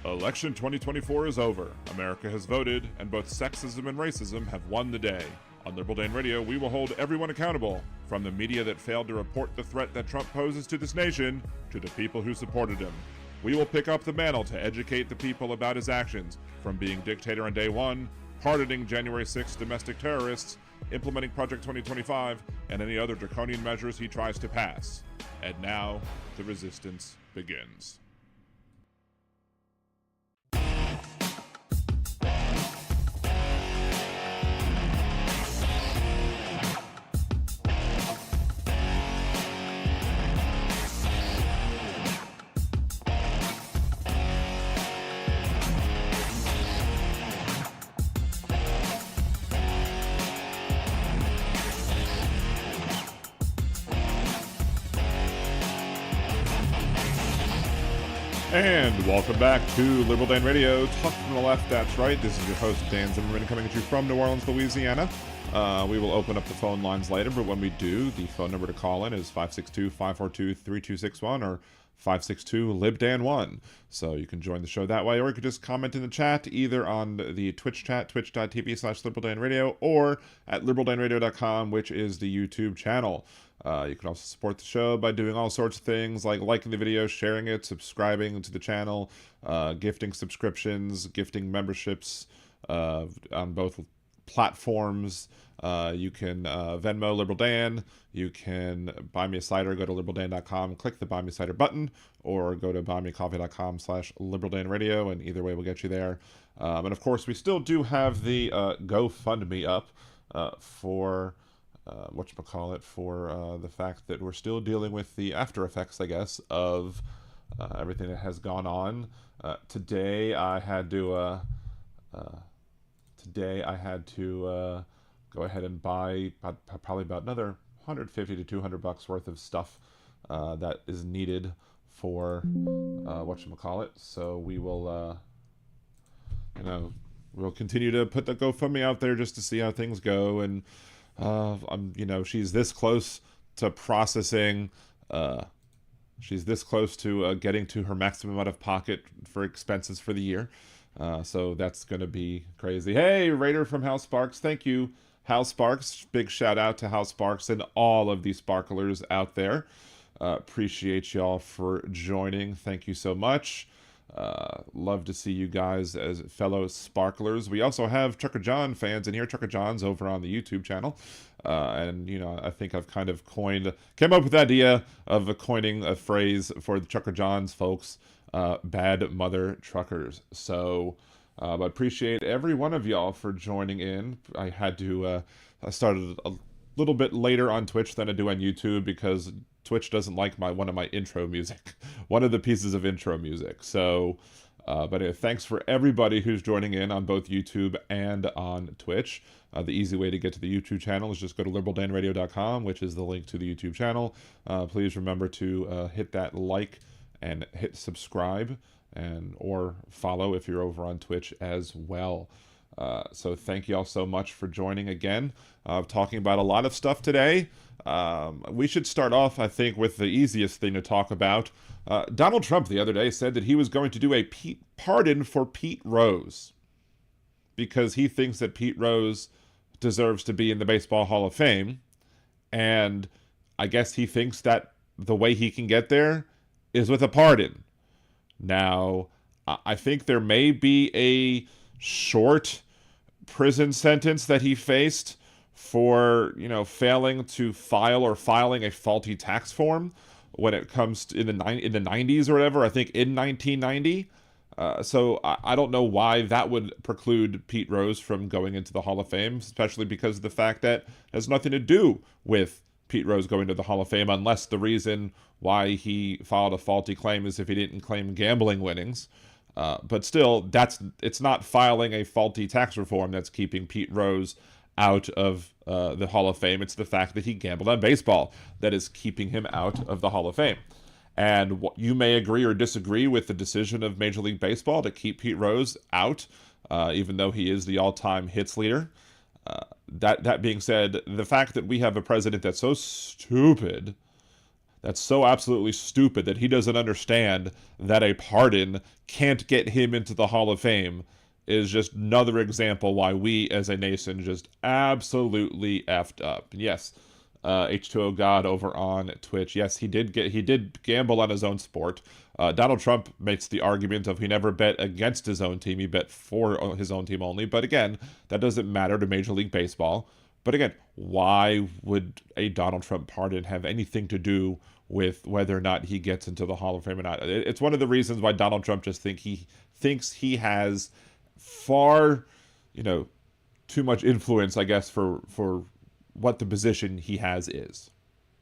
Election 2024 is over. America has voted, and both sexism and racism have won the day. On Liberal Dan Radio, we will hold everyone accountable, from the media that failed to report the threat that Trump poses to this nation, to the people who supported him. We will pick up the mantle to educate the people about his actions, from being dictator on day one, pardoning January 6th domestic terrorists, implementing Project 2025, and any other draconian measures he tries to pass. And now, the resistance begins. And welcome back to Liberal Dan Radio, Talk from the Left, that's right. This is your host, Dan Zimmerman, coming at you from New Orleans, Louisiana. We will open up the phone lines later, but when we do, the phone number to call in is 562-542-3261 or 562-LIBDAN1. So you can join the show that way, or you could just comment in the chat, either on the Twitch chat, twitch.tv/LiberalDanRadio, or at liberaldanradio.com, which is the YouTube channel. You can also support the show by doing all sorts of things like liking the video, sharing it, subscribing to the channel, gifting subscriptions, gifting memberships on both platforms. You can Venmo Liberal Dan. You can buy me a cider. Go to liberaldan.com, click the buy me a cider button, or go to buymeacoffee.com/liberaldanradio, and either way will get you there. And of course, we still do have the GoFundMe up for for the fact that we're still dealing with the after effects, I guess, of everything that has gone on. Today I had to go ahead and buy probably about another $150 to $200 worth of stuff that is needed for so we will we'll continue to put the GoFundMe out there just to see how things go. And she's this close to processing. She's this close to getting to her maximum out of pocket for expenses for the year. So that's going to be crazy. Hey, Raider from Hal Sparks. Thank you, Hal Sparks. Big shout out to Hal Sparks and all of these sparklers out there. Appreciate y'all for joining. Thank you so much. Love to see you guys as fellow sparklers. We also have Trucker John fans in here. Trucker John's over on the YouTube channel. And I think I've kind of came up with the idea of coining a phrase for the Trucker John's folks, bad mother truckers. So I appreciate every one of y'all for joining in. I had to I started a little bit later on Twitch than I do on YouTube because Twitch doesn't like one of my intro music, one of the pieces of intro music. So, but thanks for everybody who's joining in on both YouTube and on Twitch. The easy way to get to the YouTube channel is just go to liberaldanradio.com, which is the link to the YouTube channel. Please remember to hit that like and hit subscribe or follow if you're over on Twitch as well. So thank you all so much for joining again. Talking about a lot of stuff today. We should start off, I think, with the easiest thing to talk about. Donald Trump the other day said that he was going to do a pardon for Pete Rose because he thinks that Pete Rose deserves to be in the Baseball Hall of Fame. And I guess he thinks that the way he can get there is with a pardon. Now, I think there may be a short prison sentence that he faced for, failing to filing a faulty tax form when it comes to in the 90s or whatever, I think in 1990. So I don't know why that would preclude Pete Rose from going into the Hall of Fame, especially because of the fact that it has nothing to do with Pete Rose going to the Hall of Fame, unless the reason why he filed a faulty claim is if he didn't claim gambling winnings. But still, it's not filing a faulty tax reform that's keeping Pete Rose out of the Hall of Fame. It's the fact that he gambled on baseball that is keeping him out of the Hall of Fame. And you may agree or disagree with the decision of Major League Baseball to keep Pete Rose out, even though he is the all-time hits leader. That being said, the fact that we have a president that's so stupid that's so absolutely stupid that he doesn't understand that a pardon can't get him into the Hall of Fame is just another example why we as a nation just absolutely effed up. Yes, H2O God over on Twitch. Yes, he did gamble on his own sport. Donald Trump makes the argument of he never bet against his own team; he bet for his own team only. But again, that doesn't matter to Major League Baseball. But again, why would a Donald Trump pardon have anything to do with whether or not he gets into the Hall of Fame or not? It's one of the reasons why Donald Trump just thinks he has far, too much influence, I guess, for what the position he has is.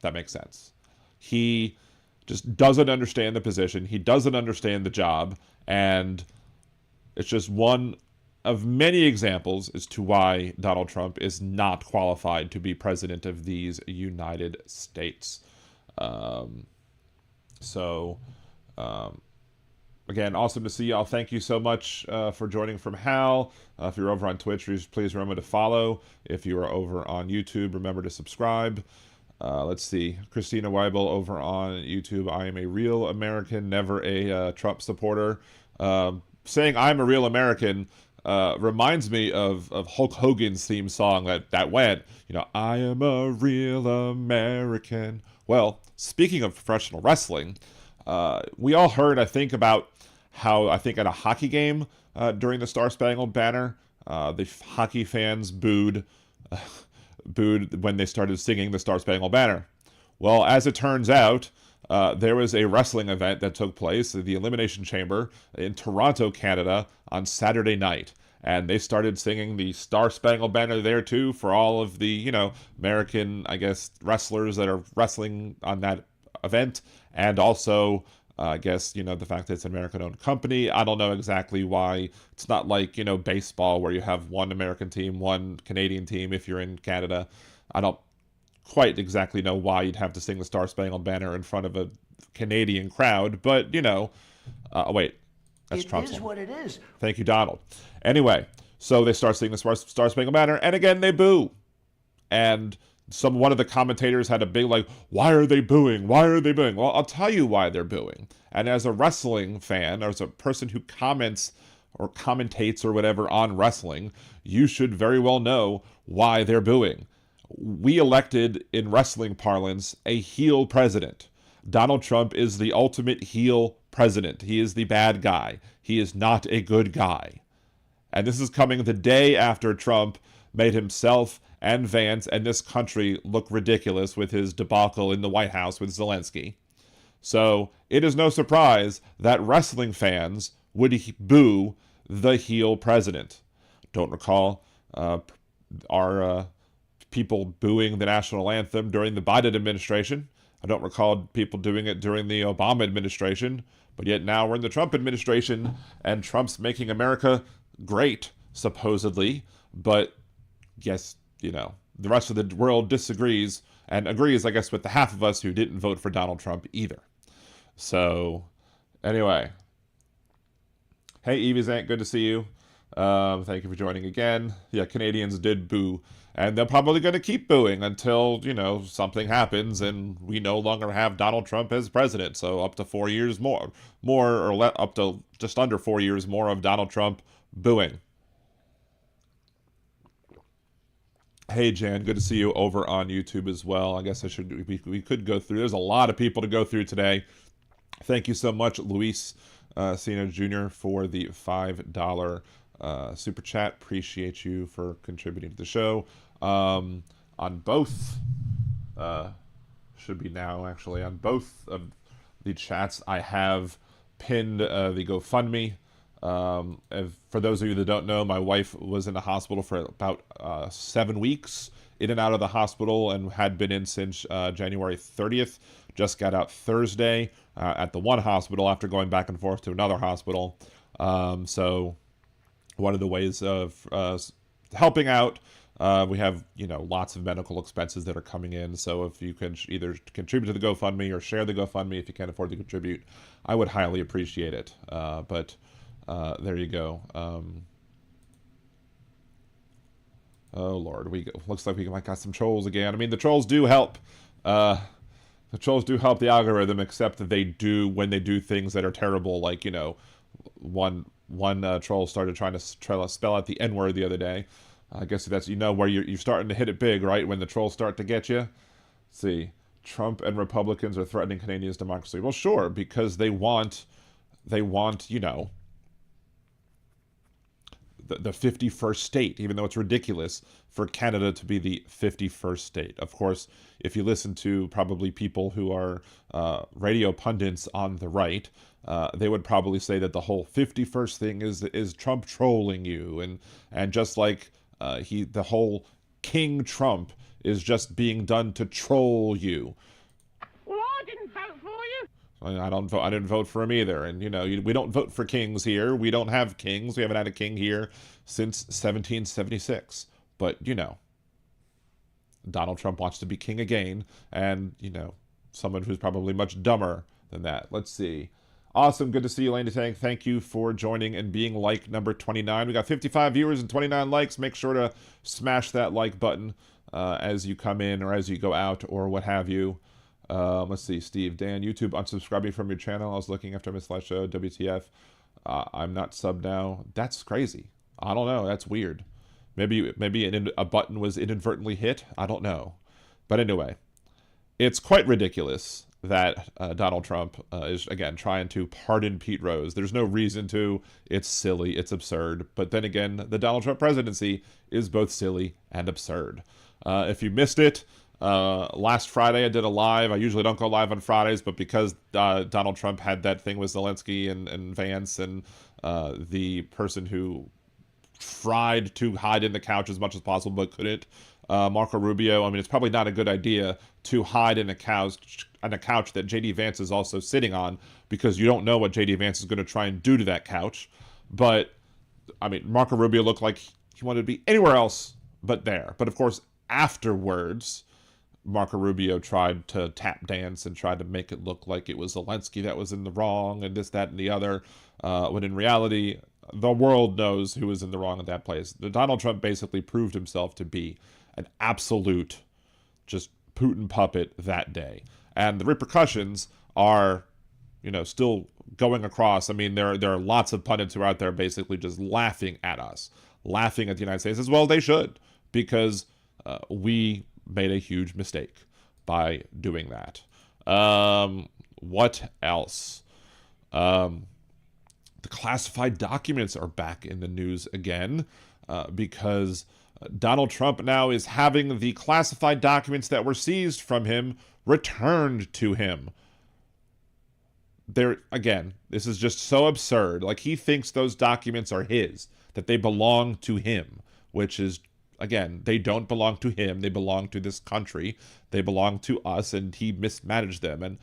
That makes sense. He just doesn't understand the position. He doesn't understand the job. And it's just one of many examples as to why Donald Trump is not qualified to be president of these United States. Again, awesome to see y'all. Thank you so much for joining from Hal. If you're over on Twitch, please remember to follow. If you are over on YouTube, remember to subscribe. Let's see. Christina Weibel over on YouTube. I am a real American, never a Trump supporter. Saying I'm a real American reminds me of Hulk Hogan's theme song that went, I am a real American. Well, speaking of professional wrestling, we all heard, I think, about how, I think at a hockey game during the Star Spangled Banner, the hockey fans booed when they started singing the Star Spangled Banner. Well, as it turns out, there was a wrestling event that took place at the Elimination Chamber in Toronto, Canada, on Saturday night. And they started singing the Star Spangled Banner there, too, for all of the, American, I guess, wrestlers that are wrestling on that event. And also, I guess, the fact that it's an American-owned company. I don't know exactly why. It's not like, baseball where you have one American team, one Canadian team if you're in Canada. I don't quite exactly know why you'd have to sing the Star Spangled Banner in front of a Canadian crowd, but, wait, that's Trump's one. It is what it is. Thank you, Donald. Anyway, so they start singing the Star Spangled Banner, and again, they boo. And one of the commentators had a big, why are they booing? Why are they booing? Well, I'll tell you why they're booing. And as a wrestling fan, or as a person who comments or commentates or whatever on wrestling, you should very well know why they're booing. We elected, in wrestling parlance, a heel president. Donald Trump is the ultimate heel president. He is the bad guy. He is not a good guy. And this is coming the day after Trump made himself and Vance and this country look ridiculous with his debacle in the White House with Zelensky. So it is no surprise that wrestling fans would boo the heel president. Don't recall our people booing the national anthem during the Biden administration. I don't recall people doing it during the Obama administration. But yet now we're in the Trump administration, and Trump's making America great, supposedly. But yes, the rest of the world disagrees and agrees, I guess, with the half of us who didn't vote for Donald Trump either. So, anyway. Hey, Evie Zank, good to see you. Thank you for joining again. Yeah, Canadians did boo. And they're probably going to keep booing until, something happens and we no longer have Donald Trump as president. So up to 4 years more up to just under 4 years more of Donald Trump booing. Hey, Jan, good to see you over on YouTube as well. I guess we could go through. There's a lot of people to go through today. Thank you so much, Luis Sino Jr., for the $5 super chat. Appreciate you for contributing to the show. On both, should be now actually, on both of the chats, I have pinned the GoFundMe. For those of you that don't know, my wife was in the hospital for about 7 weeks, in and out of the hospital, and had been in since January 30th. Just got out Thursday at the one hospital after going back and forth to another hospital. So one of the ways of helping out, we have, lots of medical expenses that are coming in. So if you can either contribute to the GoFundMe or share the GoFundMe if you can't afford to contribute, I would highly appreciate it. But there you go. Oh Lord, looks like we might got some trolls again. I mean, the trolls do help. The trolls do help the algorithm, except that they do when they do things that are terrible. Like, you know, one troll started trying to try to spell out the N word the other day. I guess that's, you know, where you're starting to hit it big, right? When the trolls start to get you. Let's see, Trump and Republicans are threatening Canadians' democracy. Well, sure, because they want, you know, the 51st state, even though it's ridiculous for Canada to be the 51st state. Of course, if you listen to probably people who are radio pundits on the right, they would probably say that the whole 51st thing is Trump trolling you, and just like the whole King Trump is just being done to troll you. Well, I didn't vote for you. I didn't vote for him either. And, you know, we don't vote for kings here. We don't have kings. We haven't had a king here since 1776. But, you know, Donald Trump wants to be king again. And, you know, someone who's probably much dumber than that. Let's see. Awesome. Good to see you, Lane Tang. Thank you for joining and being like number 29. We got 55 viewers and 29 likes. Make sure to smash that like button as you come in or as you go out or what have you. Let's see, Steve, Dan, YouTube unsubscribing from your channel. I was looking after Miss Live Show, WTF. I'm not sub now. That's crazy. I don't know. That's weird. Maybe a button was inadvertently hit. I don't know. But anyway, it's quite ridiculous that Donald Trump is, again, trying to pardon Pete Rose. There's no reason to. It's silly. It's absurd. But then again, the Donald Trump presidency is both silly and absurd. If you missed it, last Friday I did a live. I usually don't go live on Fridays, but because Donald Trump had that thing with Zelensky and Vance and the person who tried to hide in the couch as much as possible but couldn't, Marco Rubio, I mean, it's probably not a good idea to hide in a couch that J.D. Vance is also sitting on, because you don't know what J.D. Vance is going to try and do to that couch. But, I mean, Marco Rubio looked like he wanted to be anywhere else but there. But, of course, afterwards, Marco Rubio tried to tap dance and tried to make it look like it was Zelensky that was in the wrong and this, that, and the other, when in reality, the world knows who was in the wrong in that place. Donald Trump basically proved himself to be an absolute just Putin puppet that day. And the repercussions are, you know, still going across. I mean, there are lots of pundits who are out there basically just laughing at us, laughing at the United States, as well as they should, because we made a huge mistake by doing that. What else? The classified documents are back in the news again, because Donald Trump now is having the classified documents that were seized from him returned to him. Again, this is just so absurd. Like, he thinks those documents are his, that they belong to him, which is, again, they don't belong to him. They belong to this country. They belong to us, and he mismanaged them. And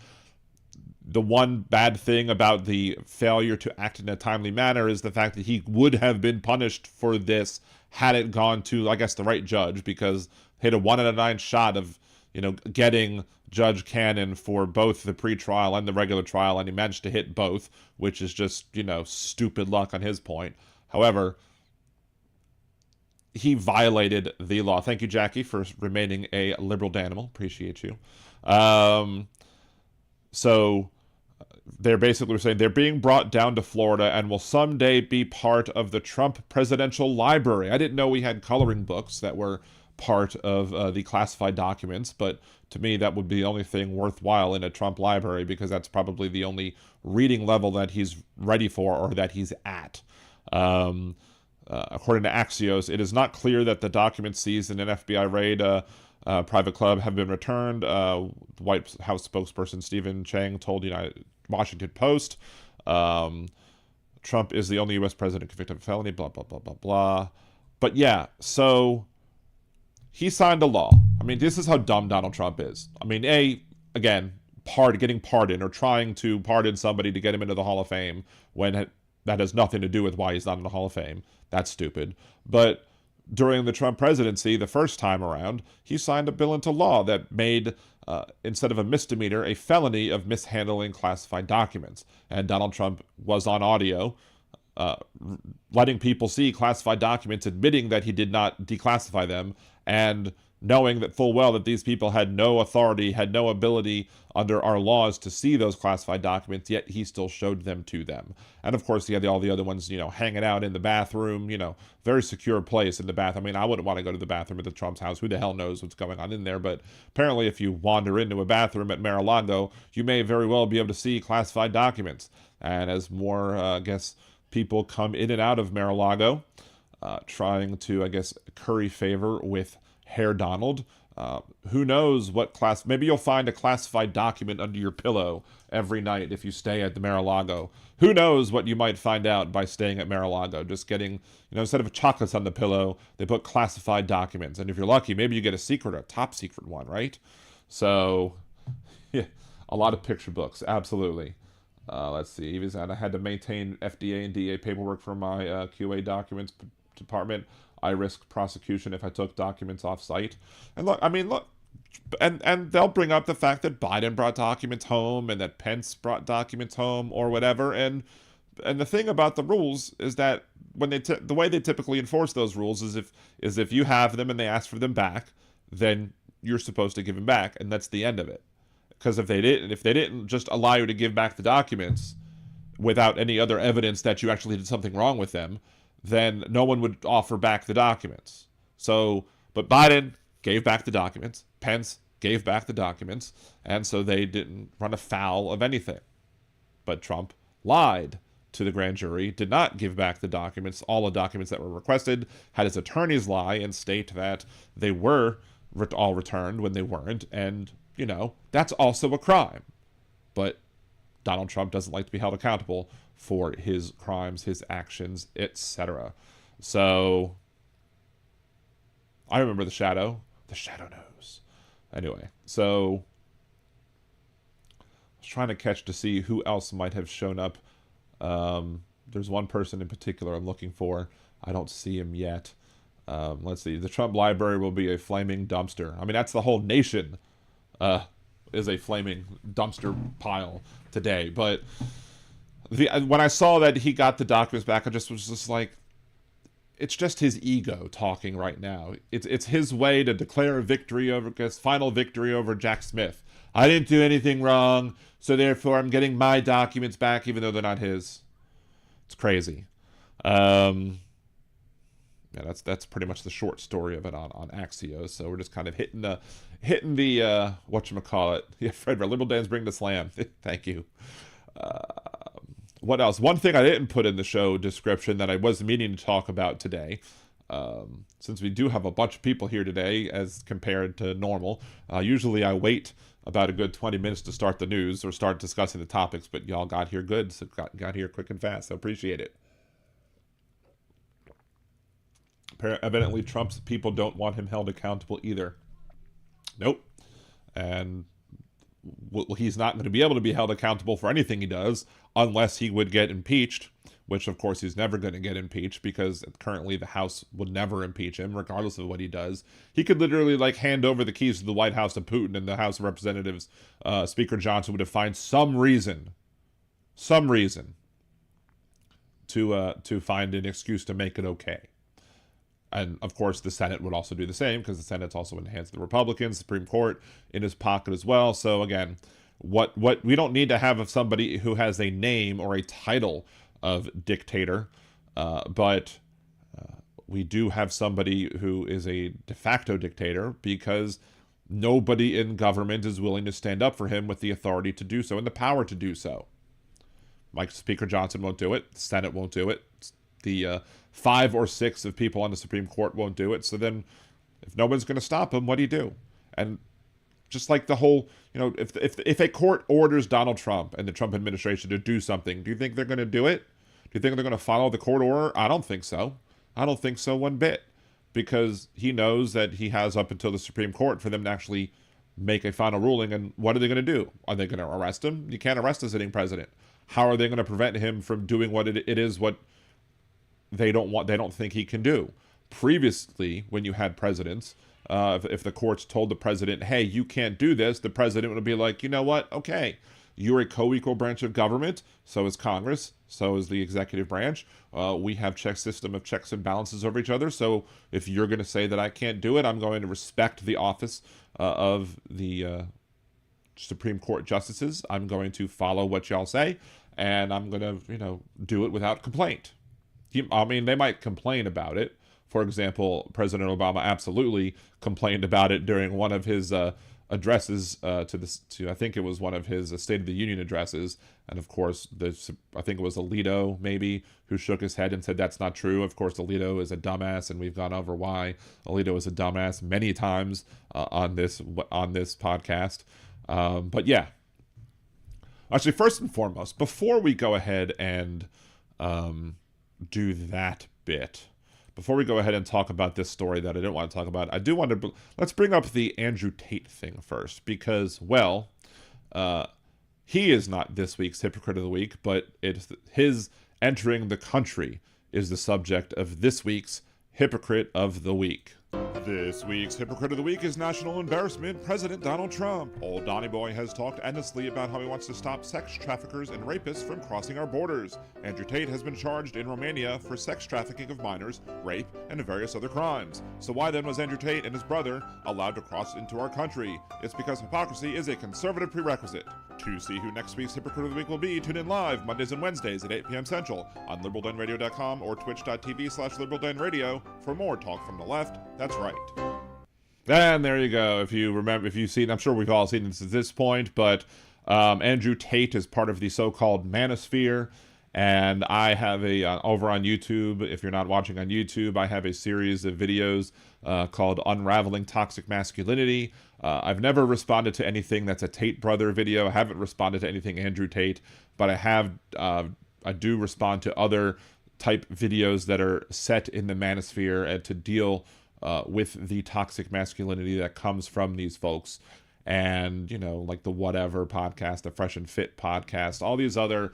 the one bad thing about the failure to act in a timely manner is the fact that he would have been punished for this had it gone to, I guess, the right judge, because he had a 1 out of 9 shot of, you know, getting Judge Cannon for both the pretrial and the regular trial, and he managed to hit both, which is just, you know, stupid luck on his point. However, he violated the law. Thank you, Jackie, for remaining a liberal Danimal. Appreciate you. So they're basically saying they're being brought down to Florida and will someday be part of the Trump Presidential Library. I didn't know we had coloring books that were part of the classified documents, but to me that would be the only thing worthwhile in a Trump library, because that's probably the only reading level that he's ready for or that he's at. According to Axios, it is not clear that the documents seized in an FBI raid private club have been returned. White House spokesperson Stephen Chang told Washington Post, Trump is the only U.S. president convicted of a felony, blah, blah, blah, blah, blah. But yeah, so he signed a law. I mean, this is how dumb Donald Trump is. I mean, again, getting pardoned or trying to pardon somebody to get him into the Hall of Fame when that has nothing to do with why he's not in the Hall of Fame. That's stupid. But during the Trump presidency, the first time around, he signed a bill into law that made, instead of a misdemeanor, a felony of mishandling classified documents. And Donald Trump was on audio letting people see classified documents, admitting that he did not declassify them, and knowing that full well that these people had no authority, had no ability under our laws to see those classified documents, yet he still showed them to them. And of course, he had all the other ones, hanging out in the bathroom, very secure place in the bathroom. I mean, I wouldn't want to go to the bathroom at the Trump's house. Who the hell knows what's going on in there? But apparently, if you wander into a bathroom at Mar-a-Lago, you may very well be able to see classified documents. And as more, people come in and out of Mar-a-Lago, trying to, curry favor with Herr Donald. Who knows what class... Maybe you'll find a classified document under your pillow every night if you stay at the Mar-a-Lago. Who knows what you might find out by staying at Mar-a-Lago. Just getting, instead of chocolates on the pillow, they put classified documents. And if you're lucky, maybe you get a top secret one, right? So, yeah, a lot of picture books, absolutely. Let's see. I had to maintain FDA and DA paperwork for my QA documents department. I risk prosecution if I took documents off site. And look, and they'll bring up the fact that Biden brought documents home and that Pence brought documents home or whatever. And the thing about the rules is that when the way they typically enforce those rules is if you have them and they ask for them back, then you're supposed to give them back, and that's the end of it. Because if they didn't just allow you to give back the documents without any other evidence that you actually did something wrong with them, then no one would offer back the documents. But Biden gave back the documents. Pence gave back the documents. And so they didn't run afoul of anything. But Trump lied to the grand jury, did not give back the documents, all the documents that were requested, had his attorneys lie and state that they were all returned when they weren't. And, that's also a crime. But Donald Trump doesn't like to be held accountable for his crimes, his actions, etc. So, I remember the shadow knows. Anyway, so I was trying to catch to see who else might have shown up. There's one person in particular I'm looking for. I don't see him yet. Let's see. The Trump library will be a flaming dumpster. I mean, that's the whole nation is a flaming dumpster pile today. But when I saw that he got the documents back, I was just like, it's just his ego talking right now. It's his way to declare a victory final victory over Jack Smith. I didn't do anything wrong, so therefore I'm getting my documents back, even though they're not his. It's crazy. Yeah, that's pretty much the short story of it on Axios. So we're just kind of hitting the whatchamacallit. Yeah, Fred, Liberal Dan's bring the slam. Thank you. What else? One thing I didn't put in the show description that I was meaning to talk about today, since we do have a bunch of people here today as compared to normal. Usually I wait about a good 20 minutes to start the news or start discussing the topics, but y'all got here good, so got here quick and fast. So appreciate it. Evidently, Trump's people don't want him held accountable either. Nope. And he's not going to be able to be held accountable for anything he does unless he would get impeached, which, of course, he's never going to get impeached because currently the House would never impeach him, regardless of what he does. He could literally, hand over the keys to the White House to Putin, and the House of Representatives, Speaker Johnson, would have found some reason to find an excuse to make it okay. And, of course, the Senate would also do the same because the Senate's also in the hands of the Republicans, Supreme Court in his pocket as well. So, again, what we don't need to have somebody who has a name or a title of dictator, but we do have somebody who is a de facto dictator because nobody in government is willing to stand up for him with the authority to do so and the power to do so. Like Speaker Johnson won't do it. The Senate won't do it. The 5 or 6 of people on the Supreme Court won't do it. So then if no one's going to stop him, what do you do? And just like the whole, if a court orders Donald Trump and the Trump administration to do something, do you think they're going to do it? Do you think they're going to follow the court order? I don't think so. I don't think so one bit. Because he knows that he has up until the Supreme Court for them to actually make a final ruling. And what are they going to do? Are they going to arrest him? You can't arrest a sitting president. How are they going to prevent him from doing what it is what they don't think he can do? Previously, when you had presidents, if the courts told the president, hey, you can't do this, the president would be like, you know what? Okay. You're a co-equal branch of government. So is Congress. So is the executive branch. We have system of checks and balances over each other. So if you're going to say that I can't do it, I'm going to respect the office of the Supreme Court justices. I'm going to follow what y'all say, and I'm going to, do it without complaint. I mean, they might complain about it. For example, President Obama absolutely complained about it during one of his addresses I think it was one of his State of the Union addresses. And of course, I think it was Alito maybe who shook his head and said that's not true. Of course, Alito is a dumbass, and we've gone over why Alito is a dumbass many times on this podcast. But yeah, actually, first and foremost, before we go ahead and do that bit, before we go ahead and talk about this story that I didn't want to talk about, I do want to let's bring up the Andrew Tate thing first, because, well, he is not this week's Hypocrite of the Week, but his entering the country is the subject of this week's Hypocrite of the Week. This week's Hypocrite of the Week is National Embarrassment, President Donald Trump. Old Donny Boy has talked endlessly about how he wants to stop sex traffickers and rapists from crossing our borders. Andrew Tate has been charged in Romania for sex trafficking of minors, rape, and various other crimes. So why then was Andrew Tate and his brother allowed to cross into our country? It's because hypocrisy is a conservative prerequisite. To see who next week's Hypocrite of the Week will be, tune in live Mondays and Wednesdays at 8 p.m. Central on liberaldanradio.com or twitch.tv/liberaldanradio for more talk from the left. That's right. And there you go. If you've seen, I'm sure we've all seen this at this point, but Andrew Tate is part of the so-called manosphere, and I have over on YouTube, if you're not watching on YouTube, I have a series of videos called Unraveling Toxic Masculinity. I've never responded to anything that's a Tate brother video. I haven't responded to anything Andrew Tate, but I do respond to other type videos that are set in the manosphere and to deal with the toxic masculinity that comes from these folks. And, like the Whatever podcast, the Fresh and Fit podcast, all these other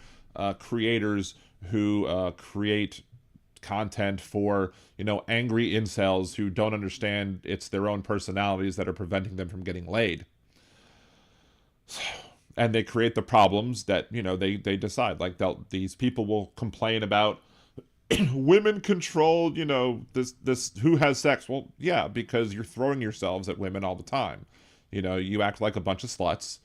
creators who create content for, angry incels who don't understand it's their own personalities that are preventing them from getting laid. And they create the problems that, they decide. Like, these people will complain about women control, this who has sex. Well, yeah, because you're throwing yourselves at women all the time. You act like a bunch of sluts.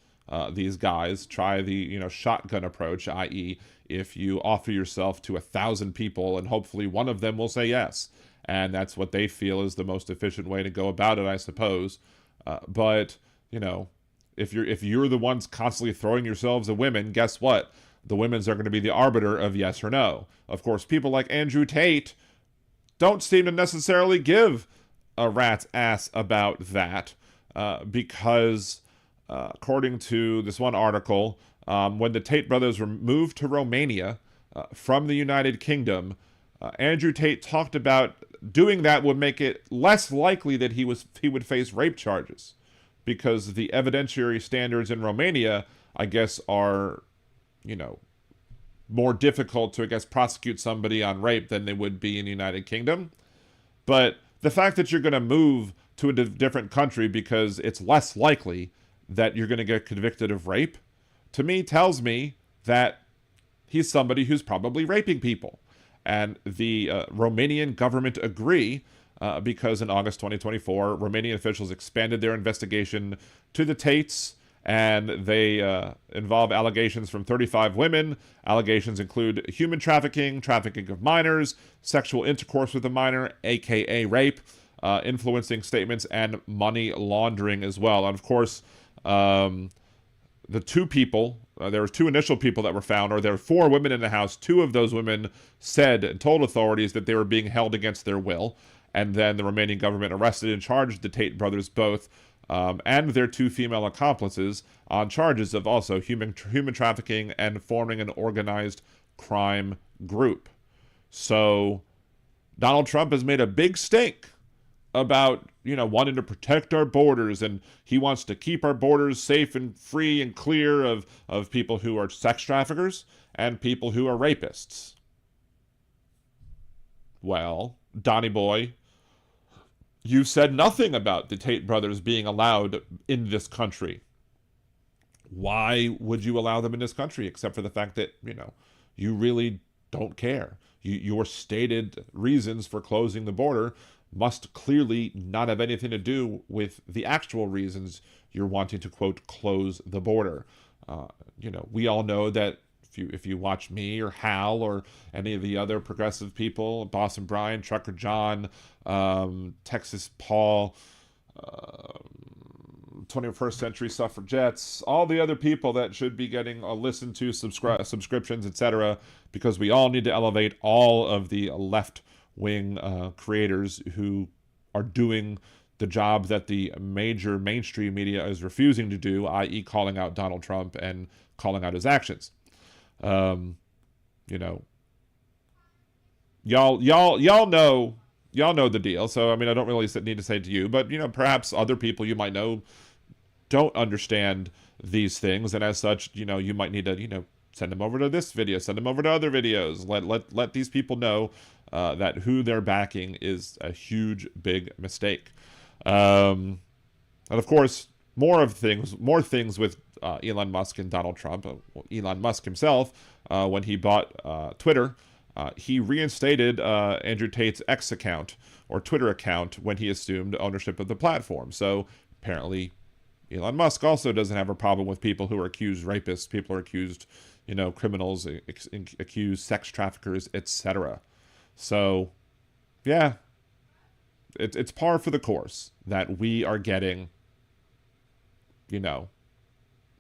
These guys try the, shotgun approach, i.e., if you offer yourself to 1,000 people and hopefully one of them will say yes. And that's what they feel is the most efficient way to go about it, I suppose. But, if you're the ones constantly throwing yourselves at women, guess what? The women's are going to be the arbiter of yes or no. Of course, people like Andrew Tate don't seem to necessarily give a rat's ass about that because, according to this one article, when the Tate brothers were moved to Romania from the United Kingdom, Andrew Tate talked about doing that would make it less likely that he would face rape charges, because the evidentiary standards in Romania, I guess, are, more difficult to, prosecute somebody on rape than they would be in the United Kingdom. But the fact that you're going to move to a different country because it's less likely that you're going to get convicted of rape, to me, tells me that he's somebody who's probably raping people. And the Romanian government agree because in August 2024, Romanian officials expanded their investigation to the Tates, and they involve allegations from 35 women. Allegations include human trafficking, trafficking of minors, sexual intercourse with a minor, aka rape, influencing statements, and money laundering as well. And of course, the two people, there were two initial people that were found, or there were 4 women in the house. 2 of those women said and told authorities that they were being held against their will. And then the Romanian government arrested and charged the Tate brothers both and their 2 female accomplices on charges of also human trafficking and forming an organized crime group. So Donald Trump has made a big stink about, wanting to protect our borders, and he wants to keep our borders safe and free and clear of people who are sex traffickers and people who are rapists. Well, Donny Boy, you said nothing about the Tate brothers being allowed in this country. Why would you allow them in this country except for the fact that, you really don't care? Your stated reasons for closing the border must clearly not have anything to do with the actual reasons you're wanting to, quote, close the border. We all know that if you watch me or Hal or any of the other progressive people, Boston Brian, Trucker John, Texas Paul, 21st Century Suffragettes, all the other people that should be getting a listen to, subscriptions, etc., because we all need to elevate all of the left-wing creators who are doing the job that the major mainstream media is refusing to do, i.e. calling out Donald Trump and calling out his actions. Y'all know the deal. So, I mean, I don't really need to say it to you, but, perhaps other people you might know don't understand these things. And as such, you might need to, send them over to this video, send them over to other videos. Let these people know that who they're backing is a huge, big mistake. And of course, more things with Elon Musk and Donald Trump. Elon Musk himself, when he bought Twitter, he reinstated Andrew Tate's X account or Twitter account when he assumed ownership of the platform. So apparently, Elon Musk also doesn't have a problem with people who are accused rapists, people are accused, criminals, accused sex traffickers, etc. So, yeah, it's par for the course that we are getting,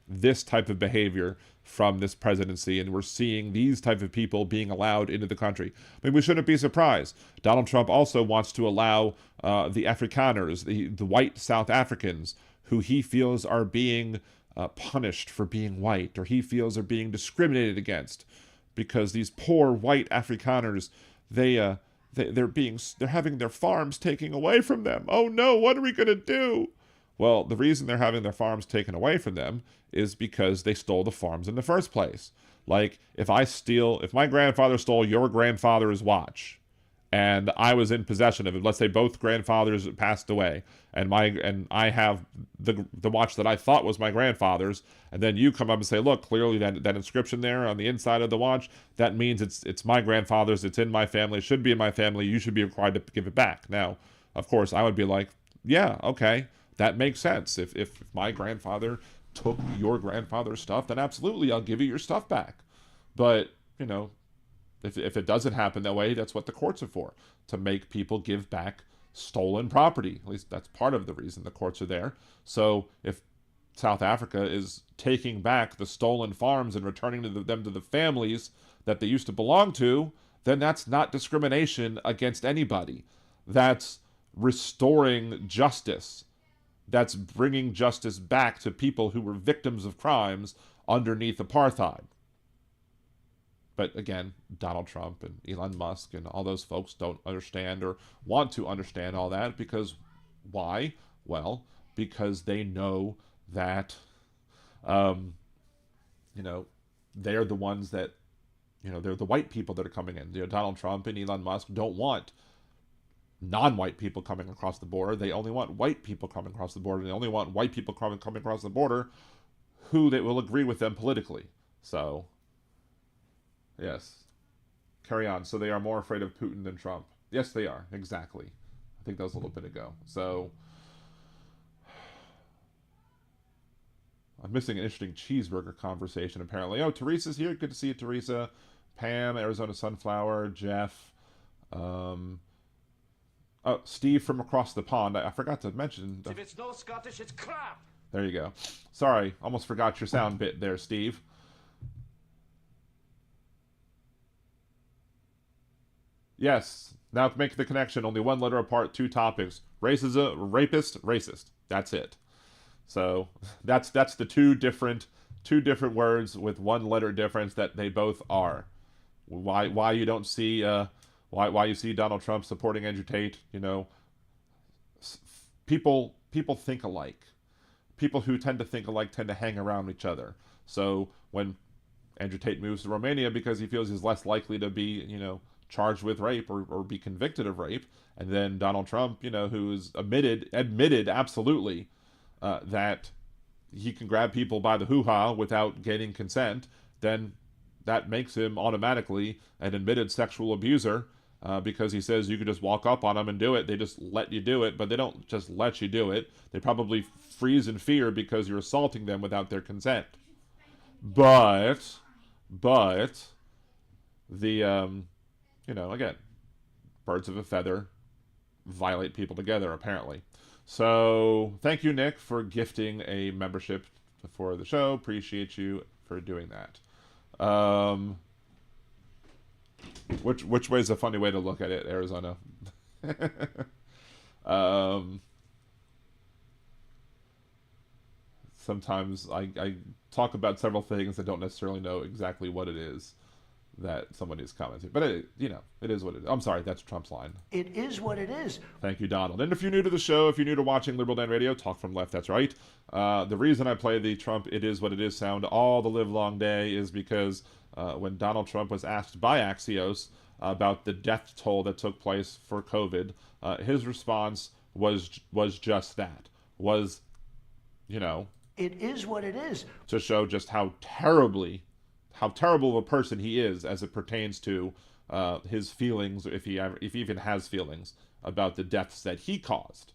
this type of behavior from this presidency, and we're seeing these type of people being allowed into the country. I mean, we shouldn't be surprised. Donald Trump also wants to allow the Afrikaners, the white South Africans, who he feels are being punished for being white, or he feels are being discriminated against, because these poor white Afrikaners, they're having their farms taken away from them. Oh no, what are we gonna do? Well, the reason they're having their farms taken away from them is because they stole the farms in the first place. Like, if my grandfather stole your grandfather's watch, and I was in possession of it, let's say both grandfathers passed away, and I have the watch that I thought was my grandfather's, and then you come up and say, look, clearly that inscription there on the inside of the watch, that means it's my grandfather's, it's in my family, it should be in my family, you should be required to give it back. Now, of course, I would be like, yeah, okay, that makes sense. If my grandfather took your grandfather's stuff, then absolutely I'll give you your stuff back. But, if it doesn't happen that way, that's what the courts are for, to make people give back stolen property. At least that's part of the reason the courts are there. So if South Africa is taking back the stolen farms and returning them to the families that they used to belong to, then that's not discrimination against anybody. That's restoring justice. That's bringing justice back to people who were victims of crimes underneath apartheid. But again, Donald Trump and Elon Musk and all those folks don't understand or want to understand all that, because why? Well, because they know that, they're the ones that, they're the white people that are coming in. Donald Trump and Elon Musk don't want non-white people coming across the border. They only want white people coming across the border. They only want white people coming across the border who they will agree with them politically. So, yes. Carry on. So they are more afraid of Putin than Trump. Yes, they are. Exactly. I think that was a little bit ago. So, I'm missing an interesting cheeseburger conversation, apparently. Oh, Teresa's here. Good to see you, Teresa. Pam, Arizona Sunflower, Jeff, Steve from across the pond. I forgot to mention. If it's no Scottish, it's crap. There you go. Sorry, almost forgot your sound bit there, Steve. Yes, now make the connection. Only one letter apart, two topics. Racism, rapist, racist. That's it. So that's the two different words with one letter difference that they both are. Why you don't see why you see Donald Trump supporting Andrew Tate? People think alike. People who tend to think alike tend to hang around each other. So when Andrew Tate moves to Romania because he feels he's less likely to be, charged with rape or be convicted of rape, and then Donald Trump, who is admitted absolutely that he can grab people by the hoo-ha without gaining consent, then that makes him automatically an admitted sexual abuser, because he says you could just walk up on them and do it. They just let you do it, but they don't just let you do it. They probably freeze in fear because you're assaulting them without their consent. But the again, birds of a feather violate people together, apparently. So thank you, Nick, for gifting a membership for the show. Appreciate you for doing that. Which way is a funny way to look at it, Arizona? Sometimes I talk about several things and don't necessarily know exactly what it is that someone is commenting. But it is what it is. I'm sorry, that's Trump's line. It is what it is. Thank you, Donald. And if you're new to the show, if you're new to watching Liberal Dan Radio, talk from left, that's right. The reason I play the Trump "it is what it is" sound all the live long day is because when Donald Trump was asked by Axios about the death toll that took place for COVID, his response was just that. It is what it is. To show just how terrible of a person he is as it pertains to his feelings, if he even has feelings, about the deaths that he caused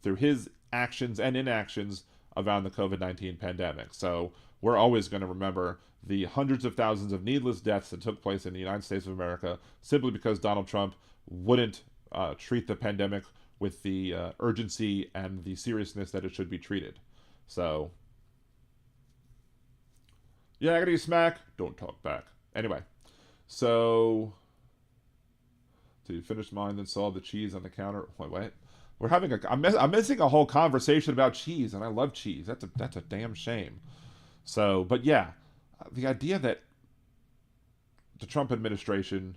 through his actions and inactions around the COVID-19 pandemic. So we're always going to remember the hundreds of thousands of needless deaths that took place in the United States of America simply because Donald Trump wouldn't treat the pandemic with the urgency and the seriousness that it should be treated. So, yakety smack, don't talk back. Anyway, so, you finished mine, then saw the cheese on the counter. Wait. We're having I'm missing a whole conversation about cheese, and I love cheese. That's a damn shame. So, but yeah, the idea that the Trump administration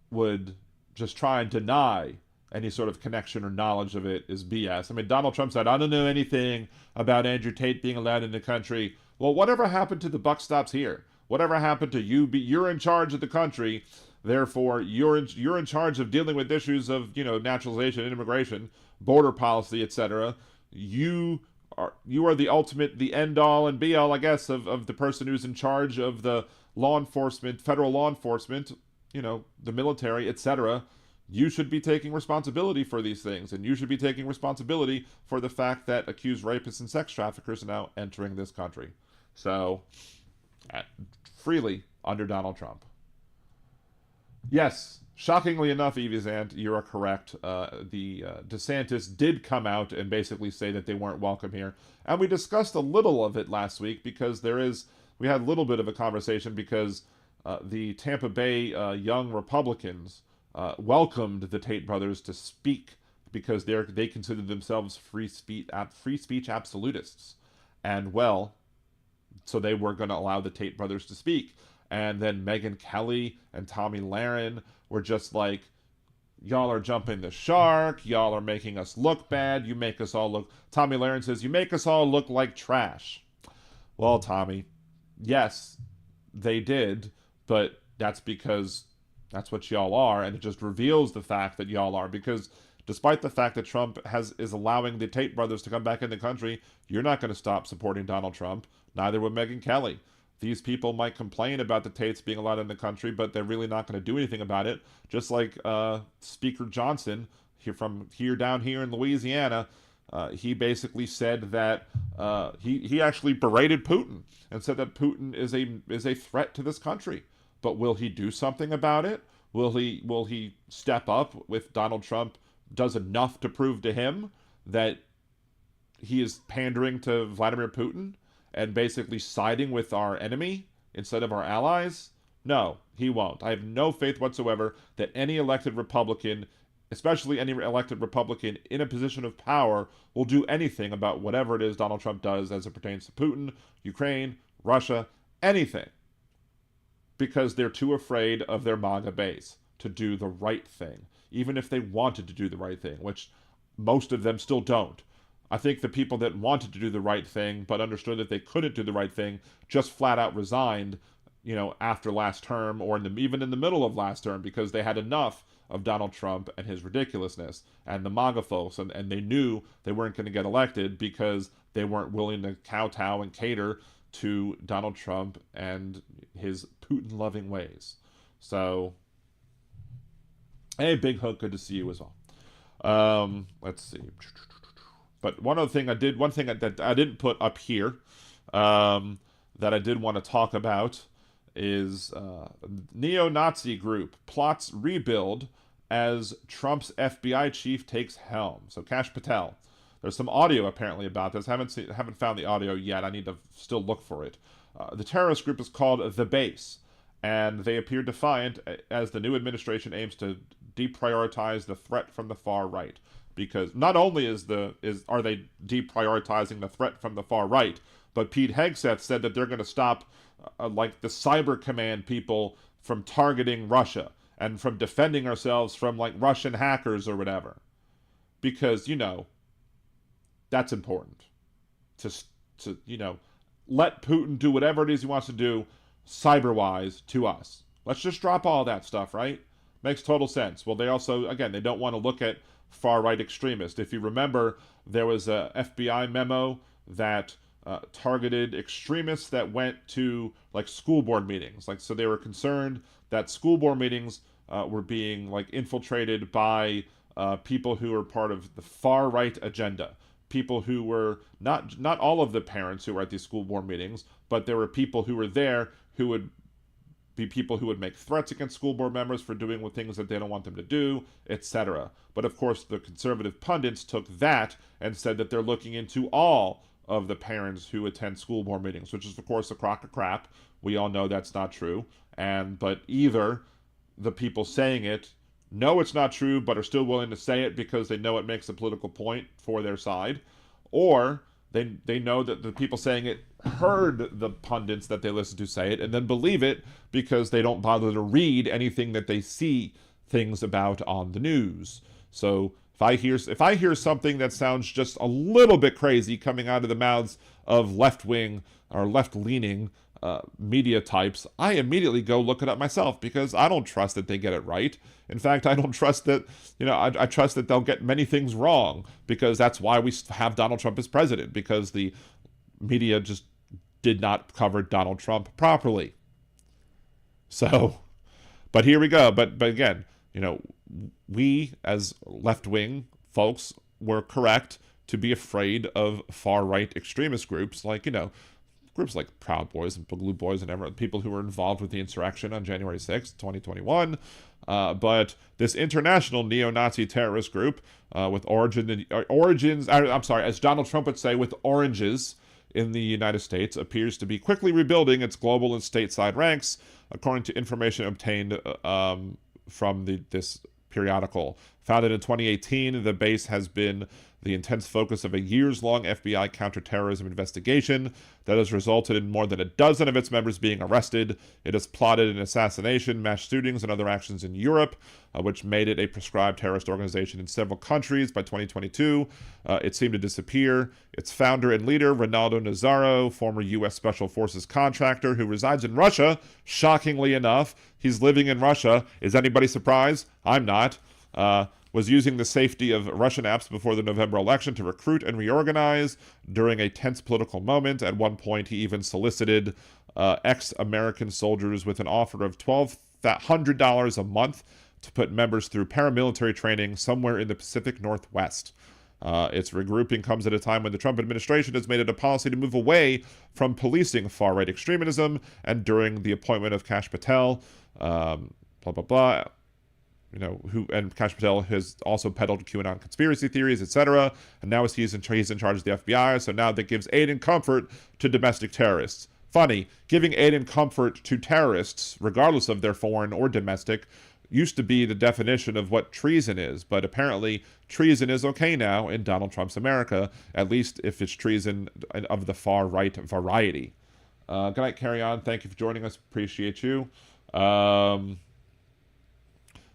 would just try and deny any sort of connection or knowledge of it is BS. I mean, Donald Trump said, I don't know anything about Andrew Tate being allowed in the country. Well, whatever happened to the buck stops here? Whatever happened to you? You're in charge of the country. Therefore, you're in charge of dealing with issues of, naturalization, immigration, border policy, etc. You are the ultimate, the end all and be all, I guess, of the person who's in charge of the law enforcement, federal law enforcement, the military, etc. You should be taking responsibility for these things, and you should be taking responsibility for the fact that accused rapists and sex traffickers are now entering this country. So, freely under Donald Trump. Yes, shockingly enough, Evie Zant, you are correct. The DeSantis did come out and basically say that they weren't welcome here. And we discussed a little of it last week because we had a little bit of a conversation because the Tampa Bay young Republicans welcomed the Tate brothers to speak because they considered themselves free speech absolutists. And so they were going to allow the Tate brothers to speak. And then Megyn Kelly and Tomi Lahren were just like, y'all are jumping the shark. Y'all are making us look bad. You make us all look... Tomi Lahren says, you make us all look like trash. Well, Tommy, yes, they did, but that's because that's what y'all are, and it just reveals the fact that y'all are, because despite the fact that Trump is allowing the Tate brothers to come back in the country, you're not going to stop supporting Donald Trump. Neither would Megyn Kelly. These people might complain about the Tates being allowed in the country, but they're really not going to do anything about it. Just like Speaker Johnson, down here in Louisiana, he basically said that he actually berated Putin and said that Putin is a threat to this country. But will he do something about it? Will he step up if Donald Trump does enough to prove to him that he is pandering to Vladimir Putin and basically siding with our enemy instead of our allies? No, he won't. I have no faith whatsoever that any elected Republican, especially any elected Republican in a position of power, will do anything about whatever it is Donald Trump does as it pertains to Putin, Ukraine, Russia, anything. Because they're too afraid of their MAGA base to do the right thing, even if they wanted to do the right thing, which most of them still don't. I think the people that wanted to do the right thing but understood that they couldn't do the right thing just flat out resigned, after last term, or even in the middle of last term, because they had enough of Donald Trump and his ridiculousness and the MAGA folks, and they knew they weren't going to get elected because they weren't willing to kowtow and cater to Donald Trump and his Putin-loving ways. So, hey, Big Hook, good to see you as well. Let's see. But one thing that I didn't put up here, that I did want to talk about, is neo-Nazi group plots rebuild as Trump's FBI chief takes helm. So Kash Patel. There's some audio apparently about this. Haven't found the audio yet. I need to still look for it. The terrorist group is called The Base, and they appear defiant as the new administration aims to deprioritize the threat from the far right. Because not only are they deprioritizing the threat from the far right, but Pete Hegseth said that they're going to stop like the cyber command people from targeting Russia and from defending ourselves from like Russian hackers or whatever. Because, that's important. To let Putin do whatever it is he wants to do cyber-wise to us. Let's just drop all that stuff, right? Makes total sense. Well, they also, again, they don't want to look at far-right extremists. If you remember, there was a FBI memo that targeted extremists that went to like school board meetings. So they were concerned that school board meetings were being like infiltrated by people who are part of the far-right agenda. People who were not all of the parents who were at these school board meetings, but there were people who were there who would be people who would make threats against school board members for doing things that they don't want them to do, etc. But of course, the conservative pundits took that and said that they're looking into all of the parents who attend school board meetings, which is of course a crock of crap. We all know that's not true. But either the people saying it know it's not true, but are still willing to say it because they know it makes a political point for their side, or they know that the people saying it heard the pundits that they listen to say it and then believe it because they don't bother to read anything that they see things about on the news. So if I hear something that sounds just a little bit crazy coming out of the mouths of left-wing or left-leaning media types, I immediately go look it up myself because I don't trust that they get it right. In fact, I don't trust that, I trust that they'll get many things wrong, because that's why we have Donald Trump as president, because the media just did not cover Donald Trump properly. So, but here we go. But again, we as left-wing folks were correct to be afraid of far-right extremist groups groups like Proud Boys and Boogaloo Boys and people who were involved with the insurrection on January 6th, 2021. But this international neo-Nazi terrorist group with as Donald Trump would say, with oranges in the United States, appears to be quickly rebuilding its global and stateside ranks, according to information obtained from this periodical. Founded in 2018, the base has been the intense focus of a years-long FBI counterterrorism investigation that has resulted in more than a dozen of its members being arrested. It has plotted an assassination, mass shootings, and other actions in Europe, which made it a proscribed terrorist organization in several countries. By 2022, it seemed to disappear. Its founder and leader, Ronaldo Nazzaro, former U.S. Special Forces contractor who resides in Russia, shockingly enough, he's living in Russia. Is anybody surprised? I'm not. Was using the safety of Russian apps before the November election to recruit and reorganize during a tense political moment. At one point, he even solicited ex-American soldiers with an offer of $1,200 a month to put members through paramilitary training somewhere in the Pacific Northwest. Its regrouping comes at a time when the Trump administration has made it a policy to move away from policing far-right extremism, and during the appointment of Kash Patel, and Kash Patel has also peddled QAnon conspiracy theories, etc. And now he's in charge of the FBI, so now that gives aid and comfort to domestic terrorists. Funny, giving aid and comfort to terrorists, regardless of their foreign or domestic, used to be the definition of what treason is, but apparently treason is okay now in Donald Trump's America, at least if it's treason of the far-right variety. Good night, carry on. Thank you for joining us. Appreciate you.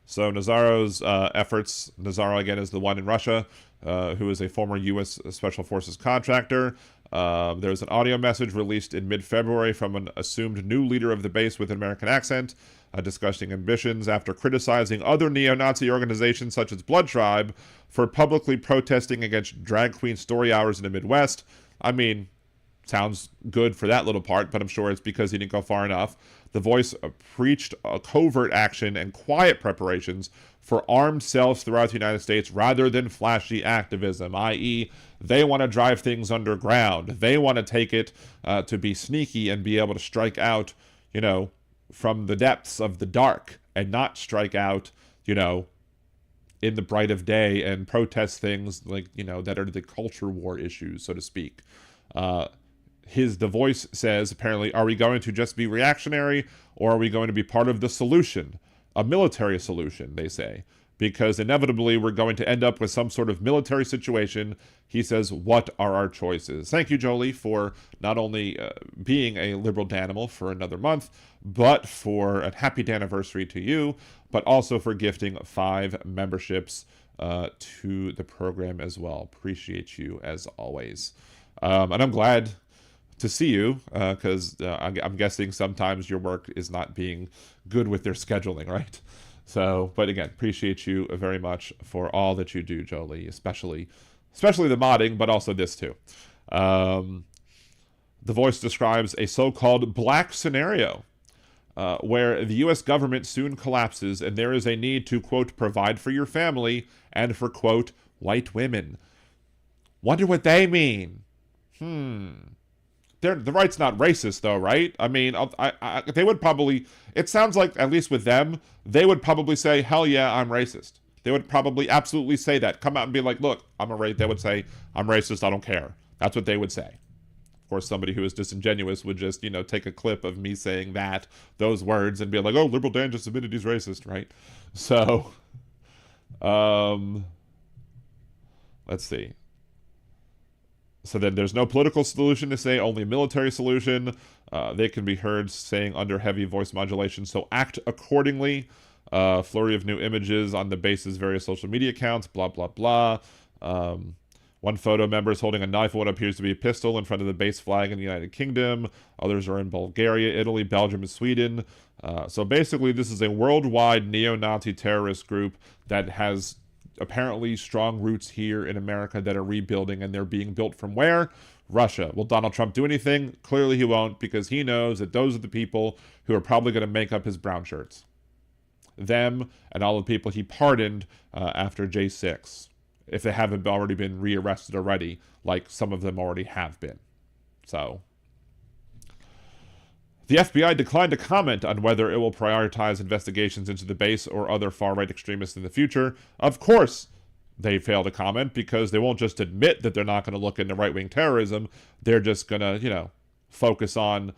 So Nazzaro's efforts, Nazzaro again is the one in Russia, who is a former U.S. Special Forces contractor. There's an audio message released in mid-February from an assumed new leader of the base with an American accent, discussing ambitions after criticizing other neo-Nazi organizations such as Blood Tribe for publicly protesting against drag queen story hours in the Midwest. I mean, sounds good for that little part, but I'm sure it's because he didn't go far enough. The voice preached a covert action and quiet preparations for armed cells throughout the United States rather than flashy activism, i.e., they want to drive things underground. They want to take it to be sneaky and be able to strike out, from the depths of the dark and not strike out, in the bright of day and protest things like, that are the culture war issues, so to speak. The voice says, apparently, are we going to just be reactionary, or are we going to be part of the solution? A military solution, they say, because inevitably we're going to end up with some sort of military situation. He says, what are our choices? Thank you, Jolie, for not only being a liberal Danimal for another month, but for a happy anniversary to you, but also for gifting 5 memberships to the program as well. Appreciate you as always. And I'm glad to see you, because I'm guessing sometimes your work is not being good with their scheduling, right? So, but again, appreciate you very much for all that you do, Jolie, especially the modding, but also this too. The voice describes a so-called black scenario where the U.S. government soon collapses and there is a need to, quote, provide for your family and for, quote, white women. Wonder what they mean. The right's not racist, though, right? I mean, they would probably... It sounds like, at least with them, they would probably say, hell yeah, I'm racist. They would probably absolutely say that. Come out and be like, look, They would say, I'm racist, I don't care. That's what they would say. Of course, somebody who is disingenuous would just, take a clip of me saying those words, and be like, oh, Liberal Dan just admitted he's racist, right? So, let's see. So then there's no political solution to say, only a military solution. They can be heard saying under heavy voice modulation, so act accordingly. Flurry of new images on the base's various social media accounts, blah, blah, blah. One photo member is holding a knife and what appears to be a pistol in front of the base flag in the United Kingdom. Others are in Bulgaria, Italy, Belgium, and Sweden. So basically, this is a worldwide neo-Nazi terrorist group that has apparently strong roots here in America that are rebuilding, and they're being built from where? Russia. Will Donald Trump do anything? Clearly he won't, because he knows that those are the people who are probably going to make up his brown shirts. Them and all the people he pardoned after J6, if they haven't already been rearrested already, like some of them already have been. So, the FBI declined to comment on whether it will prioritize investigations into the base or other far-right extremists in the future. Of course, they fail to comment, because they won't just admit that they're not going to look into right-wing terrorism. They're just going to, focus on,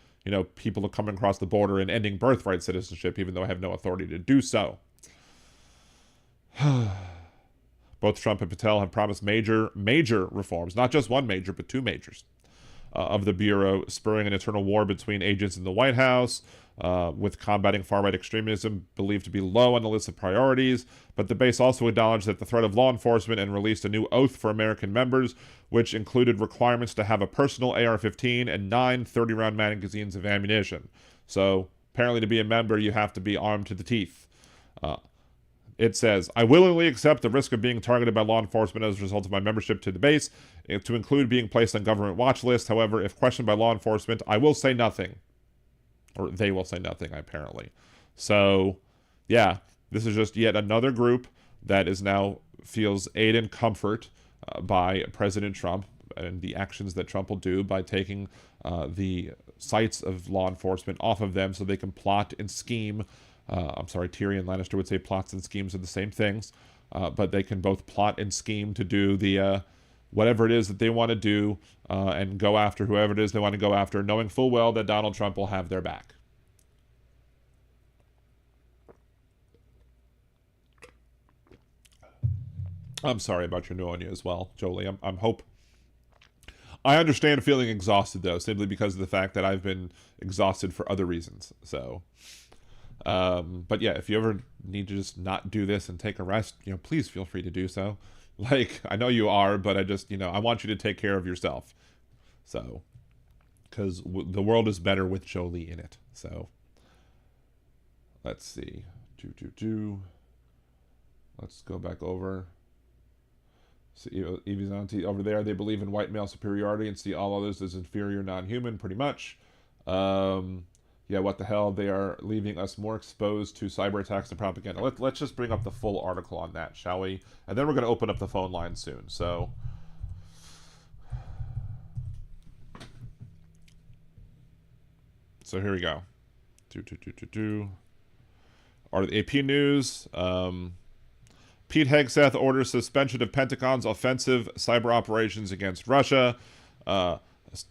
people coming across the border and ending birthright citizenship, even though I have no authority to do so. Both Trump and Patel have promised major reforms, not just one major, but 2 majors. Of the Bureau, spurring an internal war between agents in the White House, with combating far-right extremism believed to be low on the list of priorities. But the base also acknowledged that the threat of law enforcement and released a new oath for American members, which included requirements to have a personal AR-15 and 9 30-round magazines of ammunition. So, apparently to be a member, you have to be armed to the teeth. It says, I willingly accept the risk of being targeted by law enforcement as a result of my membership to the base, to include being placed on government watch list. However, if questioned by law enforcement, I will say nothing. Or they will say nothing, apparently. So, yeah, this is just yet another group that is now feels aid and comfort by President Trump and the actions that Trump will do by taking the sights of law enforcement off of them so they can plot and scheme. Tyrion Lannister would say plots and schemes are the same things, but they can both plot and scheme to do the whatever it is that they want to do, and go after whoever it is they want to go after, knowing full well that Donald Trump will have their back. I'm sorry about your pneumonia as well, Jolie. I understand feeling exhausted, though, simply because of the fact that I've been exhausted for other reasons. So, but yeah, if you ever need to just not do this and take a rest, please feel free to do so. Like, I know you are, but I just, I want you to take care of yourself. So, because the world is better with Jolie in it. So, let's see. Let's go back over. See, Evizanti over there, they believe in white male superiority and see all others as inferior, non-human, pretty much. Yeah, what the hell? They are leaving us more exposed to cyber attacks and propaganda. Let's just bring up the full article on that, shall we? And then we're going to open up the phone line soon. So here we go. Or the AP News. Pete Hegseth orders suspension of Pentagon's offensive cyber operations against Russia.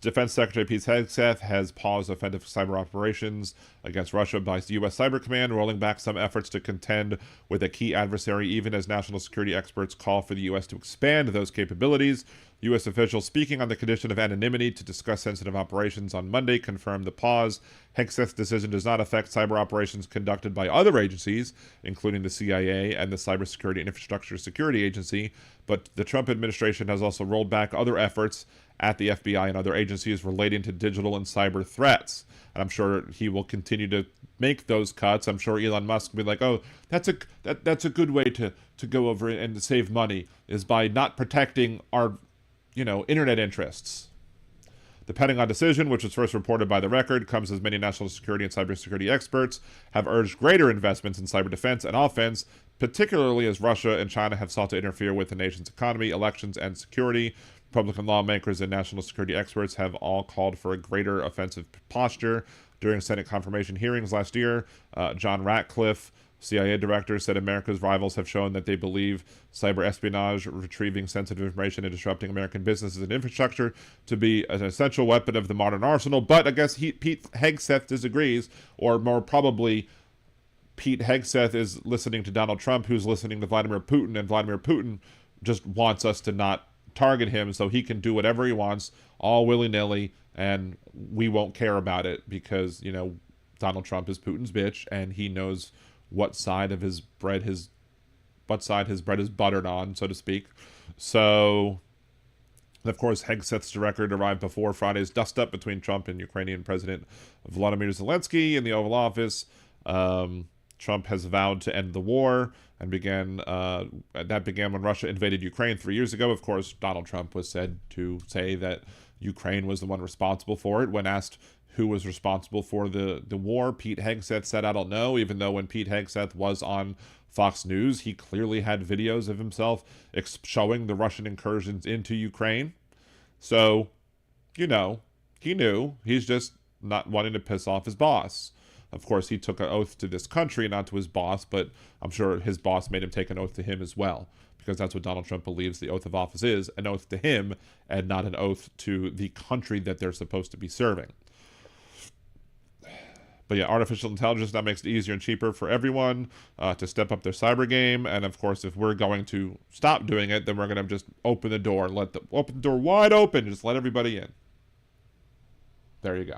Defense Secretary Pete Hegseth has paused offensive cyber operations against Russia by the U.S. Cyber Command, rolling back some efforts to contend with a key adversary, even as national security experts call for the U.S. to expand those capabilities. U.S. officials speaking on the condition of anonymity to discuss sensitive operations on Monday confirmed the pause. Hegseth's decision does not affect cyber operations conducted by other agencies, including the CIA and the Cybersecurity and Infrastructure Security Agency, but the Trump administration has also rolled back other efforts at the FBI and other agencies relating to digital and cyber threats. And I'm sure he will continue to make those cuts. I'm sure Elon Musk will be like, oh, that's a good way to go over and to save money, is by not protecting our, internet interests. The Pentagon decision, which was first reported by The Record, comes as many national security and cybersecurity experts have urged greater investments in cyber defense and offense, particularly as Russia and China have sought to interfere with the nation's economy, elections, and security. Republican lawmakers and national security experts have all called for a greater offensive posture. During Senate confirmation hearings last year, John Ratcliffe, CIA director, said America's rivals have shown that they believe cyber espionage, retrieving sensitive information, and disrupting American businesses and infrastructure to be an essential weapon of the modern arsenal. But I guess Pete Hegseth disagrees, or more probably, Pete Hegseth is listening to Donald Trump, who's listening to Vladimir Putin, and Vladimir Putin just wants us to not target him so he can do whatever he wants, all willy-nilly, and we won't care about it because, Donald Trump is Putin's bitch, and he knows what side his bread is buttered on, so to speak. So, of course, Hegseth's record arrived before Friday's dust-up between Trump and Ukrainian President Volodymyr Zelensky in the Oval Office. Trump has vowed to end the war, and began when Russia invaded Ukraine 3 years ago. Of course, Donald Trump was said to say that Ukraine was the one responsible for it. When asked who was responsible for the war, Pete Hegseth said, I don't know, even though when Pete Hegseth was on Fox News, he clearly had videos of himself showing the Russian incursions into Ukraine. So, he knew. He's just not wanting to piss off his boss. Of course, he took an oath to this country, not to his boss, but I'm sure his boss made him take an oath to him as well, because that's what Donald Trump believes the oath of office is, an oath to him and not an oath to the country that they're supposed to be serving. But yeah, artificial intelligence now makes it easier and cheaper for everyone to step up their cyber game. And of course, if we're going to stop doing it, then we're going to just open the door and open the door wide open, just let everybody in. There you go.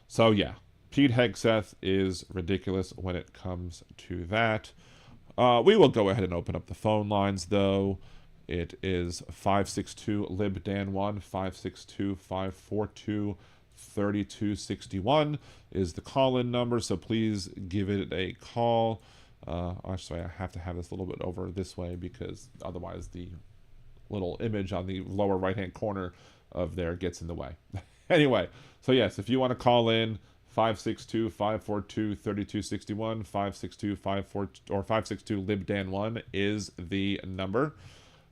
So yeah. Pete Hegseth is ridiculous when it comes to that. We will go ahead and open up the phone lines, though. It is 562-LIB-DAN1, 562-542-3261 is the call-in number, so please give it a call. Actually, I have to have this a little bit over this way because otherwise the little image on the lower right-hand corner of there gets in the way. Anyway, so yes, if you want to call in, 562-542-3261, 562-LIB-DAN1 is the number.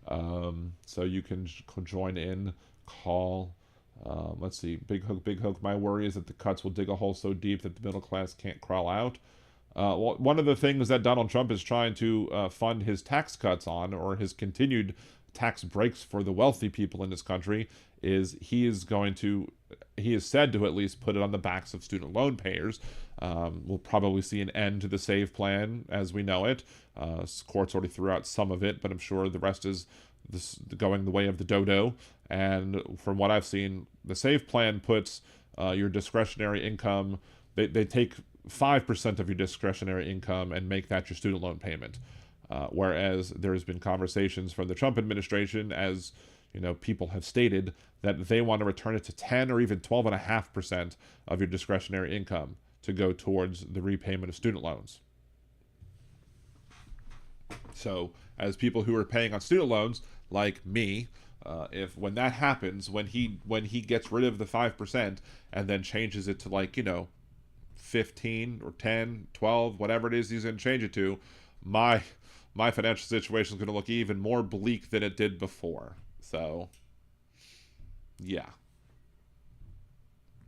So you can join in, call. Let's see, Big Hook. My worry is that the cuts will dig a hole so deep that the middle class can't crawl out. Well, one of the things that Donald Trump is trying to fund his tax cuts on, or his continued tax breaks for the wealthy people in this country, is he is said to at least put it on the backs of student loan payers. We'll probably see an end to the SAVE plan as we know it. Courts already threw out some of it, but I'm sure the rest is going the way of the dodo. And from what I've seen, the SAVE plan puts your discretionary income, they take 5% of your discretionary income and make that your student loan payment. Whereas there's been conversations from the Trump administration, as people have stated that they want to return it to 10 or even 12.5% of your discretionary income to go towards the repayment of student loans. So, as people who are paying on student loans, like me, if when that happens, when he gets rid of the 5% and then changes it to 15 or 10, 12, whatever it is he's going to change it to, my financial situation is going to look even more bleak than it did before. So, yeah.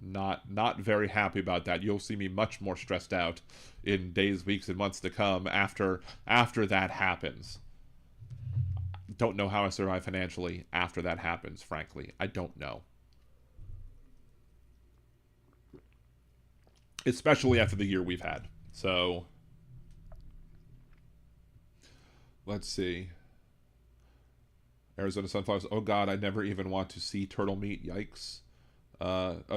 Not very happy about that. You'll see me much more stressed out in days, weeks, and months to come after that happens. Don't know how I survive financially after that happens, frankly. I don't know. Especially after the year we've had. So, let's see. Arizona Sunflowers. Oh God, I never even want to see turtle meat. Yikes.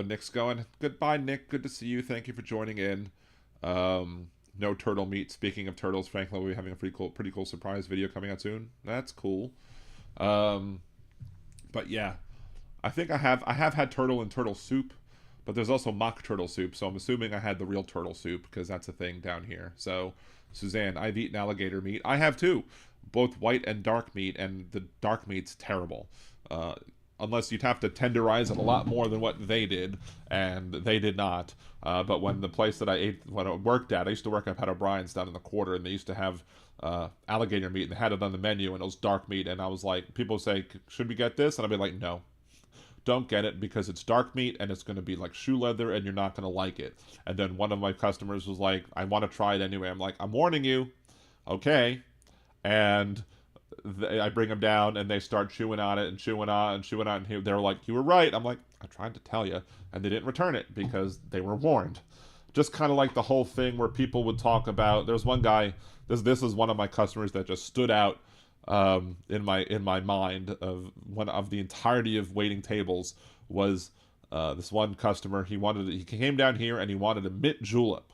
Nick's going. Goodbye, Nick. Good to see you. Thank you for joining in. No turtle meat. Speaking of turtles, Franklin will be having a pretty cool surprise video coming out soon. That's cool. But yeah, I think I have had turtle and turtle soup, but there's also mock turtle soup. So I'm assuming I had the real turtle soup because that's a thing down here. So Suzanne, I've eaten alligator meat. I have too, both white and dark meat, and the dark meat's terrible. Unless you'd have to tenderize it a lot more than what they did, and they did not. But when the place that I worked at, I used to work at Pat O'Brien's down in the Quarter, and they used to have alligator meat, and they had it on the menu, and it was dark meat, and I was like, people say, should we get this? And I'd be like, no, don't get it, because it's dark meat, and it's going to be like shoe leather, and you're not going to like it. And then one of my customers was like, I want to try it anyway. I'm like, I'm warning you. Okay. And I bring them down, and they start chewing on it and chewing on it, and they're like, you were right. I'm like, I tried to tell you. And they didn't return it because they were warned. Just kind of like the whole thing where people would talk about, there's one guy, this is one of my customers that just stood out in my mind of one of the entirety of waiting tables was this one customer. He came down here and he wanted a mint julep.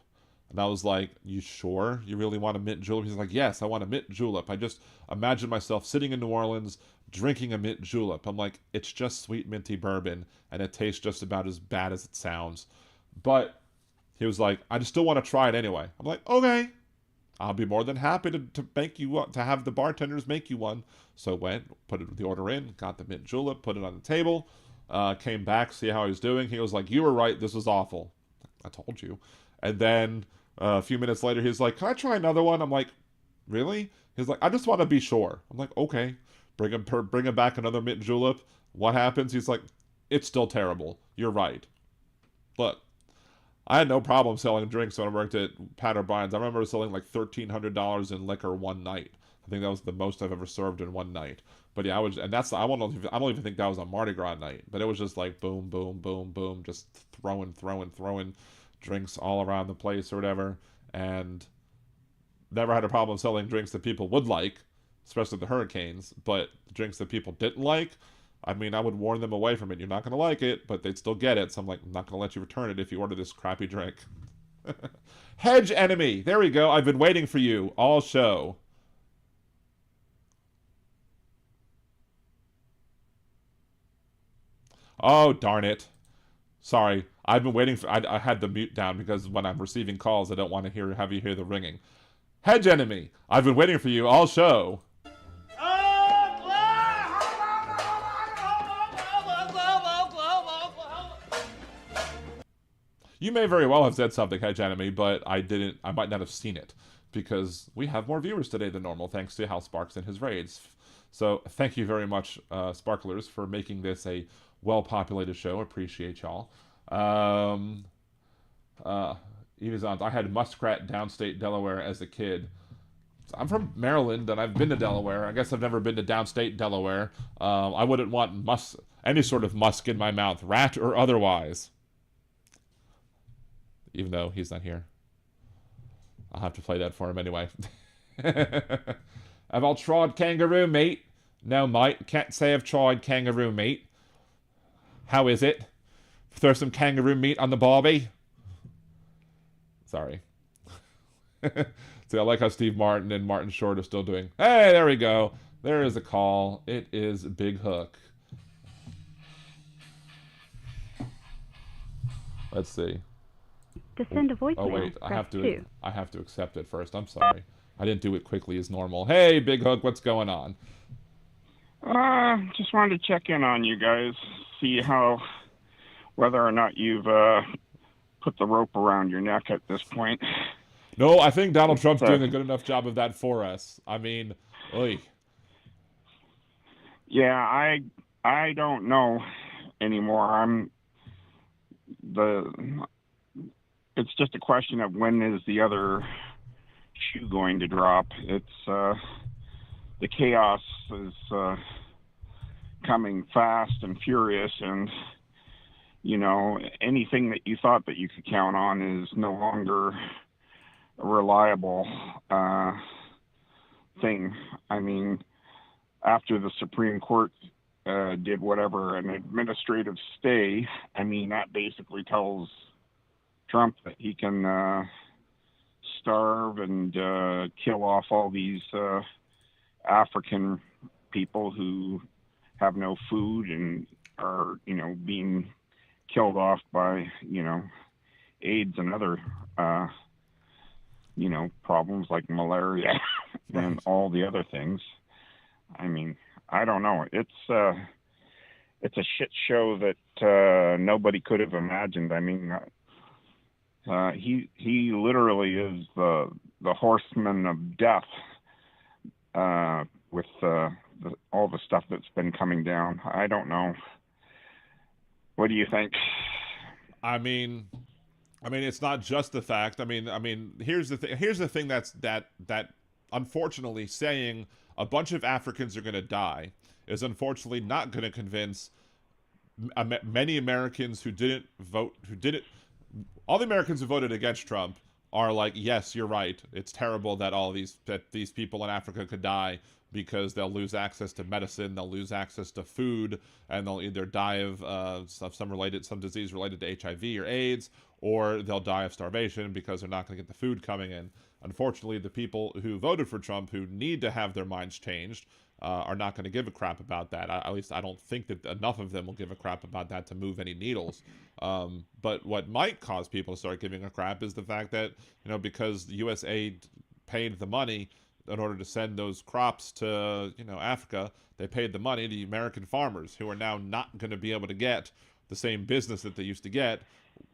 And I was like, you sure you really want a mint julep? He's like, yes, I want a mint julep. I just imagine myself sitting in New Orleans drinking a mint julep. I'm like, it's just sweet minty bourbon, and it tastes just about as bad as it sounds. But he was like, I just still want to try it anyway. I'm like, okay, I'll be more than happy to make you to have the bartenders make you one. So went, put the order in, got the mint julep, put it on the table, came back, see how he was doing. He was like, you were right, this was awful. I told you. And then a few minutes later, he's like, can I try another one? I'm like, really? He's like, I just want to be sure. I'm like, okay. Bring him back another mint julep. What happens? He's like, it's still terrible. You're right. Look, I had no problem selling drinks when I worked at Pat O'Brien's. I remember selling like $1,300 in liquor one night. I think that was the most I've ever served in one night. But yeah, I don't even think that was a Mardi Gras night. But it was just like boom, boom, boom, boom, just throwing drinks all around the place or whatever, and never had a problem selling drinks that people would like, especially the Hurricanes. But drinks that people didn't like, I mean, I would warn them away from it. You're not going to like it, but they'd still get it. So I'm like, I'm not going to let you return it if you order this crappy drink. Hedge enemy. There we go. I've been waiting for you all show. Oh, darn it. Sorry. I've been waiting for... I had the mute down because when I'm receiving calls, I don't want to have you hear the ringing. Hedge enemy. I've been waiting for you all show. You may very well have said something, Hedge Enemy, but I might not have seen it, because we have more viewers today than normal, thanks to Hal Sparks and his raids. So thank you very much, Sparklers, for making this a well-populated show. Appreciate y'all. Evazons, I had muskrat downstate Delaware as a kid. I'm from Maryland, and I've been to Delaware. I guess I've never been to downstate Delaware. I wouldn't want any sort of musk in my mouth, rat or otherwise. Even though he's not here. I'll have to play that for him anyway. Have I tried kangaroo meat? No, mate. Can't say I've tried kangaroo meat. How is it? Throw some kangaroo meat on the barbie? Sorry. See, I like how Steve Martin and Martin Short are still doing... Hey, there we go. There is a call. It is Big Hook. Let's see. To send a Oh voicemail, wait, press 2. I have to accept it first. I'm sorry. I didn't do it quickly as normal. Hey, Big Hook, what's going on? Just wanted to check in on you guys, see whether or not you've put the rope around your neck at this point. No, I think Donald Trump's uh, doing a good enough job of that for us. I mean, oy. Yeah, I don't know anymore. It's just a question of when is the other shoe going to drop. It's the chaos is coming fast and furious, and anything that you thought that you could count on is no longer a reliable thing. I mean, after the Supreme Court did whatever, an administrative stay, I mean, that basically tells Trump that he can starve and kill off all these African people who have no food and are, being killed off by, AIDS and other, problems like malaria and all the other things. I mean, I don't know. It's a shit show that nobody could have imagined. I mean, he literally is the horseman of death with all the stuff that's been coming down. I don't know. What do you think? I mean, it's not just the fact. I mean, here's the thing. Here's the thing that unfortunately saying a bunch of Africans are going to die is unfortunately not going to convince many Americans who didn't vote, all the Americans who voted against Trump are like, yes, you're right. It's terrible that these people in Africa could die because they'll lose access to medicine, they'll lose access to food, and they'll either die of some disease related to HIV or AIDS, or they'll die of starvation because they're not going to get the food coming in. Unfortunately, the people who voted for Trump, who need to have their minds changed, are not going to give a crap about that. At least I don't think that enough of them will give a crap about that to move any needles. But what might cause people to start giving a crap is the fact that, because USA paid the money in order to send those crops to, Africa, they paid the money to American farmers who are now not going to be able to get the same business that they used to get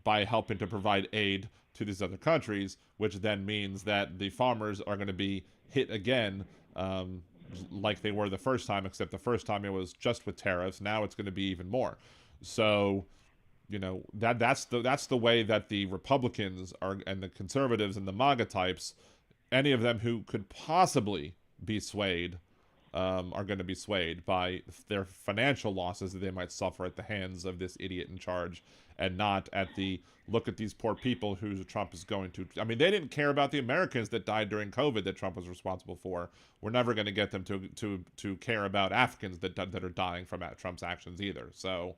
by helping to provide aid to these other countries, which then means that the farmers are going to be hit again, like they were the first time, except the first time it was just with tariffs. Now it's going to be even more. So, that's the way that the Republicans are, and the conservatives and the MAGA types, any of them who could possibly be swayed, are going to be swayed by their financial losses that they might suffer at the hands of this idiot in charge, and not at the look at these poor people who Trump is going to. I mean, they didn't care about the Americans that died during COVID that Trump was responsible for. We're never going to get them to care about Africans that are dying from Trump's actions either. So,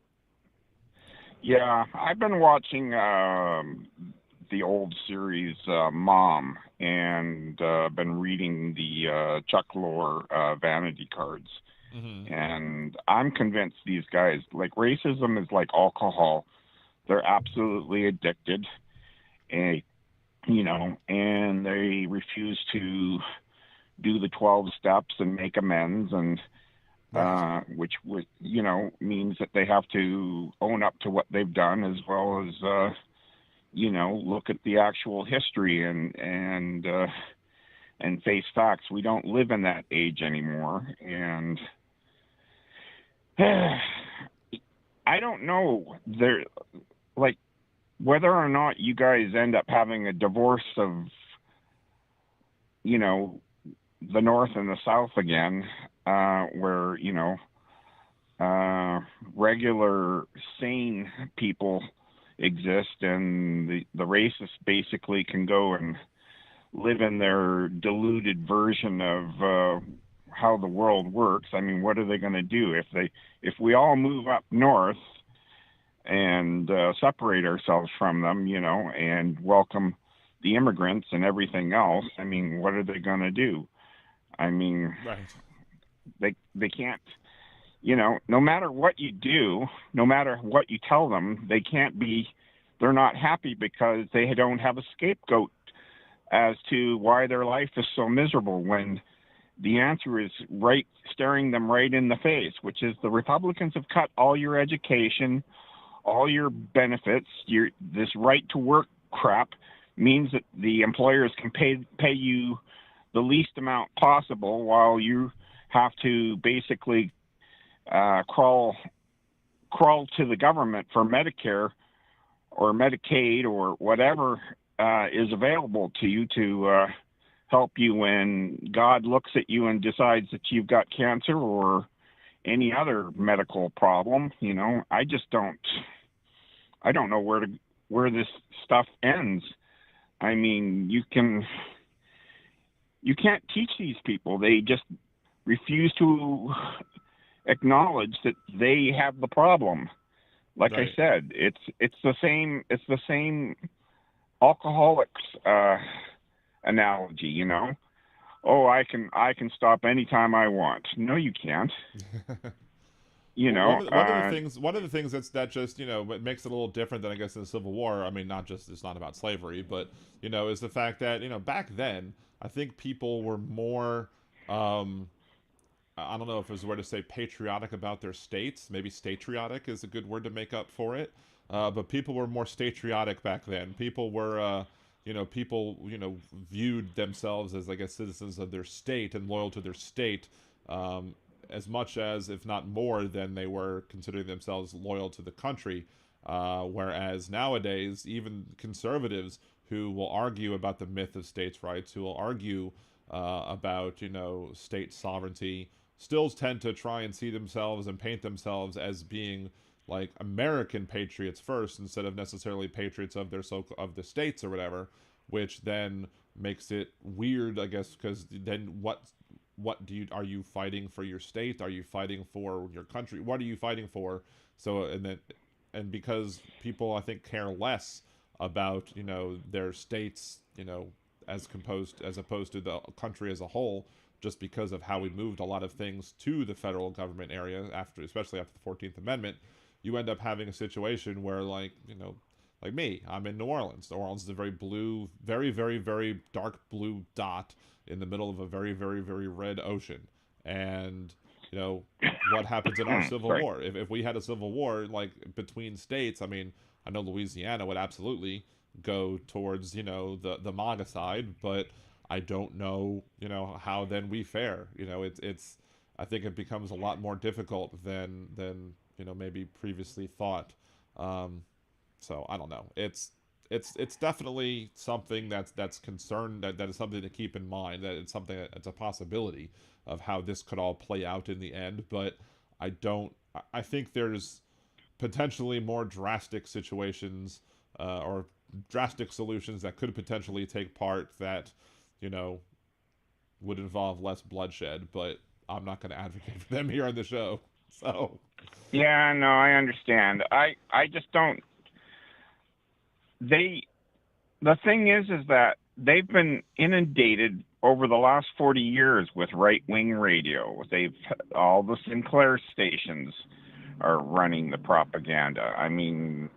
yeah, I've been watching the old series Mom, and been reading the Chuck Lorre Vanity Cards. Mm-hmm. And I'm convinced these guys, like, racism is like alcohol. They're absolutely addicted, and and they refuse to do the 12 steps and make amends, and which would means that they have to own up to what they've done, as well as look at the actual history and face facts. We don't live in that age anymore, and I don't know whether or not you guys end up having a divorce of the North and the South again, where regular sane people exist, and the racists basically can go and live in their deluded version of how the world works. I mean, what are they going to do if we all move up north and separate ourselves from them, and welcome the immigrants and everything else? I mean, what are they going to do? I mean, right. They can't, no matter what you do, no matter what you tell them, they can't be they're not happy because they don't have a scapegoat as to why their life is so miserable, when the answer is right staring them right in the face, which is the Republicans have cut all your education, all your benefits. This right to work crap means that the employers can pay you the least amount possible, while you have to basically crawl to the government for Medicare or Medicaid or whatever is available to you to help you when God looks at you and decides that you've got cancer or any other medical problem. You know, I don't know where this stuff ends. I mean, you can't teach these people. They just refuse to acknowledge that they have the problem. Like Right. I said, it's the same alcoholics analogy, you know. Oh, I can stop anytime I want. No, you can't. You Well, know, one of the things that just, you know, what makes it a little different than I guess in the Civil War. I mean, not just, it's not about slavery, but, you know, is the fact that, you know, back then I think people were more, I don't know if there's a word to say, patriotic about their states. Maybe statriotic is a good word to make up for it. But people were more statriotic back then. People were, viewed themselves as, I guess, citizens of their state and loyal to their state, as much as, if not more, than they were considering themselves loyal to the country. Whereas nowadays, even conservatives who will argue about the myth of states' rights, who will argue about, you know, state sovereignty, still tend to try and see themselves and paint themselves as being like American patriots first, instead of necessarily patriots of of the states or whatever, which then makes it weird, I guess, because then are you fighting for your state? Are you fighting for your country? What are you fighting for? So and because people, I think, care less about, you know, their states, you know, as opposed to the country as a whole, just because of how we moved a lot of things to the federal government area especially after the 14th Amendment. You end up having a situation where, like, you know, like me, I'm in New Orleans. New Orleans is a very blue, very, very, very dark blue dot in the middle of a very, very, very red ocean. And, you know, what happens in our Civil sorry. War? If we had a Civil War, like, between states, I mean, I know Louisiana would absolutely go towards, you know, the MAGA side, but I don't know, you know, how then we fare. You know, it's I think it becomes a lot more difficult than you know, maybe previously thought. So I don't know. It's definitely something that's concerned, that is something to keep in mind, that it's something that's a possibility of how this could all play out in the end. But I think there's potentially more drastic situations, or drastic solutions that could potentially take part that, you know, would involve less bloodshed, but I'm not going to advocate for them here on the show. So Yeah, no, I understand. I just don't. The thing is that they've been inundated over the last 40 years with right-wing radio. All the Sinclair stations are running the propaganda. I mean,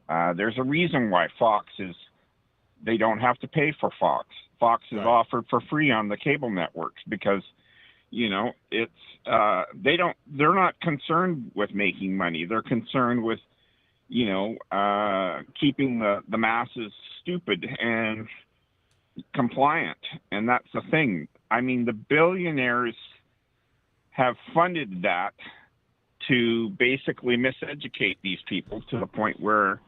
there's a reason why they don't have to pay for Fox. Fox is right, offered for free on the cable networks because, you know, they're not concerned with making money. They're concerned with, you know, keeping the masses stupid and compliant. And that's the thing. I mean, the billionaires have funded that to basically miseducate these people to the point where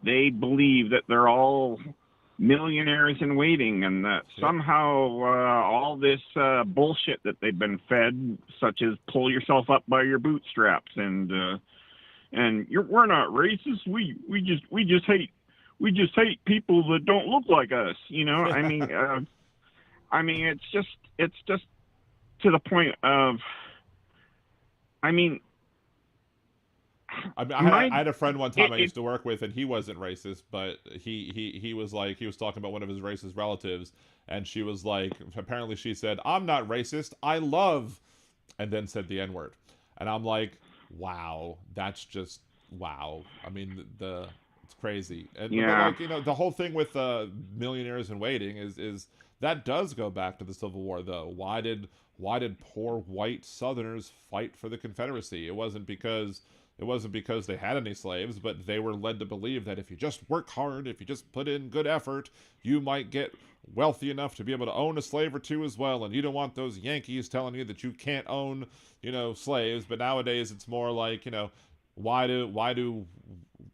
they believe that they're all millionaires in waiting, and that somehow all this bullshit that they've been fed, such as pull yourself up by your bootstraps and we're not racist. We just hate people that don't look like us. You know, I mean, it's just to the point of, I mean. I had a friend one time I used to work with, and he wasn't racist, but he was like, he was talking about one of his racist relatives, and she was like, apparently she said, "I'm not racist, I love," and then said the N word, and I'm like, wow, that's just wow. I mean, It's crazy. And but Yeah. like, you know, the whole thing with millionaires in waiting is that does go back to the Civil War though. Why did poor white Southerners fight for the Confederacy? It wasn't because they had any slaves, but they were led to believe that if you just work hard, if you just put in good effort, you might get wealthy enough to be able to own a slave or two as well. And you don't want those Yankees telling you that you can't own, slaves. But nowadays it's more like, why do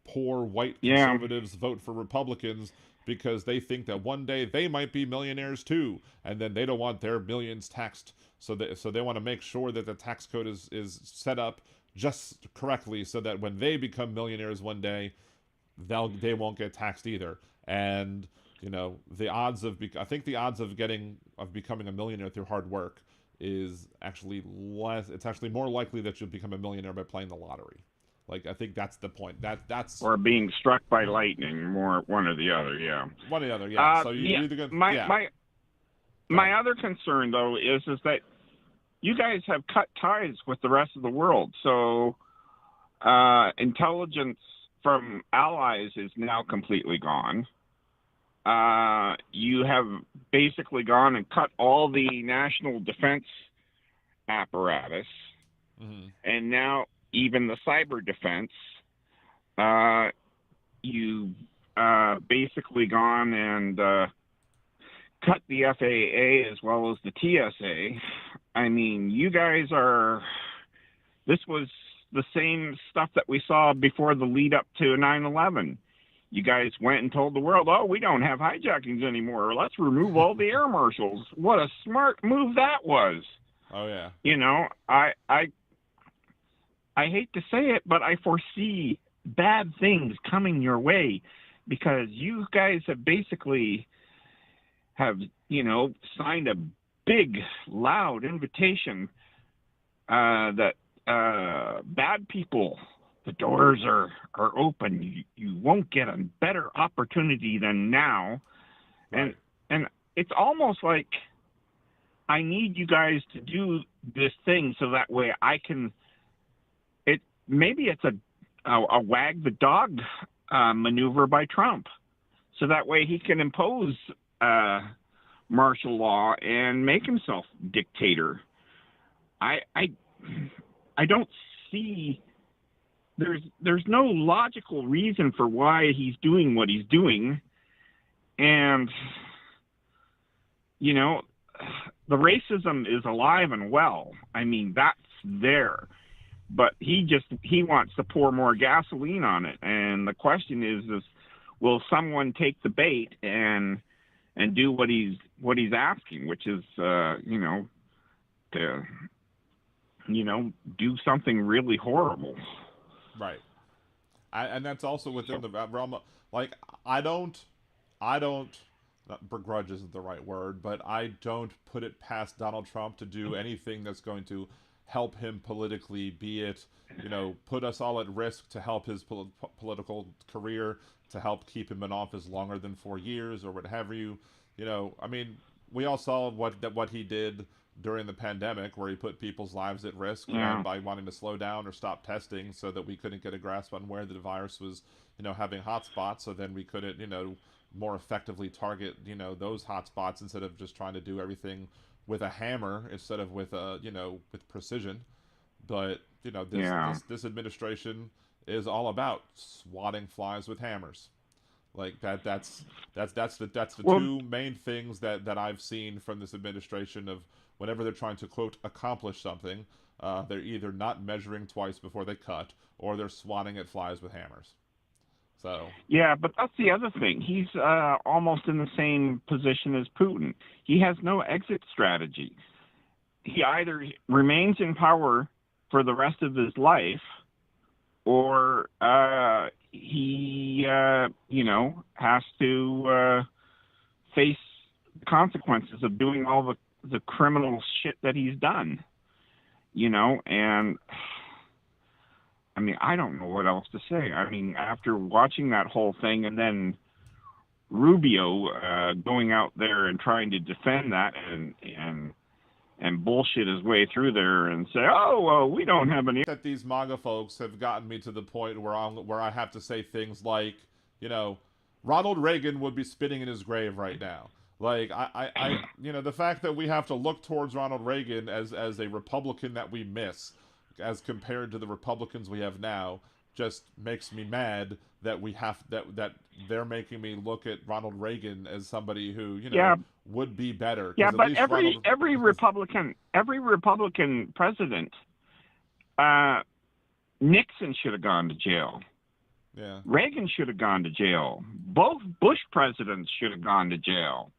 poor white Yeah. conservatives vote for Republicans? Because they think that one day they might be millionaires too, and then they don't want their millions taxed. So they want to make sure that the tax code is set up just correctly, so that when they become millionaires one day, they won't get taxed either. And the odds I think the odds of becoming a millionaire through hard work is actually less. It's actually more likely that you'll become a millionaire by playing the lottery. Like, I think that's the point. That's Or being struck by lightning, more one or the other. Yeah. one or the other. Yeah. So yeah, you're either gonna, my other concern though is that you guys have cut ties with the rest of the world. So intelligence from allies is now completely gone. You have basically gone and cut all the national defense apparatus, and now even the cyber defense. You basically gone and cut the FAA as well as the TSA. I mean, you guys this was the same stuff that we saw before the lead up to 9/11. You guys went and told the world, oh, we don't have hijackings anymore. Let's remove all the air marshals. What a smart move that was. Oh, yeah. I hate to say it, but I foresee bad things coming your way, because you guys have basically signed a big, loud invitation that bad people, the doors are open. You won't get a better opportunity than now. Right. And it's almost like I need you guys to do this thing so that way I can. Maybe it's a wag the dog maneuver by Trump, so that way he can impose martial law and make himself dictator. I don't see. There's no logical reason for why he's doing what he's doing, and the racism is alive and well. I mean, that's there. But he wants to pour more gasoline on it, and the question is will someone take the bait and do what he's asking, which is to do something really horrible. Right. And that's also within the realm of, like, I don't begrudge isn't the right word, but I don't put it past Donald Trump to do anything that's going to help him politically, be it, put us all at risk to help his political career, to help keep him in office longer than 4 years or what have you. I mean, we all saw what he did during the pandemic, where he put people's lives at risk by wanting to slow down or stop testing so that we couldn't get a grasp on where the virus was, having hotspots. So then we couldn't, more effectively target, those hotspots, instead of just trying to do everything with a hammer instead of with with precision. But this administration is all about swatting flies with hammers. Like that's the two main things that I've seen from this administration. Of whenever they're trying to, quote, accomplish something, they're either not measuring twice before they cut, or they're swatting at flies with hammers. So yeah, but that's the other thing. He's almost in the same position as Putin. He has no exit strategy. He either remains in power for the rest of his life, or he has to face the consequences of doing all the criminal shit that he's done. And I mean, I don't know what else to say. I mean, after watching that whole thing, and then Rubio going out there and trying to defend that and bullshit his way through there and say, oh, well, we don't have any. That these MAGA folks have gotten me to the point where I have to say things like, you know, Ronald Reagan would be spitting in his grave right now. Like the fact that we have to look towards Ronald Reagan as a Republican that we miss, as compared to the Republicans we have now, just makes me mad that we have that they're making me look at Ronald Reagan as somebody who would be better. Yeah, At but least every Republican president, Nixon should have gone to jail. Yeah. Reagan should have gone to jail. Both Bush presidents should have gone to jail.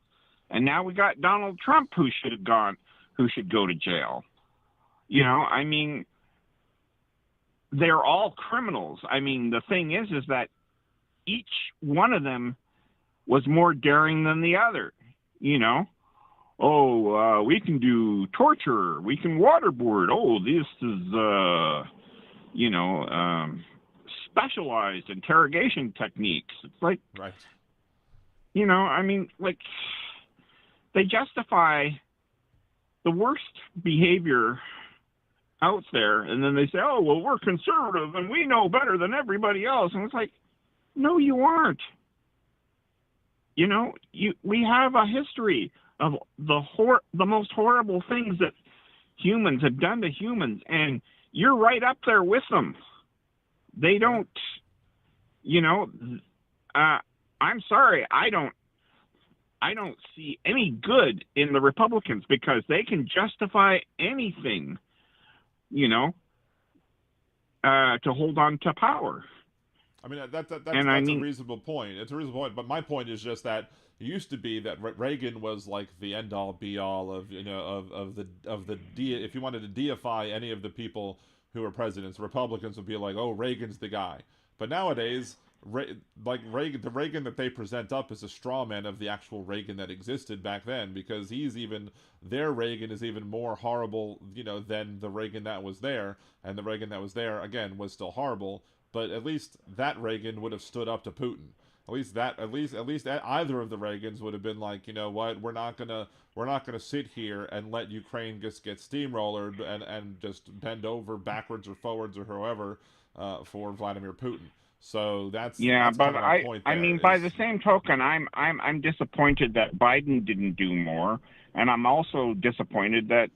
And now we got Donald Trump who should go to jail. You know, I mean, they're all criminals. I mean, the thing is that each one of them was more daring than the other, you know. Oh, we can do torture. We can waterboard. Oh, this is, specialized interrogation techniques. It's like, right. You know, I mean, like, they justify the worst behavior out there, and then they say, oh, well, we're conservative and we know better than everybody else. And it's like, no, you aren't. You know, we have a history of the most horrible things that humans have done to humans, and you're right up there with them. They don't, I'm sorry, I don't see any good in the Republicans because they can justify anything, to hold on to power. I mean, that's a reasonable point. It's a reasonable point, but my point is just that it used to be that Reagan was like the end all be all of if you wanted to deify any of the people who were presidents, Republicans would be like, oh, Reagan's the guy. But nowadays, the Reagan that they present up is a straw man of the actual Reagan that existed back then, because their Reagan is even more horrible, than the Reagan that was there, and the Reagan that was there, again, was still horrible, but at least that Reagan would have stood up to Putin. At least either of the Reagans would have been like, you know what, we're not gonna sit here and let Ukraine just get steamrollered and just bend over backwards or forwards or however for Vladimir Putin. So that's but kind of my point there. I mean, by the same token, I'm disappointed that Biden didn't do more, and I'm also disappointed that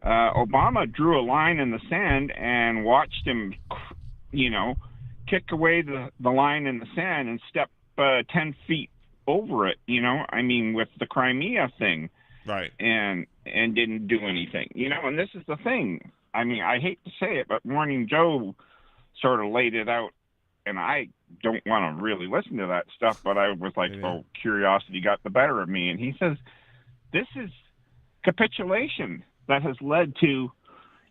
Obama drew a line in the sand and watched him, kick away the line in the sand and step 10 feet over it, I mean, with the Crimea thing. Right. And didn't do anything, and this is the thing. I mean, I hate to say it, but Morning Joe sort of laid it out, and I don't want to really listen to that stuff, but I was like, oh, curiosity got the better of me. And he says, this is capitulation that has led to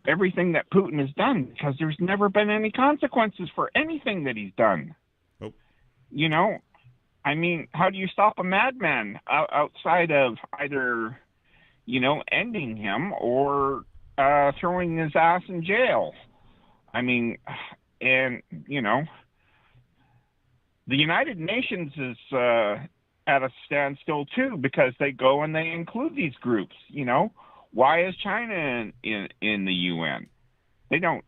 everything that Putin has done, because there's never been any consequences for anything that he's done. Nope. I mean, how do you stop a madman outside of either, ending him or throwing his ass in jail? I mean, and, the United Nations is at a standstill, too, because they go and they include these groups, Why is China in the UN? They don't.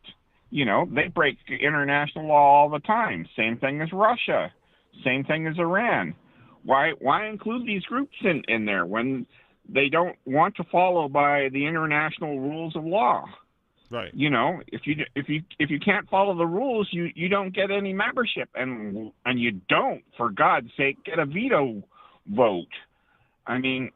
They break international law all the time. Same thing as Russia. Same thing as Iran. Why include these groups in there when they don't want to follow by the international rules of law? Right. If you can't follow the rules, you don't get any membership, and you don't, for God's sake, get a veto vote. I mean,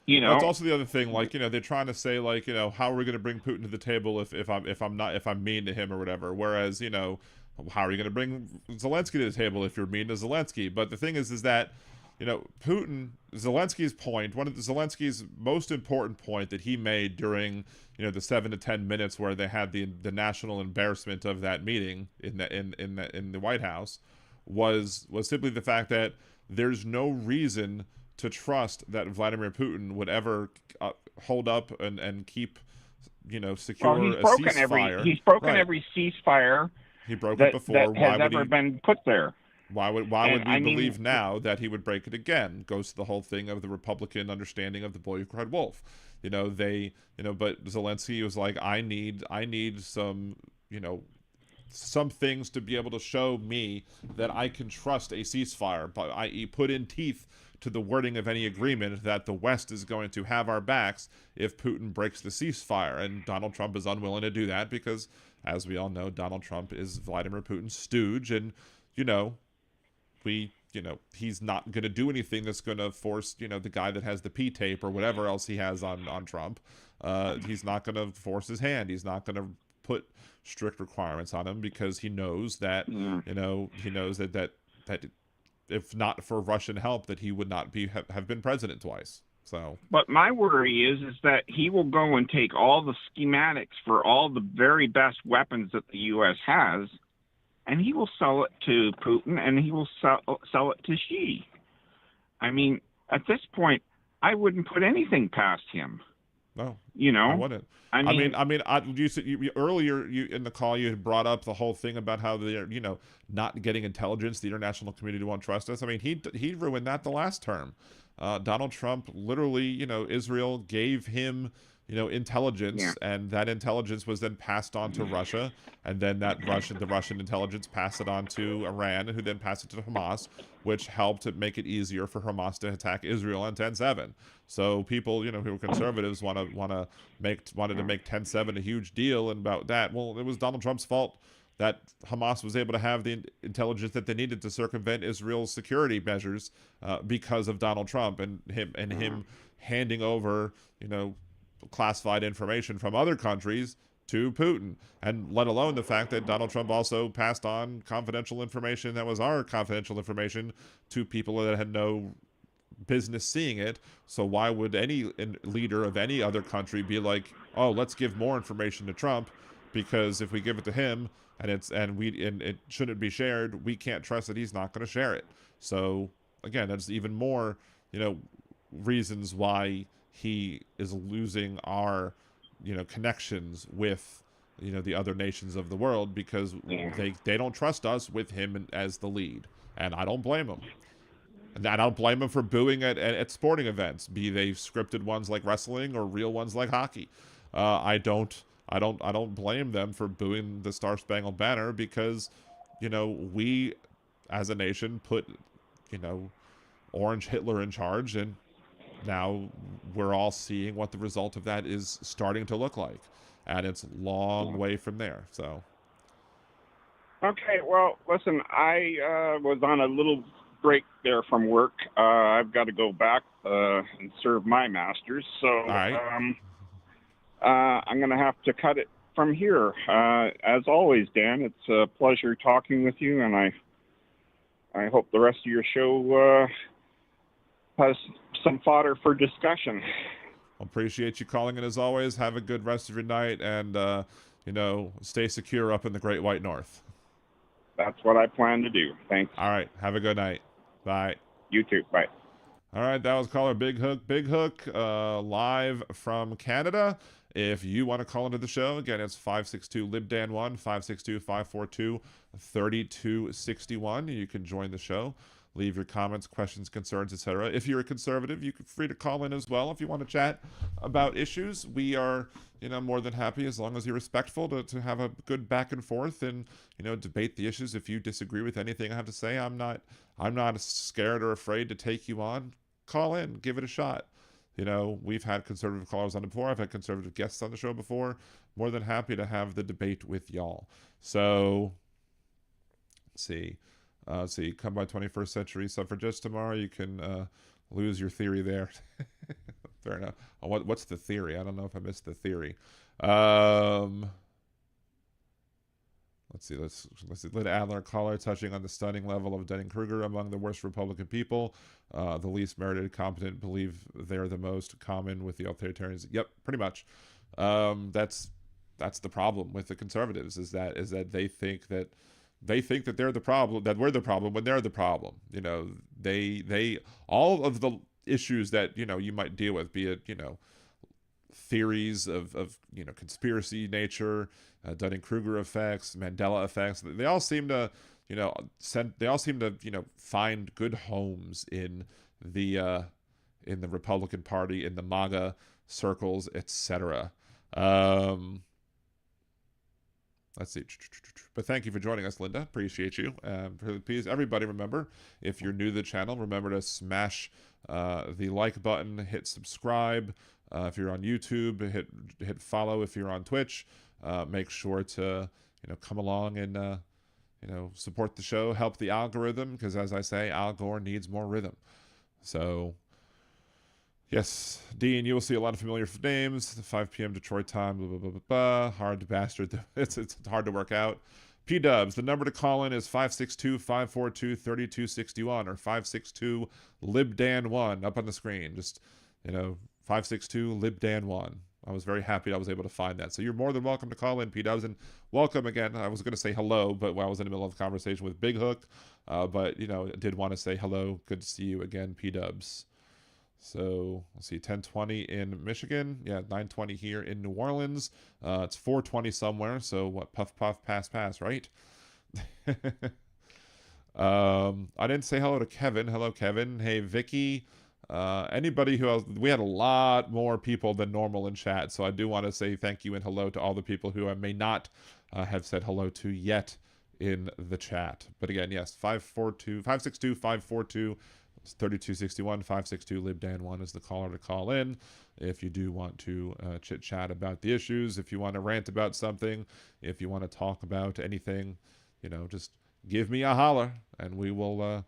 That's also the other thing. Like, they're trying to say, like, how are we going to bring Putin to the table if I'm mean to him or whatever? Whereas, how are you going to bring Zelensky to the table if you're mean to Zelensky? But the thing is that, Zelensky's point, one of Zelensky's most important point that he made during, the 7 to 10 minutes where they had the national embarrassment of that meeting in the White House was simply the fact that there's no reason to trust that Vladimir Putin would ever hold up and keep, secure a ceasefire. He's broken every ceasefire. He broke it before. That has ever been put there. Why would we believe now that he would break it again? Goes to the whole thing of the Republican understanding of the boy who cried wolf. But Zelensky was like, I need some, some things to be able to show me that I can trust a ceasefire, but i.e. put in teeth to the wording of any agreement that the West is going to have our backs if Putin breaks the ceasefire. And Donald Trump is unwilling to do that because, as we all know, Donald Trump is Vladimir Putin's stooge. And, he's not going to do anything that's going to force, the guy that has the P tape or whatever else he has on Trump. He's not going to force his hand. He's not going to put strict requirements on him because he knows that, that if not for Russian help, that he would not have been president twice. So, but my worry is that he will go and take all the schematics for all the very best weapons that the U.S. has, and he will sell it to Putin, and he will sell it to Xi. I mean, at this point, I wouldn't put anything past him. No, I wouldn't. You said earlier in the call you had brought up the whole thing about how they're not getting intelligence. The international community won't trust us. I mean, he ruined that the last term. Donald Trump literally, Israel gave him intelligence, and that intelligence was then passed on to Russia, and then the Russian intelligence passed it on to Iran, who then passed it to Hamas, which helped to make it easier for Hamas to attack Israel on 10/7. So people, who are conservatives wanted to make 10/7 a huge deal and about that. Well, it was Donald Trump's fault that Hamas was able to have the intelligence that they needed to circumvent Israel's security measures because of Donald Trump and him handing over, classified information from other countries to Putin, and let alone the fact that Donald Trump also passed on confidential information that was our confidential information to people that had no business seeing it. So why would any leader of any other country be like, oh, let's give more information to Trump, because if we give it to him and it shouldn't be shared, we can't trust that he's not going to share it. So again, that's even more reasons why he is losing our connections with the other nations of the world, because they don't trust us with him as the lead. And I don't blame him. And I don't blame him for booing at sporting events, be they scripted ones like wrestling or real ones like hockey. I don't blame them for booing the Star Spangled Banner, because we as a nation put Orange Hitler in charge, and now we're all seeing what the result of that is starting to look like, and it's a long way from there. So, okay, well, listen, I was on a little break there from work. I've got to go back and serve my masters, so all right. I'm going to have to cut it from here. As always, Dan, it's a pleasure talking with you, and I hope the rest of your show has some fodder for discussion. Appreciate you calling in as always. Have a good rest of your night, and stay secure up in the Great White North. That's what I plan to do. Thanks. All right. Have a good night. Bye. You too. Bye. All right. That was caller Big Hook. Big Hook, live from Canada. If you want to call into the show, again, it's 562-LIBDAN1, 562-542-3261. You can join the show. Leave your comments, questions, concerns, etc. If you're a conservative, you're free to call in as well. If you want to chat about issues, we are, more than happy, as long as you're respectful, to have a good back and forth and, debate the issues. If you disagree with anything I have to say, I'm not scared or afraid to take you on. Call in, give it a shot. We've had conservative callers on it before. I've had conservative guests on the show before. More than happy to have the debate with y'all. So, let's see. Come by 21st Century Suffragists tomorrow. You can lose your theory there. Fair enough. What's the theory? I don't know if I missed the theory. Let's see. Let's let Adler caller touching on the stunning level of Dunning-Kruger among the worst Republican people. The least merited, competent, believe they're the most common with the authoritarians. Yep, pretty much. That's the problem with the conservatives, is that they think that they're the problem, that we're the problem when they're the problem. They all of the issues that you might deal with, be it theories of conspiracy nature, Dunning-Kruger effects, Mandela effects. They all seem to find good homes in the Republican Party, in the MAGA circles, etc. Let's see. But thank you for joining us, Linda. Appreciate you. Please, everybody, remember, if you're new to the channel, remember to smash the like button, hit subscribe. If you're on YouTube, hit follow. If you're on Twitch, make sure to come along and support the show, help the algorithm, because as I say, Al Gore needs more rhythm. So. Yes, Dean, you will see a lot of familiar names. 5 p.m. Detroit time, blah, blah, blah, blah, blah. Hard to bastard. It's hard to work out. P-dubs, the number to call in is 562-542-3261 or 562-LibDan1 up on the screen. Just, 562-LibDan1. I was very happy I was able to find that. So you're more than welcome to call in, P-dubs, and welcome again. I was going to say hello, but I was in the middle of a conversation with Big Hook. But, I did want to say hello. Good to see you again, P-dubs. So let's see, 10:20 in Michigan. Yeah, 9:20 here in New Orleans. It's 4:20 somewhere. So what? Puff, puff, pass, pass, right? I didn't say hello to Kevin. Hello, Kevin. Hey, Vicky. Anybody who else? We had a lot more people than normal in chat. So I do want to say thank you and hello to all the people who I may not have said hello to yet in the chat. But again, yes, 562-542. 3261 562 LibDan1 is the caller to call in if you do want to chit chat about the issues, if you want to rant about something, if you want to talk about anything, just give me a holler and we will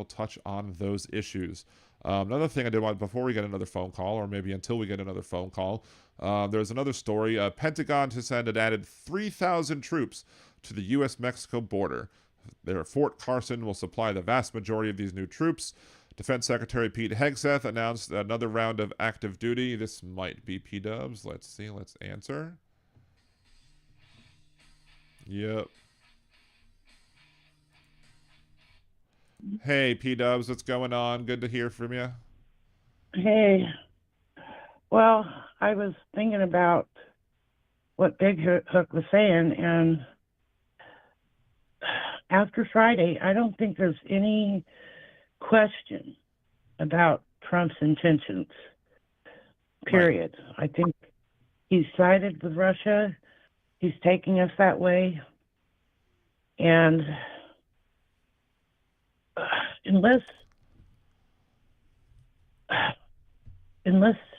touch on those issues. Another thing I did want before we get another phone call, or maybe until we get another phone call, there's another story. Pentagon has said it added 3,000 troops to the U.S.-Mexico border. Their Fort Carson will supply the vast majority of these new troops. Defense Secretary Pete Hegseth announced another round of active duty. This might be P-dubs. Let's see. Let's answer. Yep. Hey, P-dubs. What's going on? Good to hear from you. Hey. Well, I was thinking about what Big Hook was saying, and after Friday, I don't think there's any question about Trump's intentions, period. Right. I think he's sided with Russia. He's taking us that way. And unless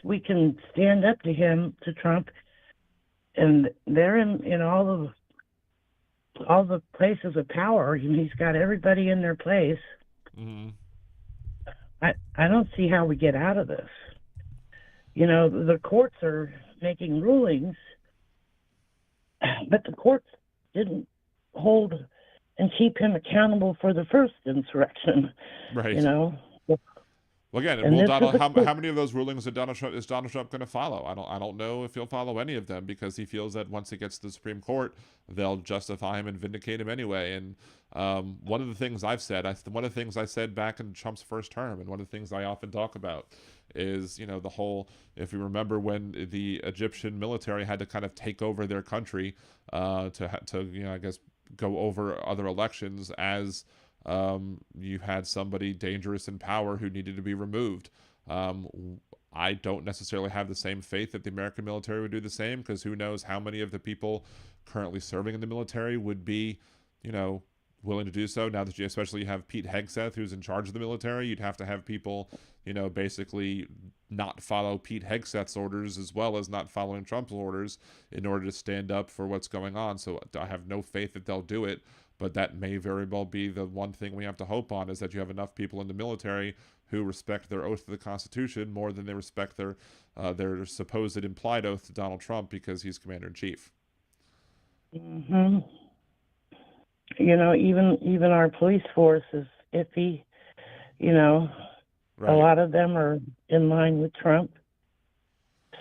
we can stand up to him, to Trump, and they're in all the places of power, and he's got everybody in their place. Mm-hmm. I don't see how we get out of this. The courts are making rulings, but the courts didn't hold and keep him accountable for the first insurrection. Right. Well, again, how many of those rulings is Donald Trump going to follow? I don't know if he'll follow any of them, because he feels that once it gets to the Supreme Court, they'll justify him and vindicate him anyway. And one of the things I've said, one of the things I said back in Trump's first term, and one of the things I often talk about is, the whole, if you remember when the Egyptian military had to kind of take over their country to I guess go over other elections as you had somebody dangerous in power who needed to be removed. I don't necessarily have the same faith that the American military would do the same, because who knows how many of the people currently serving in the military would be, willing to do so. Now that you especially have Pete Hegseth, who's in charge of the military, you'd have to have people, basically not follow Pete Hegseth's orders as well as not following Trump's orders in order to stand up for what's going on. So I have no faith that they'll do it. But that may very well be the one thing we have to hope on, is that you have enough people in the military who respect their oath to the Constitution more than they respect their supposed implied oath to Donald Trump because he's commander-in-chief. Mm-hmm. Even our police force is iffy. Right. A lot of them are in line with Trump.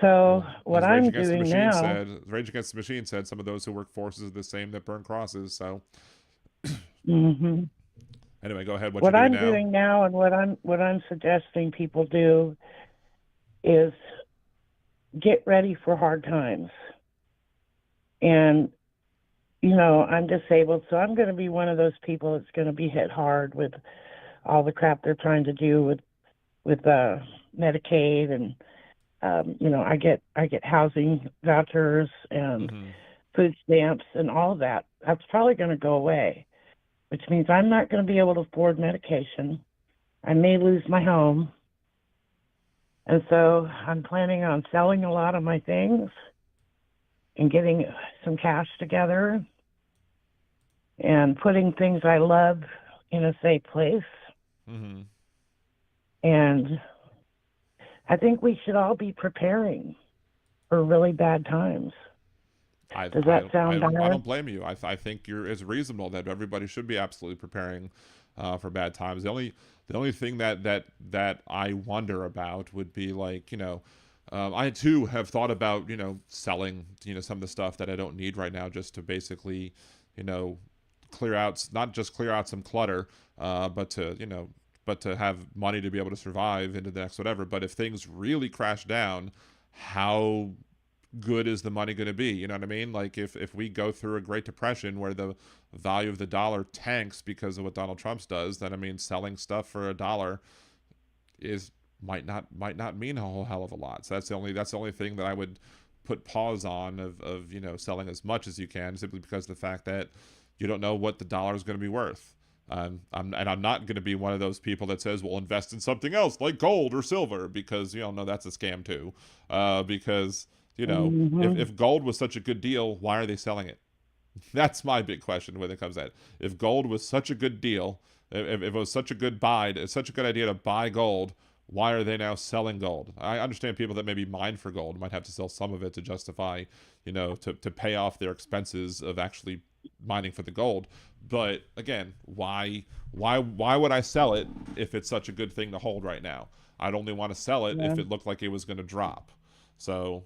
So what I'm doing now... Rage Against the Machine said some of those who work forces are the same that burn crosses, so... Mm-hmm. Anyway, go ahead. What I'm doing now, and what I'm suggesting people do, is get ready for hard times. And I'm disabled, so I'm going to be one of those people that's going to be hit hard with all the crap they're trying to do with Medicaid, and I get housing vouchers, and food stamps and all of that. That's probably going to go away, which means I'm not going to be able to afford medication. I may lose my home. And so I'm planning on selling a lot of my things and getting some cash together and putting things I love in a safe place. Mm-hmm. And I think we should all be preparing for really bad times. Does that sound bad? I don't blame you. I think it's reasonable that everybody should be absolutely preparing for bad times. The only thing that I wonder about would be like, I too have thought about, selling, some of the stuff that I don't need right now just to basically, clear out, not just clear out some clutter, but to have money to be able to survive into the next whatever. But if things really crash down, how good is the money going to be? You know what I mean? Like if we go through a Great Depression where the value of the dollar tanks because of what Donald Trump does, then I mean selling stuff for $1 might not mean a whole hell of a lot. So that's the only thing that I would put pause on of selling as much as you can, simply because of the fact that you don't know what the dollar is going to be worth. I'm not going to be one of those people that says we'll invest in something else like gold or silver, because no, that's a scam too. Because if gold was such a good deal, why are they selling it? That's my big question when it comes to that. If gold was such a good deal, if it was such a good buy, it's such a good idea to buy gold, why are they now selling gold? I understand people that maybe mine for gold might have to sell some of it to justify, to pay off their expenses of actually mining for the gold. But again, why would I sell it if it's such a good thing to hold right now? I'd only want to sell it if it looked like it was going to drop. So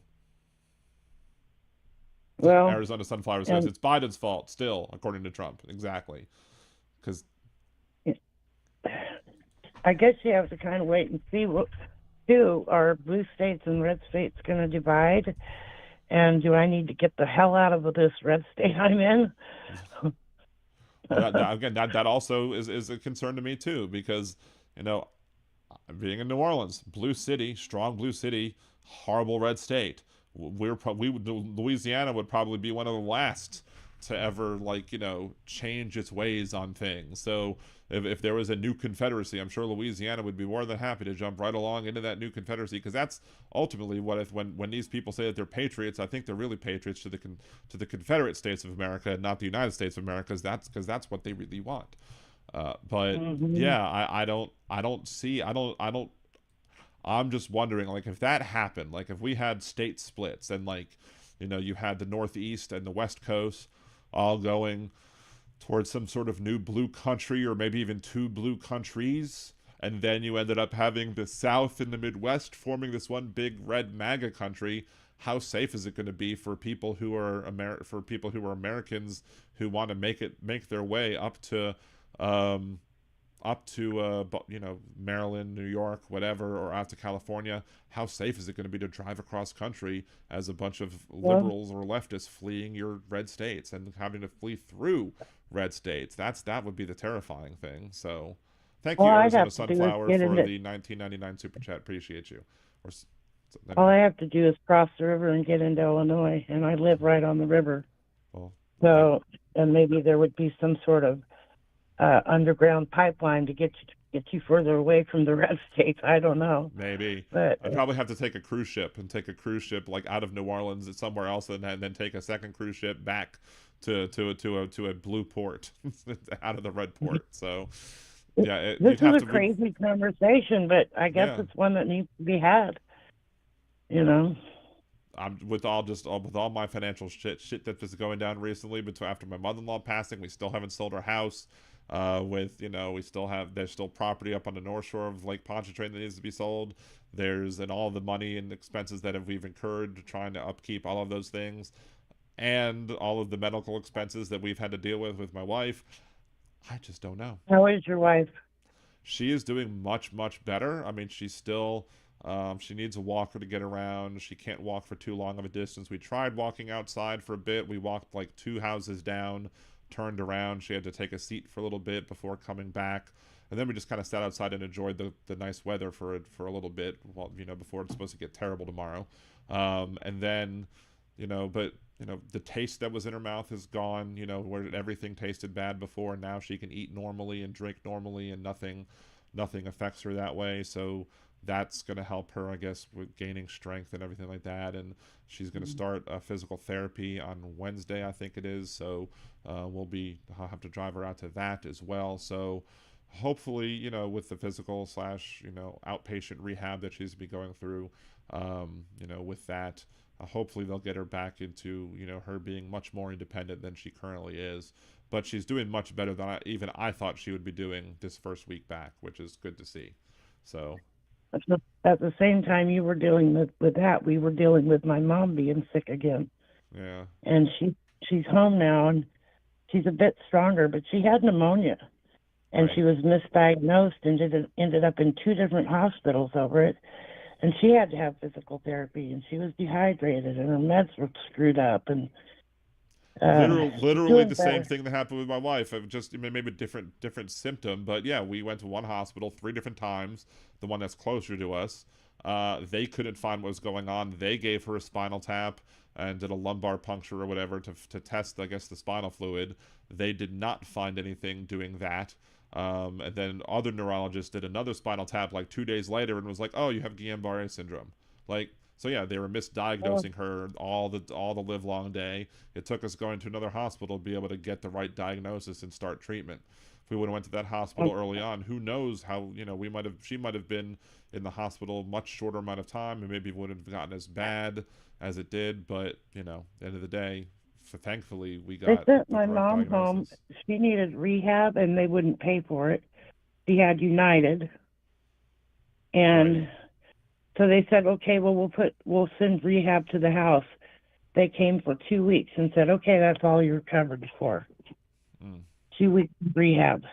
well, Arizona Sunflower says it's Biden's fault still, according to Trump. Exactly. Because I guess you have to kind of wait and see what are blue states and red states going to divide, and do I need to get the hell out of this red state I'm in? Again, that also is a concern to me too, because being in New Orleans, blue city, strong blue city, horrible red state. Louisiana would probably be one of the last to ever change its ways on things. So if there was a new confederacy, I'm sure Louisiana would be more than happy to jump right along into that new confederacy, because that's ultimately when these people say that they're patriots, I think they're really patriots to the Confederate States of America and not the United States of America, because that's what they really want. But yeah, I'm just wondering, if that happened, if we had state splits and you had the Northeast and the West Coast all going towards some sort of new blue country, or maybe even two blue countries, and then you ended up having the South and the Midwest forming this one big red MAGA country. How safe is it going to be for people who are Americans who want to make their way up to Maryland, New York, whatever, or out to California? How safe is it going to be to drive across country as a bunch of liberals or leftists fleeing your red states and having to flee through red states? That would be the terrifying thing. So thank you, Arizona Sunflower, for the 1999 super chat. Appreciate you. All I have to do is cross the river and get into Illinois, and I live right on the river. So, and maybe there would be some sort of underground pipeline to get you further away from the red states. I don't know. Maybe. But I'd probably have to take a cruise ship out of New Orleans somewhere else, and then take a second cruise ship back to a blue port out of the red port. So yeah, this is a crazy conversation, but I guess it's one that needs to be had. With all my financial shit that's just going down recently, after my mother-in-law passing, we still haven't sold our house. There's still property up on the North Shore of Lake Pontchartrain that needs to be sold. And all the money and expenses that we've incurred trying to upkeep all of those things, and all of the medical expenses that we've had to deal with my wife. I just don't know. How is your wife? She is doing much, much better. I mean, she's still, she needs a walker to get around. She can't walk for too long of a distance. We tried walking outside for a bit. We walked 2 houses down, turned around. She had to take a seat for a little bit before coming back. And then we just kind of sat outside and enjoyed the nice weather for a little bit, before it's supposed to get terrible tomorrow. And then but the taste that was in her mouth is gone. Where everything tasted bad before, and now she can eat normally and drink normally, and nothing affects her that way. So that's going to help her, I guess, with gaining strength and everything like that. And she's going to start physical therapy on Wednesday, I think it is. So I'll have to drive her out to that as well. So hopefully, with the physical slash, outpatient rehab that she's been going through, with that, hopefully they'll get her back into, her being much more independent than she currently is. But she's doing much better than even I thought she would be doing this first week back, which is good to see. So at the same time you were dealing with that, we were dealing with my mom being sick again. Yeah. And she's home now, and she's a bit stronger, but she had pneumonia. And Right. she was misdiagnosed and ended up in 2 different hospitals over it. And she had to have physical therapy, and she was dehydrated, and her meds were screwed up. And literally the same thing that happened with my wife. Maybe different symptom, but yeah, we went to one hospital 3 different times. The one that's closer to us, they couldn't find what was going on. They gave her a spinal tap and did a lumbar puncture or whatever to test, I guess, the spinal fluid. They did not find anything doing that. And then other neurologists did another spinal tap like 2 days later and was like, "Oh, you have Guillain-Barré syndrome." So yeah, they were misdiagnosing her all the live long day. It took us going to another hospital to be able to get the right diagnosis and start treatment. If we would have went to that hospital early on, who knows how, she might have been in the hospital much shorter amount of time, and maybe it wouldn't have gotten as bad as it did. But, at the end of the day, thankfully we got They sent the my correct mom home. diagnosis. She needed rehab, and they wouldn't pay for it. She had United. And Right. so they said, okay, well, we'll send rehab to the house. They came for 2 weeks and said, okay, that's all you're covered for. 2 weeks of rehab.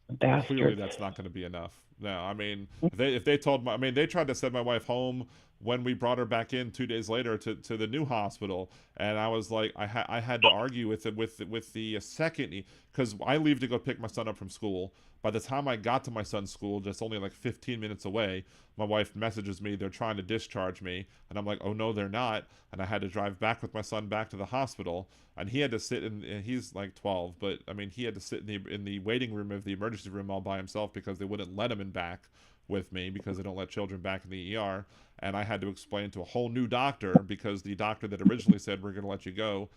Bastards. Clearly that's not going to be enough. No, I mean, if they told they tried to send my wife home when we brought her back in 2 days later to the new hospital, and I was like, I had to argue with the second, because I leave to go pick my son up from school. By the time I got to my son's school, just only like 15 minutes away, my wife messages me, they're trying to discharge me, and I'm like, oh no, they're not, and I had to drive back with my son back to the hospital, and he had to sit and he's like 12, but I mean, he had to sit in the waiting room of the emergency room all by himself because they wouldn't let him in back with me because they don't let children back in the ER, and I had to explain to a whole new doctor because the doctor that originally said we're going to let you go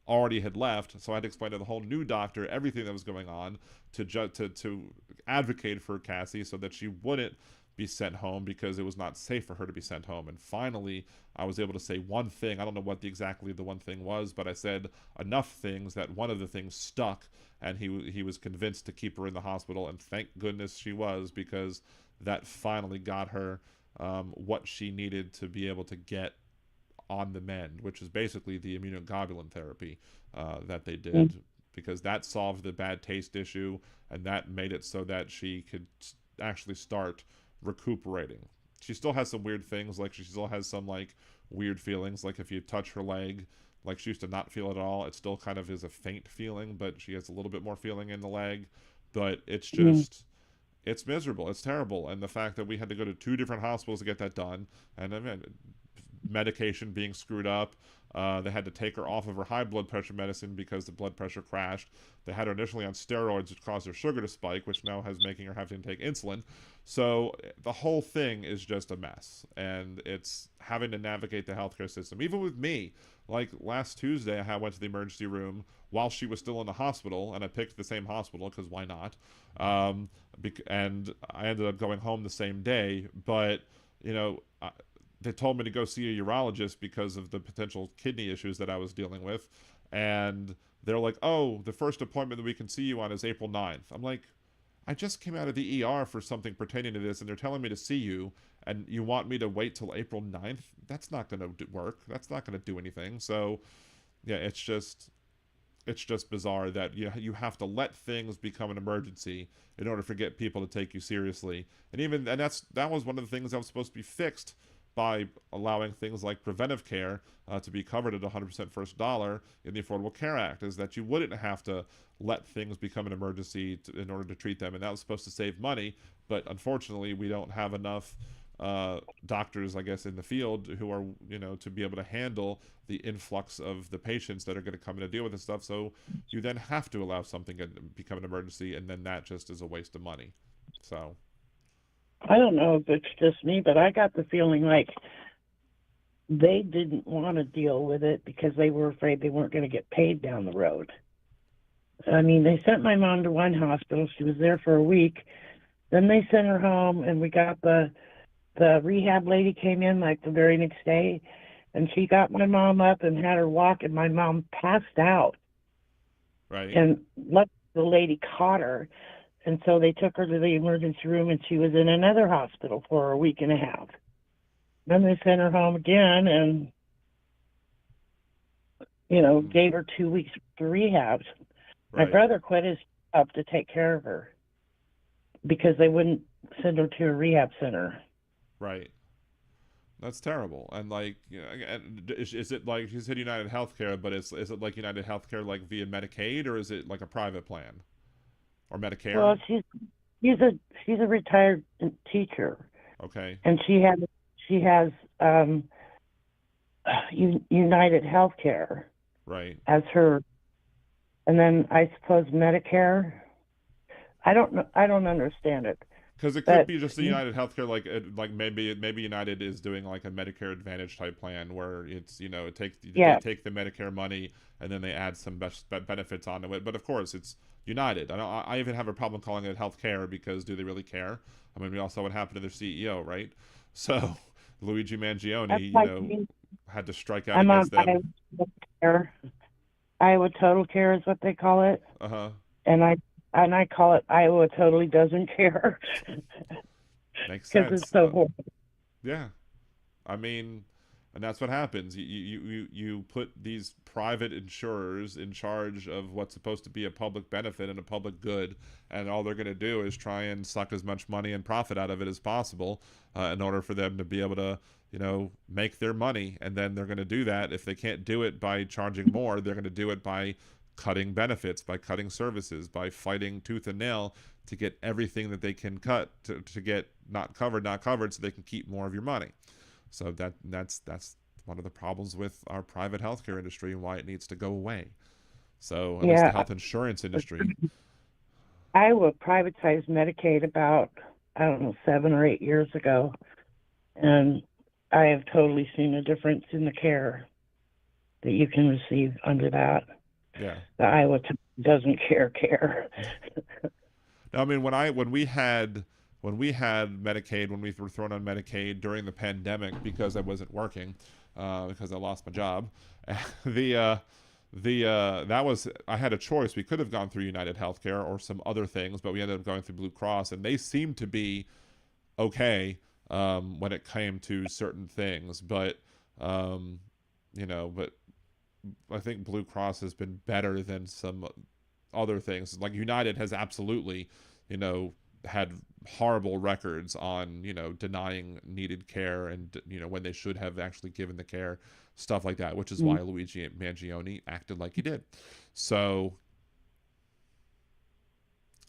already had left, so I had to explain to the whole new doctor everything that was going on to advocate for Cassie so that she wouldn't be sent home because it was not safe for her to be sent home. And finally, I was able to say one thing. I don't know what exactly the one thing was, but I said enough things that one of the things stuck, and he was convinced to keep her in the hospital, and thank goodness she was, because that finally got her what she needed to be able to get on the mend, which is basically the immunoglobulin therapy that they did, because that solved the bad taste issue, and that made it so that she could actually start recuperating. She still has some weird things, like she still has some like weird feelings, like if you touch her leg, like she used to not feel it at all, it still kind of is a faint feeling, but she has a little bit more feeling in the leg. But it's just it's miserable, it's terrible. And the fact that we had to go to 2 different hospitals to get that done, and I mean, medication being screwed up. They had to take her off of her high blood pressure medicine because the blood pressure crashed. They had her initially on steroids, which caused her sugar to spike, which now has making her have to take insulin. So the whole thing is just a mess, and it's having to navigate the healthcare system. Even with me, like last Tuesday, I went to the emergency room while she was still in the hospital, and I picked the same hospital because why not? And I ended up going home the same day, but they told me to go see a urologist because of the potential kidney issues that I was dealing with. And they're like, oh, the first appointment that we can see you on is April 9th. I'm like, I just came out of the ER for something pertaining to this, and they're telling me to see you, and you want me to wait till April 9th? That's not going to work. That's not going to do anything. So, yeah, it's just bizarre that you have to let things become an emergency in order to get people to take you seriously. And that was one of the things that was supposed to be fixed by allowing things like preventive care to be covered at 100% first dollar in the Affordable Care Act, is that you wouldn't have to let things become an emergency in order to treat them, and that was supposed to save money, but unfortunately we don't have enough doctors, I guess, in the field who are, to be able to handle the influx of the patients that are going to come in to deal with this stuff. So you then have to allow something to become an emergency, and then that just is a waste of money. So I don't know if it's just me, but I got the feeling like they didn't want to deal with it because they were afraid they weren't going to get paid down the road. I mean, they sent my mom to one hospital. She was there for a week. Then they sent her home, and we got the rehab lady came in like the very next day, and she got my mom up and had her walk, and my mom passed out. right. And luckily the lady caught her, and so they took her to the emergency room, and she was in another hospital for a week and a half. Then they sent her home again, and gave her 2 weeks for rehab. My Right. brother quit his job to take care of her because they wouldn't send her to a rehab center. Right. That's terrible. And like, is it like you said United Healthcare, but is it like United Healthcare like via Medicaid, or is it like a private plan or Medicare? Well, she's a retired teacher, Okay. and she has United Healthcare Right. as her, and then I suppose Medicare. I don't know. I don't understand it. Because it could be just the United Healthcare, like maybe United is doing like a Medicare Advantage type plan where it's they take the Medicare money and then they add some benefits onto it. But of course, it's United. I even have a problem calling it healthcare because do they really care? I mean, we all saw what happened to their CEO, right? So Luigi Mangione, had to strike out I'm against on them. Iowa Total Care is what they call it, and I call it Iowa Totally Doesn't Care. Makes sense. Because it's so horrible. Yeah, I mean, and that's what happens. You put these private insurers in charge of what's supposed to be a public benefit and a public good, and all they're going to do is try and suck as much money and profit out of it as possible in order for them to be able to, make their money. And then they're going to do that. If they can't do it by charging more, they're going to do it by cutting benefits, by cutting services, by fighting tooth and nail to get everything that they can cut to get not covered, so they can keep more of your money. So that's one of the problems with our private healthcare industry and why it needs to go away. So at least the health insurance industry. Iowa privatized Medicaid about, 7 or 8 years ago, and I have totally seen a difference in the care that you can receive under that. Yeah. The Iowa doesn't care. Now, I mean, when we had Medicaid, when we were thrown on Medicaid during the pandemic because I wasn't working, because I lost my job, that was, I had a choice. We could have gone through United Healthcare or some other things, but we ended up going through Blue Cross, and they seemed to be okay when it came to certain things, but but I think Blue Cross has been better than some other things. Like United has absolutely, had horrible records on, denying needed care and, when they should have actually given the care, stuff like that, which is why Luigi Mangione acted like he did. So,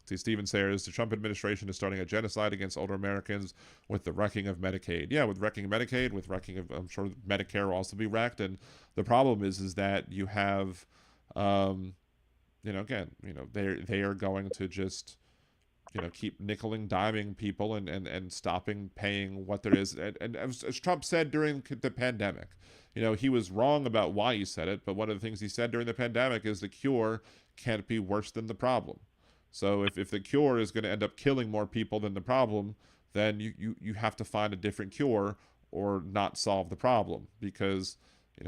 see, Steven Sayers, the Trump administration is starting a genocide against older Americans with the wrecking of Medicaid. Yeah, with wrecking Medicaid, with wrecking of, I'm sure Medicare will also be wrecked. And the problem is that you have, again, they are going to just, keep nickel and diming people and stopping paying what there is. And as Trump said during the pandemic, he was wrong about why he said it, but one of the things he said during the pandemic is the cure can't be worse than the problem. So if the cure is going to end up killing more people than the problem, then you have to find a different cure or not solve the problem, because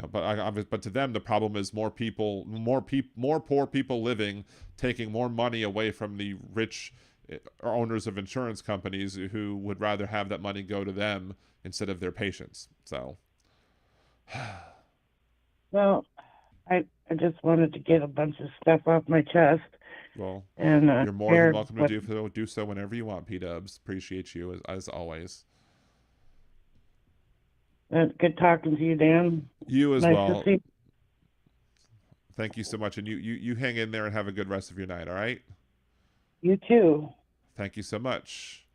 but to them the problem is more poor people living, taking more money away from the rich owners of insurance companies who would rather have that money go to them instead of their patients. So Well, I just wanted to get a bunch of stuff off my chest. Well, and you're more than welcome to do so whenever you want, P-Dubs. Appreciate you as always. Good talking to you, Dan. You as nice well. To see you. Thank you so much, and you hang in there and have a good rest of your night. All right. You too. Thank you so much,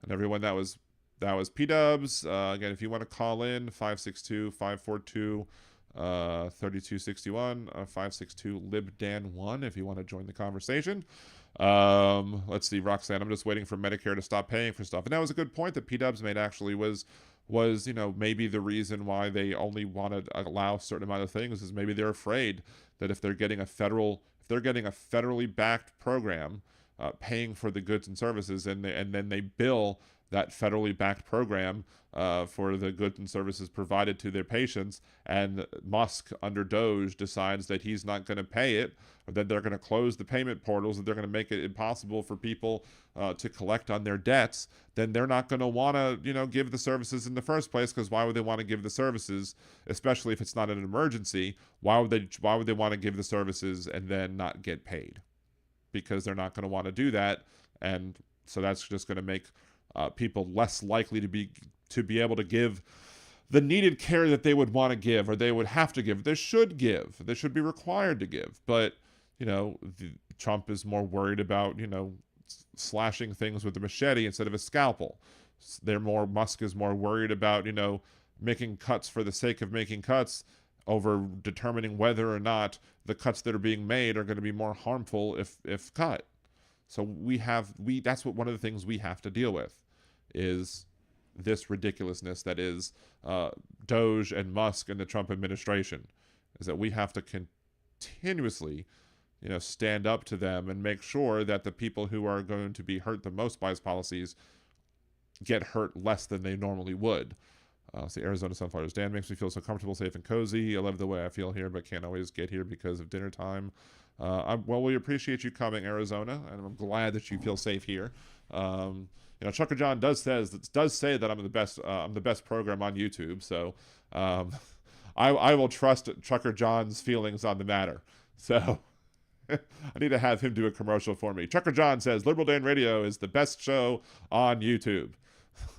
and everyone. That was that was P-Dubs. Again, if you want to call in, 562-542 3261, 562-LibDan1 if you want to join the conversation. Let's see, Roxanne, I'm just waiting for Medicare to stop paying for stuff. And that was a good point that P-Dubs made, actually, was maybe the reason why they only want to allow a certain amount of things is maybe they're afraid that if they're getting a federally backed program paying for the goods and services, and then they bill that federally backed program for the goods and services provided to their patients, and Musk under Doge decides that he's not going to pay it, or that they're going to close the payment portals, that they're going to make it impossible for people to collect on their debts, then they're not going to want to, give the services in the first place, because why would they want to give the services, especially if it's not an emergency? Why would they want to give the services and then not get paid? Because they're not going to want to do that, and so that's just going to make people less likely to be able to give the needed care that they would want to give, or they would have to give. They should be required to give. But Trump is more worried about slashing things with a machete instead of a scalpel. Musk is more worried about making cuts for the sake of making cuts, over determining whether or not the cuts that are being made are going to be more harmful if cut. So that's one of the things we have to deal with, is this ridiculousness that is Doge and Musk and the Trump administration, is that we have to continuously stand up to them and make sure that the people who are going to be hurt the most by his policies get hurt less than they normally would. See, Arizona Sunflowers. Dan makes me feel so comfortable, safe, and cozy. I love the way I feel here, but can't always get here because of dinner time. We appreciate you coming, Arizona, and I'm glad that you feel safe here. Trucker John does say that I'm the best program on YouTube, so I will trust Trucker John's feelings on the matter. So I need to have him do a commercial for me. Trucker John says Liberal Dan Radio is the best show on YouTube.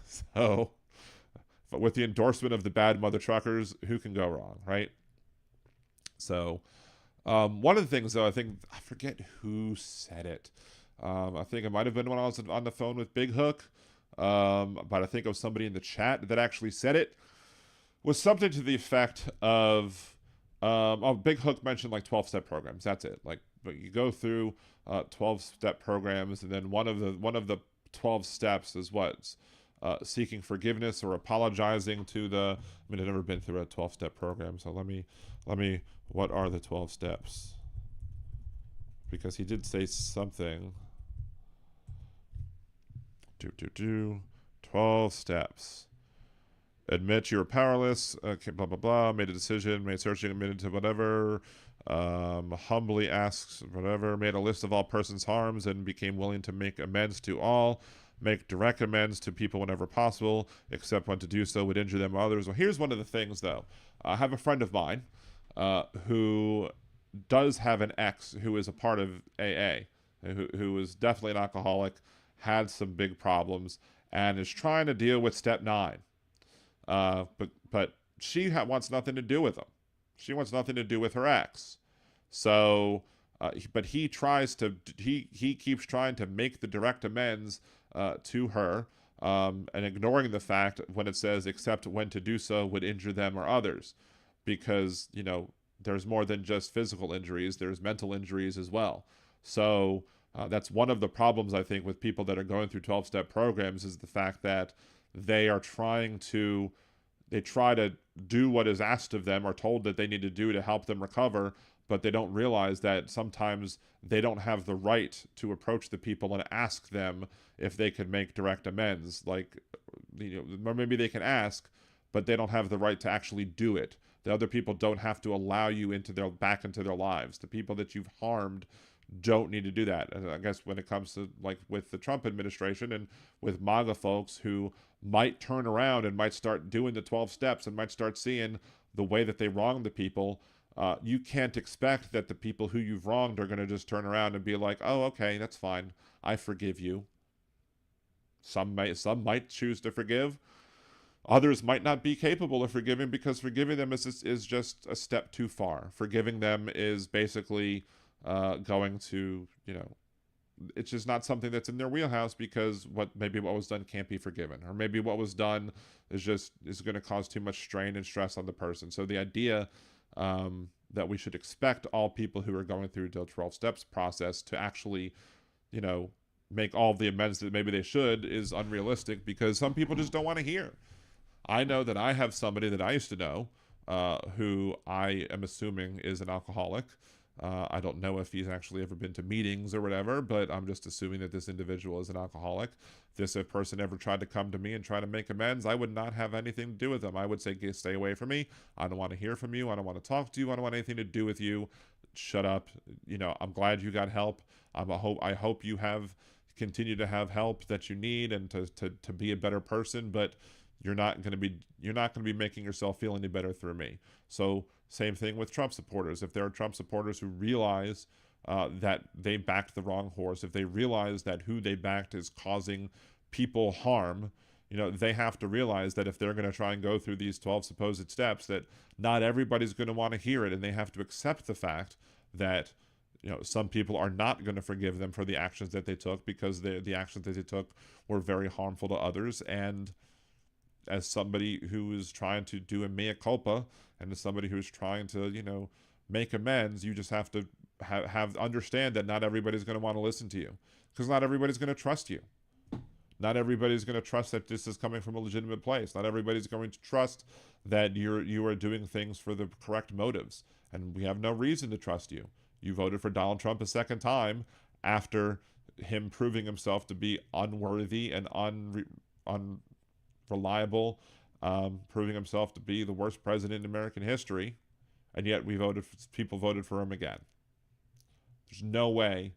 So, but with the endorsement of the bad mother truckers, who can go wrong, right? So, one of the things, though, I forget who said it. I think it might have been when I was on the phone with Big Hook, but I think it was somebody in the chat that actually said it, was something to the effect of, Big Hook mentioned like 12-step programs. That's it. But you go through 12-step programs, and then one of the 12 steps is what? Seeking forgiveness or apologizing to the. I've never been through a 12-step program, so let me. What are the 12 steps? Because he did say something. 12 steps. Admit you were powerless. Okay, blah blah blah. Made a decision. Made searching. Admitted to whatever. Humbly asks whatever. Made a list of all persons' harms and became willing to make amends to all. Make direct amends to people whenever possible, except when to do so would injure them or others. Well, here's one of the things, though. I have a friend of mine who does have an ex who is a part of AA, who is definitely an alcoholic, had some big problems, and is trying to deal with step 9. But she wants nothing to do with him. She wants nothing to do with her ex. So, but he keeps trying to make the direct amends to her, and ignoring the fact when it says except when to do so would injure them or others, because there's more than just physical injuries, there's mental injuries as well. So that's one of the problems I think with people that are going through 12-step programs, is the fact that they try to do what is asked of them or told that they need to do to help them recover, but they don't realize that sometimes they don't have the right to approach the people and ask them if they can make direct amends. Maybe they can ask, but they don't have the right to actually do it. The other people don't have to allow you back into their lives. The people that you've harmed don't need to do that. And I guess when it comes to with the Trump administration and with MAGA folks who might turn around and might start doing the 12 steps and might start seeing the way that they wronged the people, you can't expect that the people who you've wronged are going to just turn around and be like, oh, okay, that's fine, I forgive you. Some might choose to forgive. Others might not be capable of forgiving, because forgiving them is just a step too far. Forgiving them is basically going to, it's just not something that's in their wheelhouse because maybe what was done can't be forgiven, or maybe what was done is going to cause too much strain and stress on the person. So the idea that we should expect all people who are going through the 12 steps process to actually, make all the amends that maybe they should is unrealistic, because some people just don't want to hear. I know that I have somebody that I used to know who I am assuming is an alcoholic. I don't know if he's actually ever been to meetings or whatever, but I'm just assuming that this individual is an alcoholic. If a person ever tried to come to me and try to make amends, I would not have anything to do with them. I would say, stay away from me. I don't want to hear from you. I don't want to talk to you. I don't want anything to do with you. Shut up. I'm glad you got help. I hope you continue to have help that you need and to be a better person, but you're not going to be making yourself feel any better through me. So same thing with Trump supporters. If there are Trump supporters who realize that they backed the wrong horse, if they realize that who they backed is causing people harm, they have to realize that if they're going to try and go through these 12 supposed steps, that not everybody's going to want to hear it, and they have to accept the fact that some people are not going to forgive them for the actions that they took, because the actions that they took were very harmful to others. And as somebody who is trying to do a mea culpa, and as somebody who's trying to, make amends, you just have to understand that not everybody's going to want to listen to you, because not everybody's going to trust you. Not everybody's going to trust that this is coming from a legitimate place. Not everybody's going to trust that you are doing things for the correct motives. And we have no reason to trust you. You voted for Donald Trump a second time after him proving himself to be unworthy and unreliable, proving himself to be the worst president in American history, and yet people voted for him again. There's no way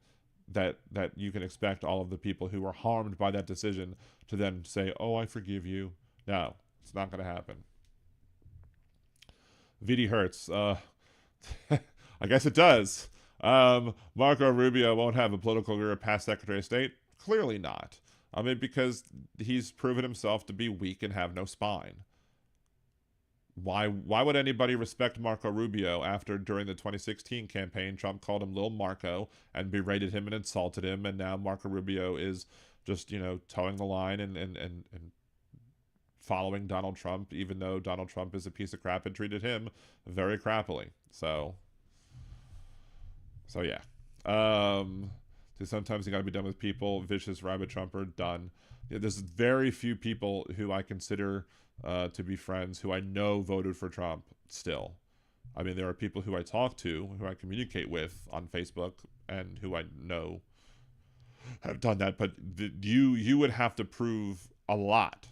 that you can expect all of the people who were harmed by that decision to then say, "Oh, I forgive you." No, it's not going to happen. VD Hertz. I guess it does. Marco Rubio won't have a political career past Secretary of State? Clearly not. Because he's proven himself to be weak and have no spine. Why would anybody respect Marco Rubio after, during the 2016 campaign, Trump called him Lil Marco and berated him and insulted him, and now Marco Rubio is just, towing the line and following Donald Trump, even though Donald Trump is a piece of crap and treated him very crappily. So yeah. So sometimes you got to be done with people. Vicious Rabbit Trumper, done. There's very few people who I consider to be friends who I know voted for Trump still. There are people who I talk to, who I communicate with on Facebook, and who I know have done that. But you would have to prove a lot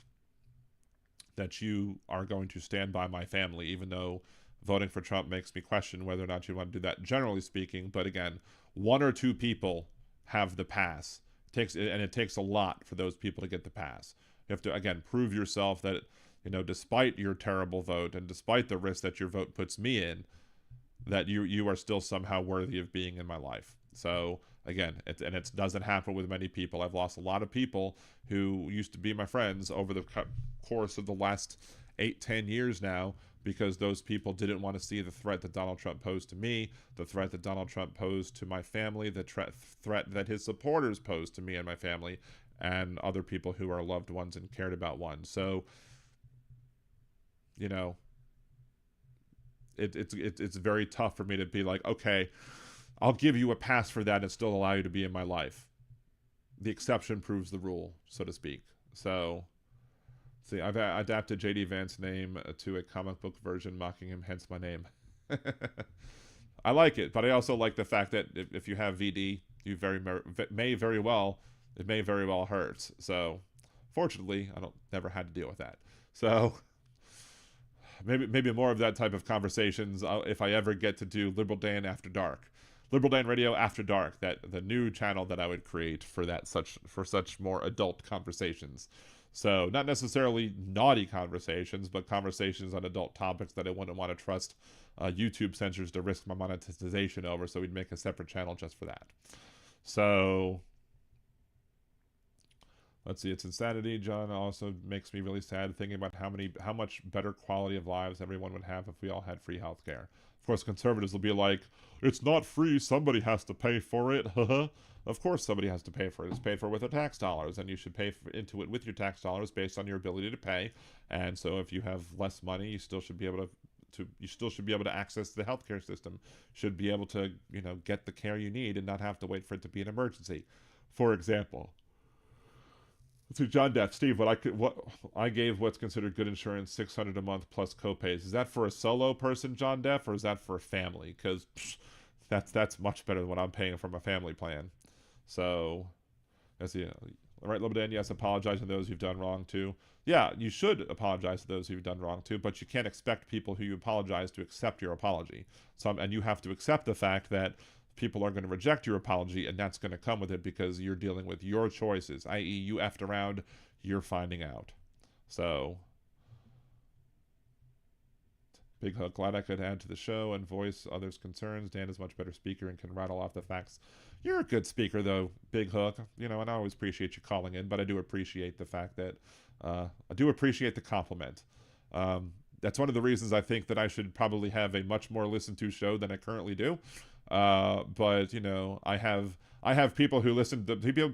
that you are going to stand by my family, even though voting for Trump makes me question whether or not you want to do that, generally speaking. But again, one or two people have the pass. It takes a lot for those people to get the pass. You have to, again, prove yourself that, despite your terrible vote and despite the risk that your vote puts me in, that you are still somehow worthy of being in my life. So again, it doesn't happen with many people. I've lost a lot of people who used to be my friends over the course of the last 8-10 years now, because those people didn't want to see the threat that Donald Trump posed to me, the threat that Donald Trump posed to my family, the threat that his supporters posed to me and my family, and other people who are loved ones and cared about one. So, it's very tough for me to be like, okay, I'll give you a pass for that and still allow you to be in my life. The exception proves the rule, so to speak. So, see, I've adapted J.D. Vance's name to a comic book version, mocking him, hence my name. I like it, but I also like the fact that if you have VD, you may very well hurt. So, fortunately, I never had to deal with that. So, maybe more of that type of conversations if I ever get to do Liberal Dan After Dark. Liberal Dan Radio After Dark, the new channel that I would create for such more adult conversations. So not necessarily naughty conversations, but conversations on adult topics that I wouldn't want to trust YouTube censors to risk my monetization over. So we'd make a separate channel just for that. So Let's see, it's insanity. John also makes me really sad thinking about how much better quality of lives everyone would have if we all had free healthcare. Of course, conservatives will be like, it's not free, somebody has to pay for it. Of course somebody has to pay for it. It's paid for with their tax dollars, and you should pay into it with your tax dollars based on your ability to pay. And so if you have less money, you still should be able to access the healthcare system, should be able to, get the care you need and not have to wait for it to be an emergency. For example, let's see, John Depp, Steve, what I gave what's considered good insurance, $600 a month plus copays. Is that for a solo person, John Depp, or is that for a family? Because that's much better than what I'm paying for my family plan. So, let's see. All right, Lobadan, yes, apologize to those you've done wrong to. Yeah, you should apologize to those who've done wrong to, but you can't expect people who you apologize to accept your apology. And you have to accept the fact that people are going to reject your apology, and that's going to come with it because you're dealing with your choices, i.e. you effed around, you're finding out. So, Big Hook, glad I could add to the show and voice others' concerns. Dan is a much better speaker and can rattle off the facts. You're a good speaker, though, Big Hook. And I always appreciate you calling in, but I do appreciate the fact that, I do appreciate the compliment. That's one of the reasons I think that I should probably have a much more listened to show than I currently do. But I have people who listen.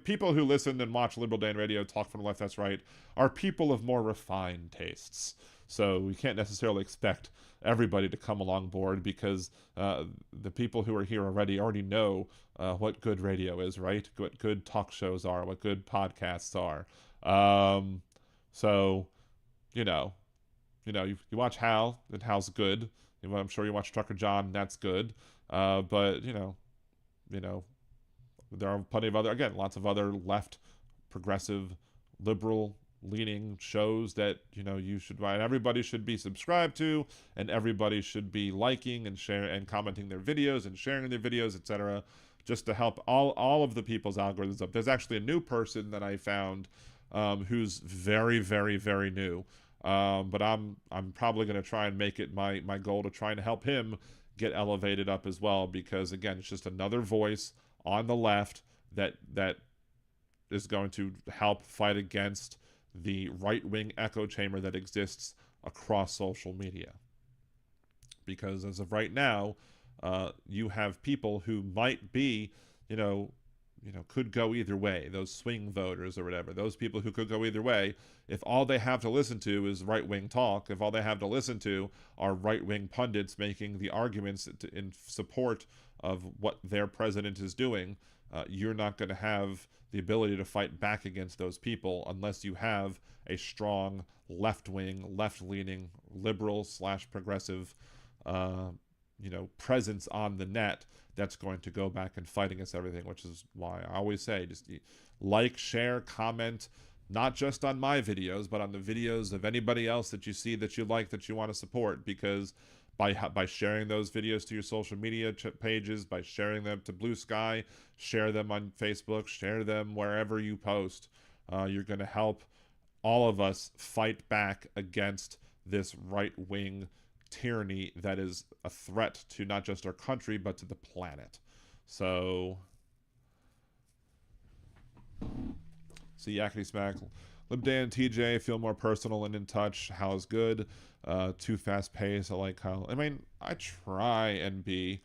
People who listen and watch Liberal Dan Radio, Talk from the Left, That's Right, are people of more refined tastes. So we can't necessarily expect everybody to come along board because the people who are here already know what good radio is, right? What good talk shows are, what good podcasts are. So you watch Hal, and Hal's good. I'm sure you watch Trucker John, and that's good. But there are plenty of lots of other left, progressive, liberal leaning shows that you should, and everybody should be subscribed to, and everybody should be liking and share and commenting their videos and sharing their videos, etc., just to help all of the people's algorithms up. There's actually a new person that I found who's very, very, very new. But I'm probably going to try and make it my goal to try and help him get elevated up as well, because again, it's just another voice on the left that is going to help fight against the right-wing echo chamber that exists across social media. Because as of right now, you have people who might be, could go either way. Those swing voters or whatever. Those people who could go either way. If all they have to listen to is right-wing talk, if all they have to listen to are right-wing pundits making the arguments in support of what their president is doing, you're not going to have the ability to fight back against those people unless you have a strong left-wing, left-leaning, liberal/progressive presence on the net that's going to go back and fight against everything, which is why I always say, just like, share, comment, not just on my videos, but on the videos of anybody else that you see that you like, that you want to support, because by sharing those videos to your social media pages, by sharing them to Blue Sky, share them on Facebook, share them wherever you post, you're going to help all of us fight back against this right-wing tyranny that is a threat to not just our country but to the planet. So, see, Yakety Smack, Lib Dan, TJ feel more personal and in touch. How's good? Too fast paced. I like how. I try and be.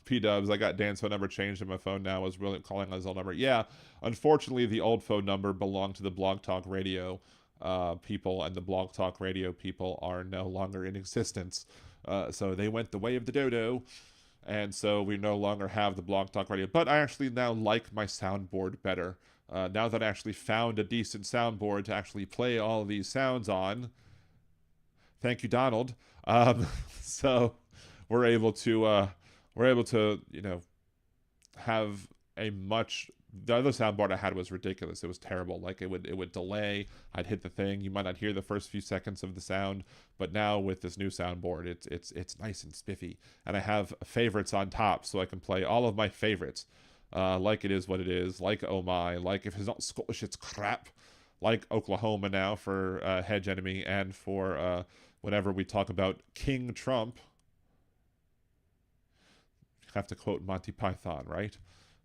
P-dubs, I got Dan's phone number changed in my phone now. I was really calling on his old number. Yeah, unfortunately, the old phone number belonged to the Blog Talk Radio people, and the Blog Talk Radio people are no longer in existence. So they went the way of the dodo, and so we no longer have the Blog Talk Radio. But I actually now like my soundboard better. Now that I actually found a decent soundboard to actually play all of these sounds on. Thank you, Donald. So we're able to have a much. The other soundboard I had was ridiculous. It was terrible. Like, it would delay. I'd hit the thing. You might not hear the first few seconds of the sound. But now with this new soundboard, it's nice and spiffy. And I have favorites on top, so I can play all of my favorites. Like It Is What It Is, like Oh My, like If It's Not Scottish, It's Crap, like Oklahoma now for Hedge Enemy, and for whenever we talk about King Trump. Have to quote Monty Python, right?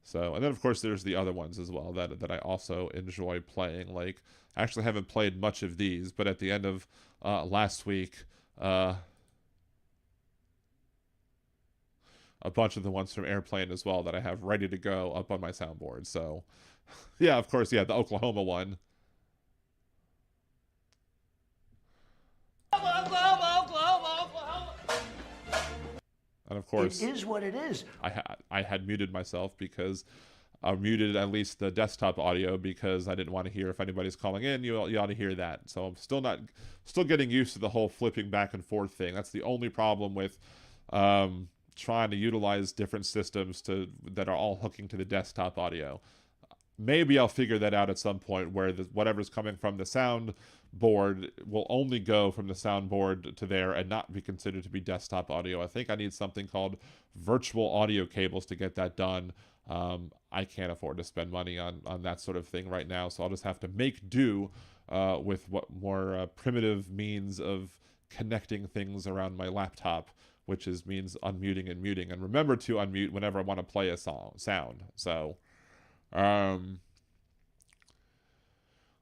So, and then of course there's the other ones as well that I also enjoy playing. Like, I actually haven't played much of these, but at the end of last week, a bunch of the ones from Airplane as well that I have ready to go up on my soundboard. So, yeah, of course, yeah, the Oklahoma one. And of course, It is what it is. I had muted myself because I muted at least the desktop audio because I didn't want to hear if anybody's calling in. You ought to hear that. So I'm still getting used to the whole flipping back and forth thing. That's the only problem with trying to utilize different systems that are all hooking to the desktop audio. Maybe I'll figure that out at some point where whatever's coming from the soundboard will only go from the soundboard to there and not be considered to be desktop audio. I think I need something called virtual audio cables to get that done. I can't afford to spend money on that sort of thing right now, so I'll just have to make do with what more primitive means of connecting things around my laptop, which means unmuting and muting. And remember to unmute whenever I want to play a sound. So...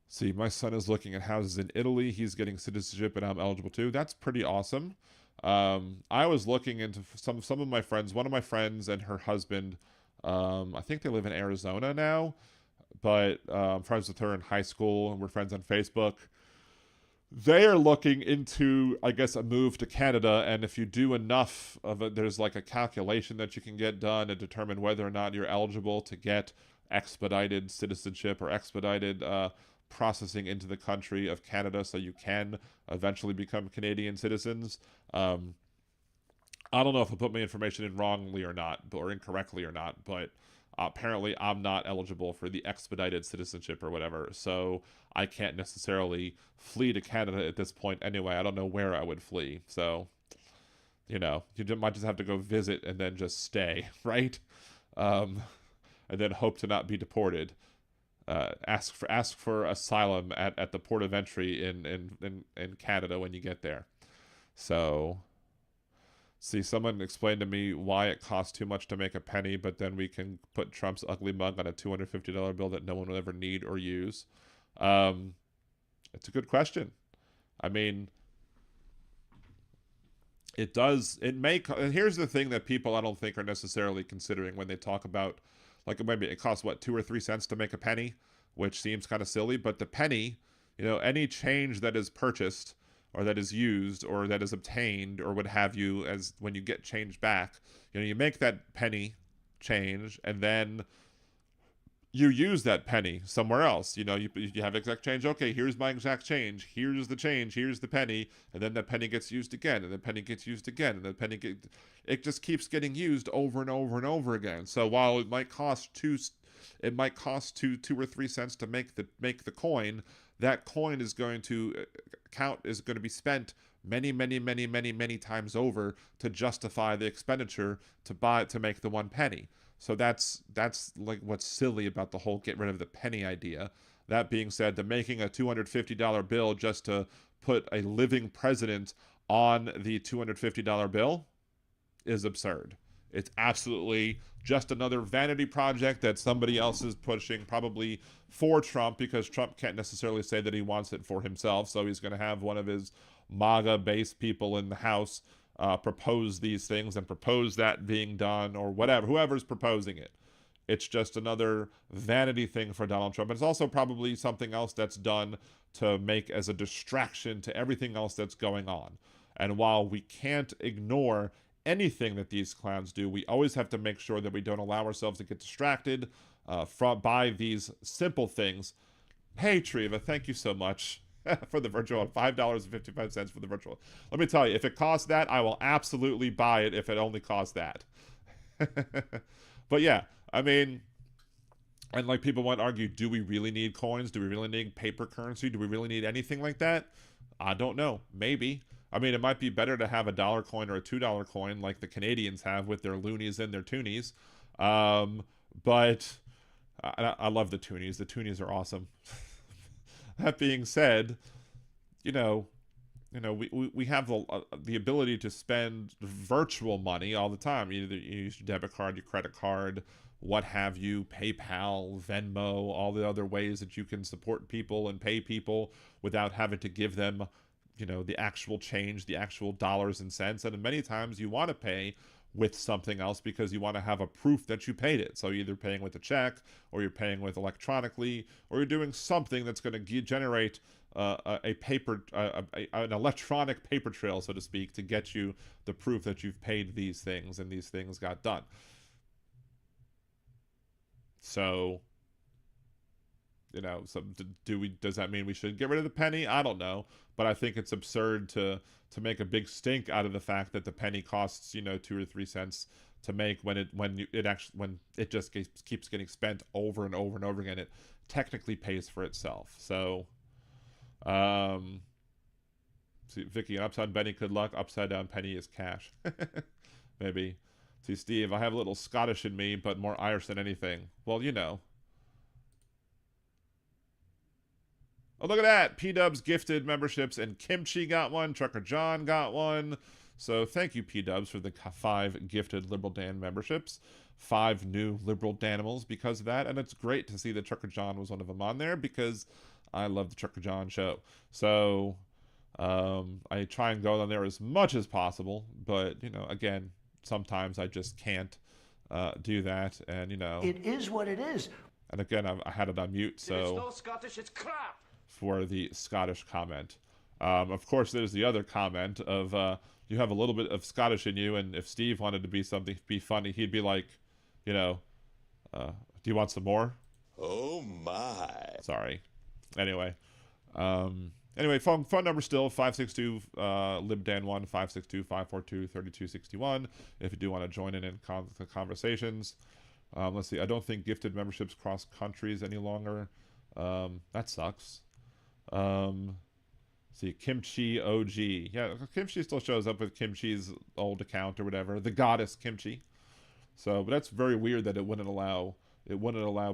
see, my son is looking at houses in Italy. He's getting citizenship, and I'm eligible too. That's pretty awesome. I was looking into some of my friends. One of my friends and her husband, I think they live in Arizona now, but I'm friends with her in high school, and we're friends on Facebook. They are looking into, I guess, a move to Canada, and if you do enough of it, there's like a calculation that you can get done and determine whether or not you're eligible to get expedited citizenship or expedited processing into the country of Canada so you can eventually become Canadian citizens. I don't know if I put my information in wrongly or not, or incorrectly or not, but apparently I'm not eligible for the expedited citizenship or whatever, so I can't necessarily flee to Canada at this point anyway. I don't know where I would flee, so, you might just have to go visit and then just stay, right? And then hope to not be deported. Ask for asylum at the port of entry in Canada when you get there. So, see, someone explained to me why it costs too much to make a penny, but then we can put Trump's ugly mug on a $250 bill that no one will ever need or use. It's a good question. I mean, it does. It may. And here's the thing that people I don't think are necessarily considering when they talk about. Like, maybe it costs, 2 or 3 cents to make a penny, which seems kind of silly. But the penny, any change that is purchased or that is used or that is obtained or what have you, as when you get change back, you make that penny change and then you use that penny somewhere else. You have exact change. Okay, here's my exact change. Here's the change. Here's the penny. And then the penny gets used again. And the penny gets used again. And the it just keeps getting used over and over and over again. So while it might cost two or 3 cents to make the coin, that coin is going to be spent many, many, many, many, many times over to justify the expenditure to make the 1 penny. So that's like what's silly about the whole get rid of the penny idea. That being said, the making a $250 bill just to put a living president on the $250 bill is absurd. It's absolutely just another vanity project that somebody else is pushing, probably for Trump, because Trump can't necessarily say that he wants it for himself. So he's going to have one of his MAGA-based people in the House propose these things and propose that being done, or whatever, whoever's proposing it. It's just another vanity thing for Donald Trump. It's also probably something else that's done to make as a distraction to everything else that's going on. And while we can't ignore anything that these clowns do, we always have to make sure that we don't allow ourselves to get distracted by these simple things. Hey, Treva, thank you so much for the virtual, $5.55 for the virtual. Let me tell you, if it costs that, I will absolutely buy it if it only costs that. But yeah, I mean, and like people want to argue, do we really need coins? Do we really need paper currency? Do we really need anything like that? I don't know. Maybe. I mean, it might be better to have a $1 coin or a $2 coin like the Canadians have with their loonies and their toonies. But I love the toonies. The toonies are awesome. That being said, we have the ability to spend virtual money all the time. Either you use your debit card, your credit card, what have you, PayPal, Venmo, all the other ways that you can support people and pay people without having to give them, the actual change, the actual dollars and cents. And many times you want to pay with something else because you want to have a proof that you paid it. So you're either paying with a check, or you're paying with electronically, or you're doing something that's going to generate an electronic paper trail, so to speak, to get you the proof that you've paid these things and these things got done. So, does that mean we should get rid of the penny? I don't know, but I think it's absurd to make a big stink out of the fact that the penny costs 2 or 3 cents to make when it just keeps getting spent over and over and over again. It technically pays for itself. So, see, Vicky, an upside penny, good luck. Upside down penny is cash. Maybe. See, Steve, I have a little Scottish in me, but more Irish than anything. Well, Oh, look at that. P-Dubs gifted memberships, and Kimchi got one. Trucker John got one. So thank you, P-Dubs, for the 5 gifted Liberal Dan memberships. 5 new Liberal Danimals because of that. And it's great to see that Trucker John was one of them on there because I love the Trucker John show. So I try and go on there as much as possible. But, again, sometimes I just can't do that. And, It is what it is. And again, I had it on mute, so... It's not Scottish, it's crap! For the Scottish comment. Of course, there's the other comment of you have a little bit of Scottish in you, and if Steve wanted to be funny, he'd be like, do you want some more? Oh my. Sorry. Anyway, phone number still 562 libdan1 562-542-3261 if you do want to join in the conversations. Let's see. I don't think gifted memberships cross countries any longer. That sucks. See, Kimchi OG. Yeah, Kimchi still shows up with Kimchi's old account or whatever. The goddess Kimchi. So, but that's very weird that it wouldn't allow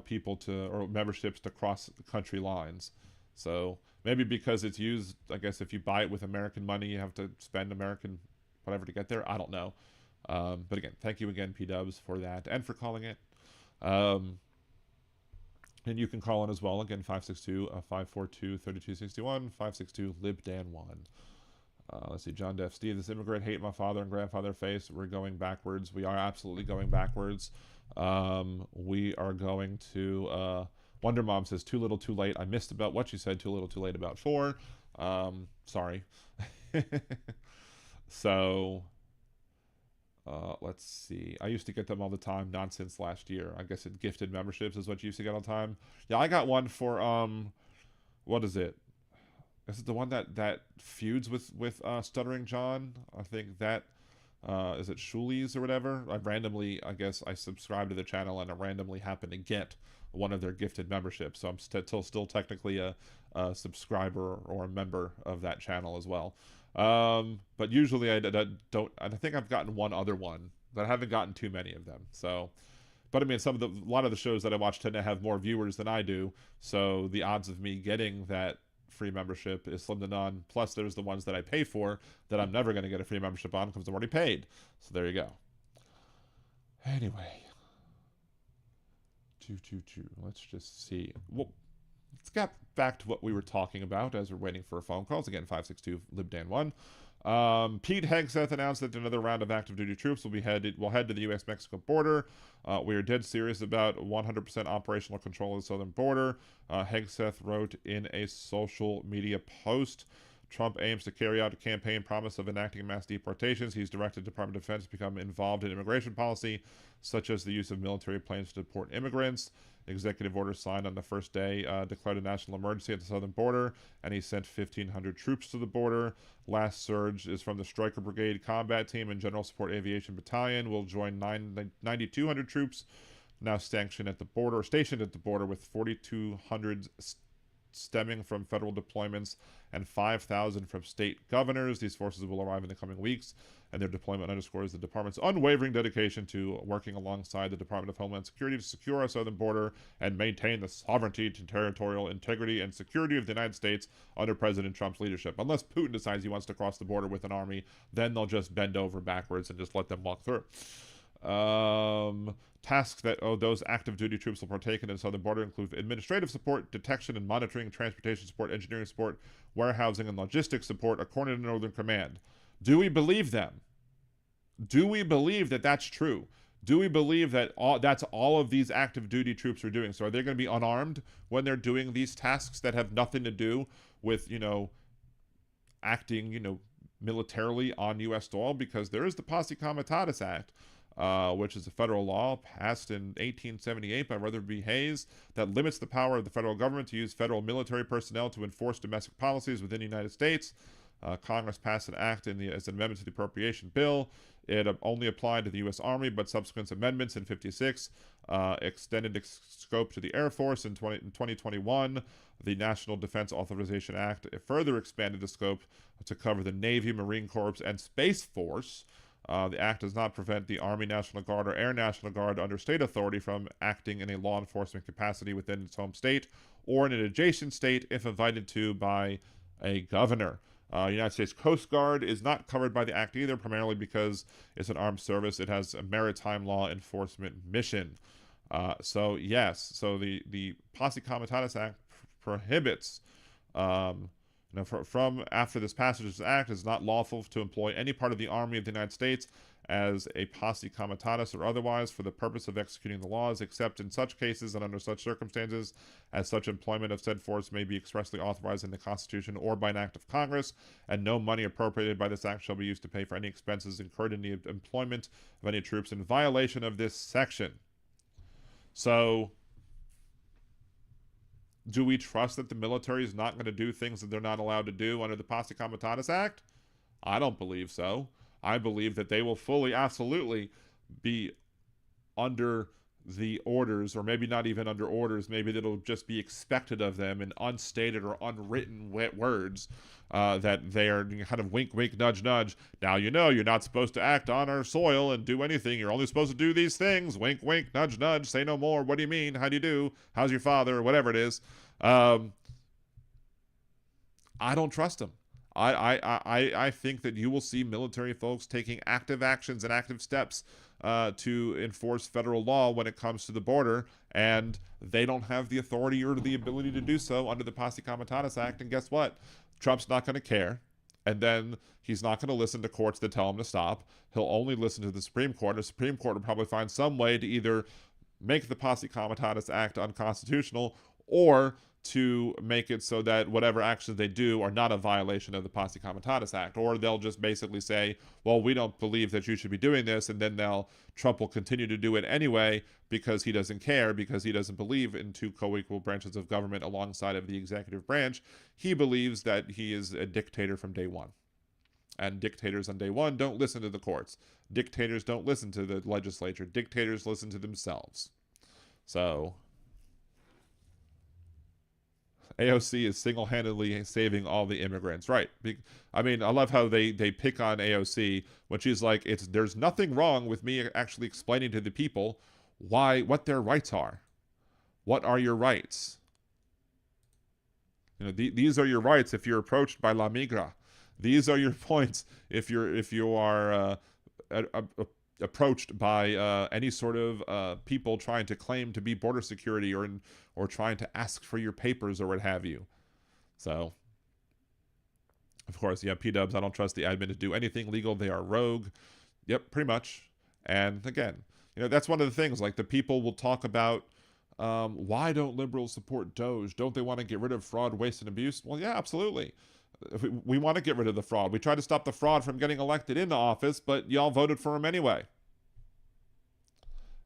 people or memberships to cross country lines. So maybe because it's used, I guess if you buy it with American money, you have to spend American whatever to get there. I don't know. But again, thank you again, P-Dubs, for that and for calling it. And you can call in as well. Again, 562-542-3261, 562-LibDan1. Let's see, John Deff. Steve, this immigrant hate my father and grandfather face. We're going backwards. We are absolutely going backwards. We are going to... Wonder Mom says, too little, too late. I missed about what you said, too little, too late about 4. Sorry. So... let's see. I used to get them all the time. Not since last year. I guess it gifted memberships is what you used to get all the time. Yeah, I got one for what is it? Is it the one that feuds with Stuttering John? I think that is it Shuli's or whatever. I guess I subscribed to the channel and I randomly happened to get one of their gifted memberships. So I'm still technically a subscriber or a member of that channel as well. But usually I don't. I think I've gotten one other one, but I haven't gotten too many of them. So, but I mean, a lot of the shows that I watch tend to have more viewers than I do. So the odds of me getting that free membership is slim to none. Plus, there's the ones that I pay for that I'm never going to get a free membership on because I'm already paid. So there you go. Anyway, let's just see. Well, let's get back to what we were talking about as we're waiting for phone calls. Again, 562-LibDan1. Pete Hegseth announced that another round of active duty troops will head to the U.S.-Mexico border. We are dead serious about 100% operational control of the southern border. Hegseth wrote in a social media post. Trump aims to carry out a campaign promise of enacting mass deportations. He's directed the Department of Defense to become involved in immigration policy, such as the use of military planes to deport immigrants. Executive order signed on the first day declared a national emergency at the southern border, and he sent 1,500 troops to the border. Last surge is from the Stryker Brigade Combat Team and General Support Aviation Battalion. Will join 9,200 troops now stationed at the border with 4,200 stemming from federal deployments and 5,000 from state governors. These forces will arrive in the coming weeks and their deployment underscores the department's unwavering dedication to working alongside the Department of Homeland Security to secure our southern border and maintain the sovereignty, territorial integrity, and security of the United States under President Trump's leadership. Unless Putin decides he wants to cross the border with an army, then they'll just bend over backwards and just let them walk through. Tasks that those active duty troops will partake in the southern border include administrative support, detection and monitoring, transportation support, engineering support, warehousing, and logistics support, according to Northern Command. Do we believe them? Do we believe that that's true? Do we believe that that's all of these active duty troops are doing? So are they going to be unarmed when they're doing these tasks that have nothing to do with, acting, militarily on U.S. soil? Because there is the Posse Comitatus Act, which is a federal law passed in 1878 by Rutherford B. Hayes that limits the power of the federal government to use federal military personnel to enforce domestic policies within the United States. Congress passed an act as an amendment to the appropriation bill. It only applied to the U.S. Army, but subsequent amendments in 56 extended its scope to the Air Force. In 2021, the National Defense Authorization Act further expanded the scope to cover the Navy, Marine Corps, and Space Force. The act does not prevent the Army National Guard or Air National Guard under state authority from acting in a law enforcement capacity within its home state or in an adjacent state if invited to by a governor. United States Coast Guard is not covered by the act either, primarily because it's an armed service. It has a maritime law enforcement mission. So the Posse Comitatus Act prohibits, from after this passage of this act, it's not lawful to employ any part of the Army of the United States as a posse comitatus or otherwise for the purpose of executing the laws, except in such cases and under such circumstances as such employment of said force may be expressly authorized in the Constitution or by an act of Congress, and no money appropriated by this act shall be used to pay for any expenses incurred in the employment of any troops in violation of this section. So, do we trust that the military is not going to do things that they're not allowed to do under the Posse Comitatus Act? I don't believe so. I believe that they will fully, absolutely be under the orders, or maybe not even under orders. Maybe it'll just be expected of them in unstated or unwritten words that they are kind of wink, wink, nudge, nudge. Now, you're not supposed to act on our soil and do anything. You're only supposed to do these things. Wink, wink, nudge, nudge. Say no more. What do you mean? How do you do? How's your father? Or whatever it is. I don't trust them. I think that you will see military folks taking active actions and active steps to enforce federal law when it comes to the border, and they don't have the authority or the ability to do so under the Posse Comitatus Act. And guess what? Trump's not going to care, and then he's not going to listen to courts that tell him to stop. He'll only listen to the Supreme Court. The Supreme Court will probably find some way to either make the Posse Comitatus Act unconstitutional or to make it so that whatever actions they do are not a violation of the Posse Comitatus Act. Or they'll just basically say, well, we don't believe that you should be doing this, and then Trump will continue to do it anyway because he doesn't care, because he doesn't believe in two co-equal branches of government alongside of the executive branch. He believes that he is a dictator from day one. And dictators on day one don't listen to the courts. Dictators don't listen to the legislature. Dictators listen to themselves. So AOC is single-handedly saving all the immigrants. Right. I mean, I love how they pick on AOC when she's like, there's nothing wrong with me actually explaining to the people what their rights are. What are your rights? These are your rights if you're approached by La Migra. These are your points if you are approached by any sort of people trying to claim to be border security or trying to ask for your papers or what have you. So, of course, yeah, P-dubs, I don't trust the admin to do anything legal. They are rogue. Yep, pretty much. And again, that's one of the things. Like, the people will talk about, why don't liberals support Doge? Don't they want to get rid of fraud, waste, and abuse? Well, yeah, absolutely. We want to get rid of the fraud. We tried to stop the fraud from getting elected into office, but y'all voted for him anyway.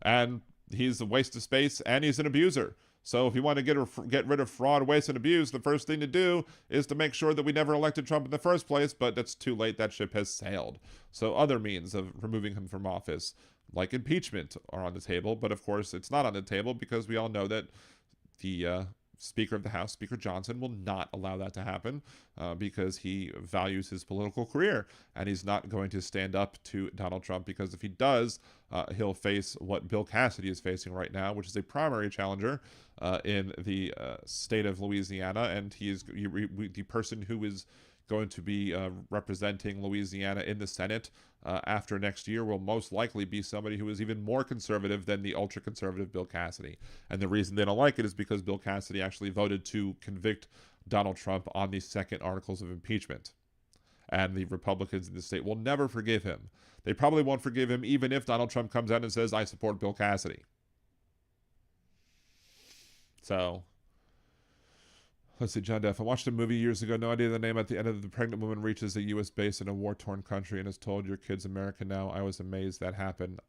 And he's a waste of space, and he's an abuser. So if you want to get rid of fraud, waste, and abuse, the first thing to do is to make sure that we never elected Trump in the first place, but that's too late. That ship has sailed. So other means of removing him from office, like impeachment, are on the table. But of course, it's not on the table because we all know that the Speaker of the House, Speaker Johnson, will not allow that to happen because he values his political career, and he's not going to stand up to Donald Trump, because if he does, he'll face what Bill Cassidy is facing right now, which is a primary challenger in the state of Louisiana, and he is the person who is going to be representing Louisiana in the Senate after next year will most likely be somebody who is even more conservative than the ultra-conservative Bill Cassidy. And the reason they don't like it is because Bill Cassidy actually voted to convict Donald Trump on the second articles of impeachment. And the Republicans in the state will never forgive him. They probably won't forgive him even if Donald Trump comes out and says, I support Bill Cassidy. So... let's see, John Deff. I watched a movie years ago, no idea the name. At the end of the pregnant woman reaches a U.S. base in a war-torn country and is told your kid's American now. I was amazed that happened.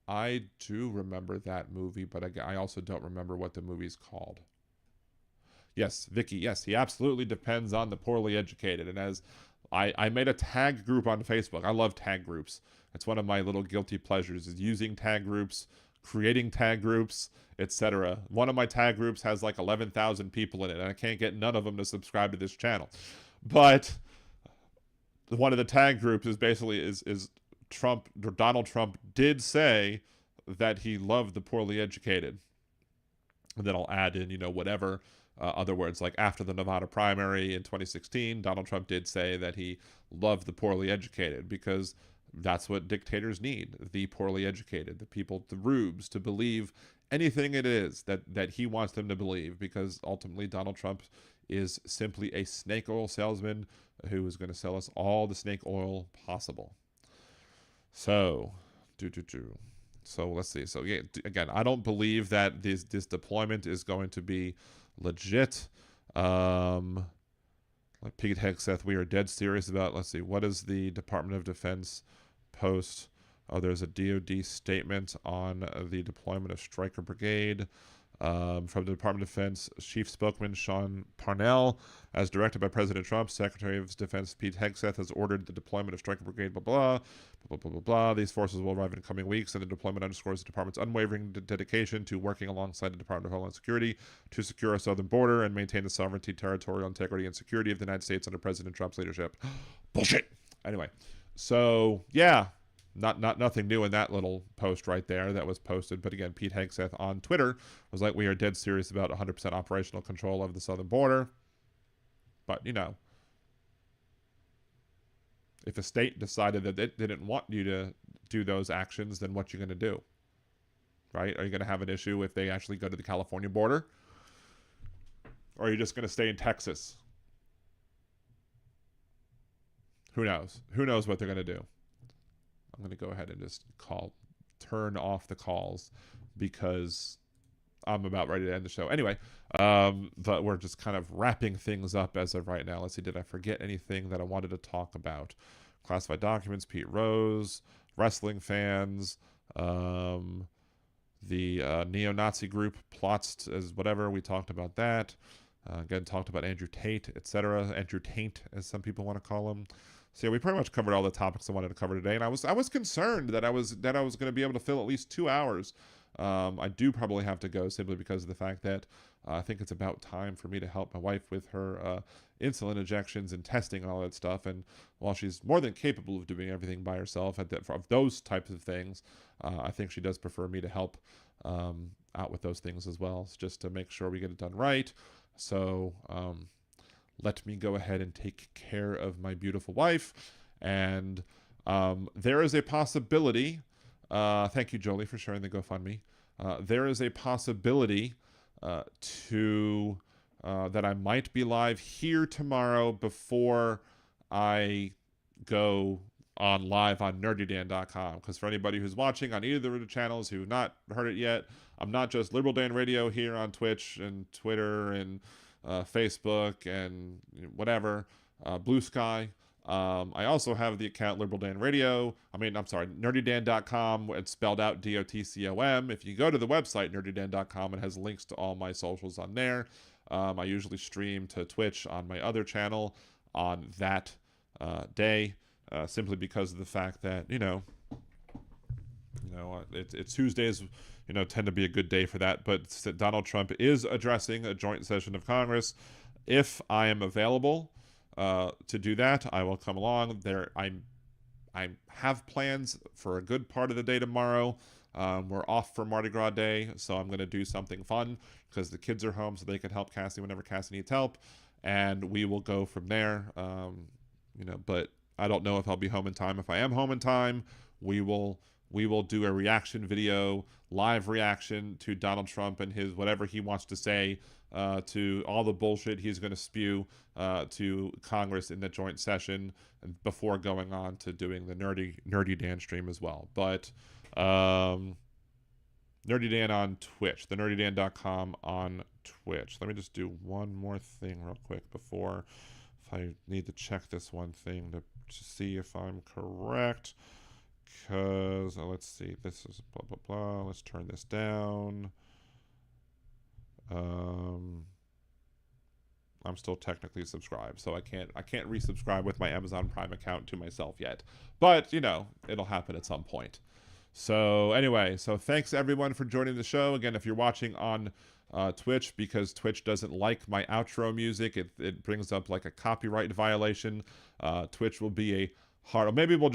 I do remember that movie, but I also don't remember what the movie's called. Yes, Vicky, yes, he absolutely depends on the poorly educated. And as I made a tag group on Facebook. I love tag groups. It's one of my little guilty pleasures, is using tag groups, creating tag groups, etc. One of my tag groups has like 11,000 people in it, and I can't get none of them to subscribe to this channel. But one of the tag groups is basically is Trump, or Donald Trump did say that he loved the poorly educated. And then I'll add in, whatever other words, like after the Nevada primary in 2016, Donald Trump did say that he loved the poorly educated, because that's what dictators need, the poorly educated, the people, the rubes, to believe anything it is that he wants them to believe, because ultimately Donald Trump is simply a snake oil salesman who is going to sell us all the snake oil possible. So, So let's see. So yeah, again, I don't believe that this deployment is going to be legit. Like Pete Hegseth, we are dead serious about. Let's see, what is the Department of Defense post? Oh, there's a DoD statement on the deployment of Stryker Brigade. From the Department of Defense Chief Spokesman Sean Parnell, as directed by President Trump, Secretary of Defense Pete Hegseth has ordered the deployment of Stryker Brigade, blah, blah, blah, blah, blah, blah. These forces will arrive in coming weeks, and the deployment underscores the department's unwavering dedication to working alongside the Department of Homeland Security to secure our southern border and maintain the sovereignty, territorial integrity, and security of the United States under President Trump's leadership. Bullshit! Anyway, so, yeah. Nothing new in that little post right there that was posted. But again, Pete Hegseth on Twitter was like, we are dead serious about 100% operational control of the southern border. But, if a state decided that it didn't want you to do those actions, then what you going to do? Right? Are you going to have an issue if they actually go to the California border? Or are you just going to stay in Texas? Who knows? Who knows what they're going to do? I'm going to go ahead and just turn off the calls, because I'm about ready to end the show. Anyway, but we're just kind of wrapping things up as of right now. Let's see, did I forget anything that I wanted to talk about? Classified documents, Pete Rose, wrestling fans, the neo-Nazi group plots as whatever. We talked about that. Again, talked about Andrew Tate, etc. Andrew Tate, as some people want to call him. So yeah, we pretty much covered all the topics I wanted to cover today, and I was concerned that I was going to be able to fill at least 2 hours. I do probably have to go simply because of the fact that I think it's about time for me to help my wife with her insulin injections and testing and all that stuff. And while she's more than capable of doing everything by herself of those types of things, I think she does prefer me to help out with those things as well, just to make sure we get it done right. So let me go ahead and take care of my beautiful wife. And there is a possibility, thank you, Jolie, for sharing the GoFundMe. There is a possibility that I might be live here tomorrow before I go on live on nerdydan.com. Because for anybody who's watching on either of the channels who've not heard it yet, I'm not just Liberal Dan Radio here on Twitch and Twitter and Facebook and whatever, Blue Sky. I also have the account Liberal Dan Radio. nerdydan.com. It's spelled out DOTCOM. If you go to the website, nerdydan.com, it has links to all my socials on there. I usually stream to Twitch on my other channel on that day, simply because of the fact that, It's Tuesdays, tend to be a good day for that. But Donald Trump is addressing a joint session of Congress. If I am available to do that, I will come along. I have plans for a good part of the day tomorrow. We're off for Mardi Gras Day, so I'm going to do something fun because the kids are home, so they can help Cassie whenever Cassie needs help, and we will go from there. But I don't know if I'll be home in time. If I am home in time, we will do a reaction video, live reaction to Donald Trump and his whatever he wants to say, to all the bullshit he's going to spew to Congress in the joint session, and before going on to doing the Nerdy Dan stream as well. But Nerdy Dan on Twitch, thenerdydan.com on Twitch. Let me just do one more thing real quick before, if I need to check this one thing to see if I'm correct. Because, let's see, this is blah, blah, blah. Let's turn this down. I'm still technically subscribed, so I can't resubscribe with my Amazon Prime account to myself yet. But, it'll happen at some point. So anyway, thanks everyone for joining the show. Again, if you're watching on Twitch, because Twitch doesn't like my outro music, it brings up like a copyright violation. Twitch will be a hard. Maybe what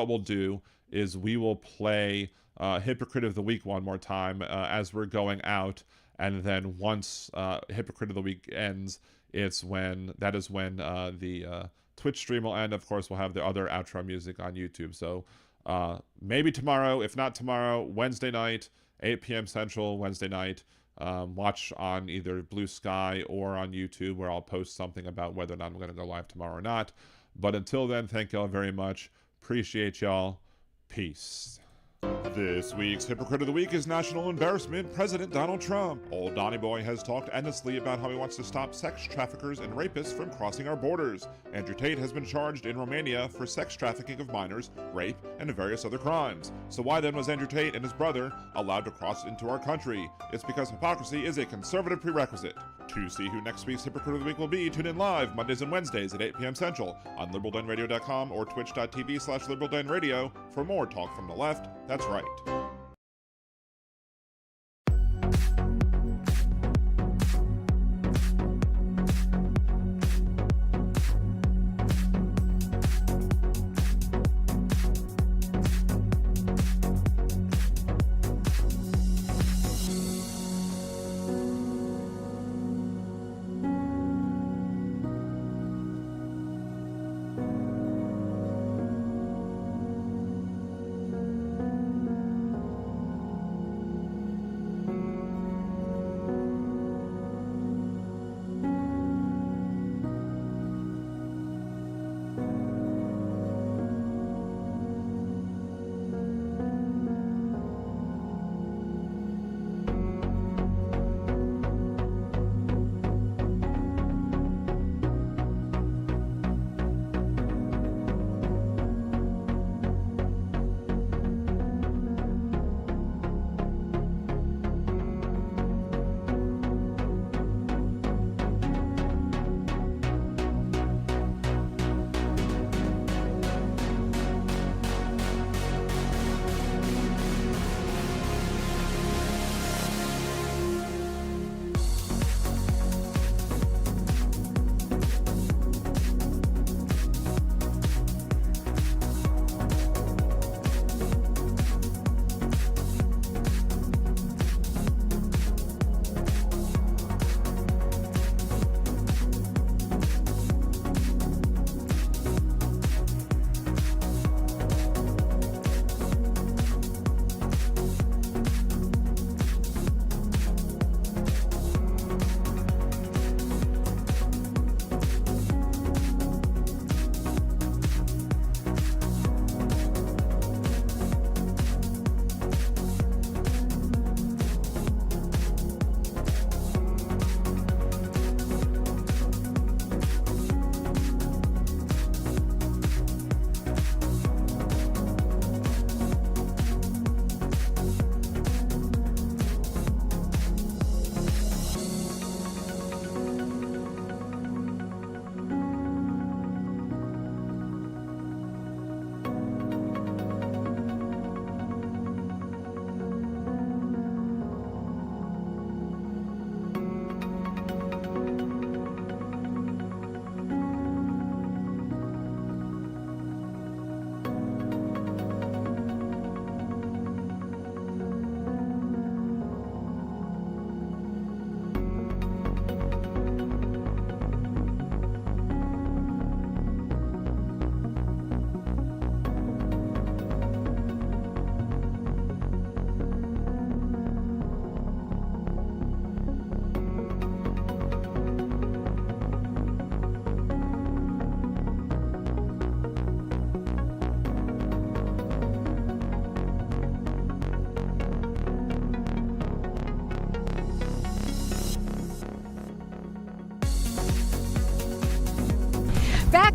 we'll do is we will play Hypocrite of the Week one more time as we're going out, and then once Hypocrite of the Week ends, that is when the Twitch stream will end. Of course, we'll have the other outro music on YouTube. So maybe tomorrow, if not tomorrow, Wednesday night, 8 p.m. Central, Wednesday night. Watch on either Blue Sky or on YouTube, where I'll post something about whether or not I'm going to go live tomorrow or not. But until then, thank y'all very much. Appreciate y'all. Peace. This week's Hypocrite of the Week is National Embarrassment, President Donald Trump. Old Donny Boy has talked endlessly about how he wants to stop sex traffickers and rapists from crossing our borders. Andrew Tate has been charged in Romania for sex trafficking of minors, rape, and various other crimes. So why then was Andrew Tate and his brother allowed to cross into our country? It's because hypocrisy is a conservative prerequisite. To see who next week's Hypocrite of the Week will be, tune in live Mondays and Wednesdays at 8 p.m. Central on liberaldanradio.com or twitch.tv/liberaldanradio for more talk from the left. That's right.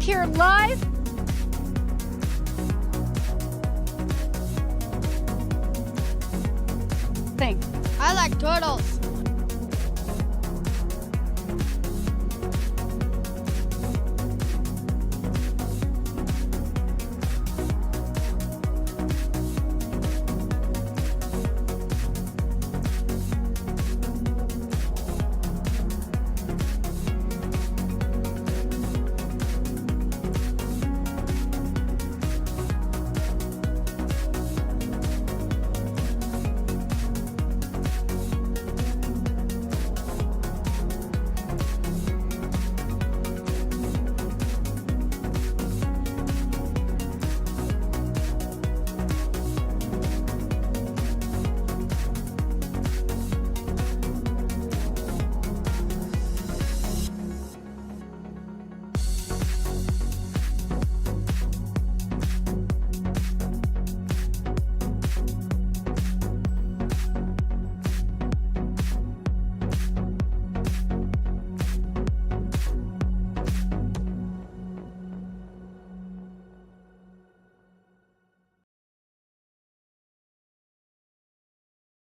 here live. Thing. I like turtles.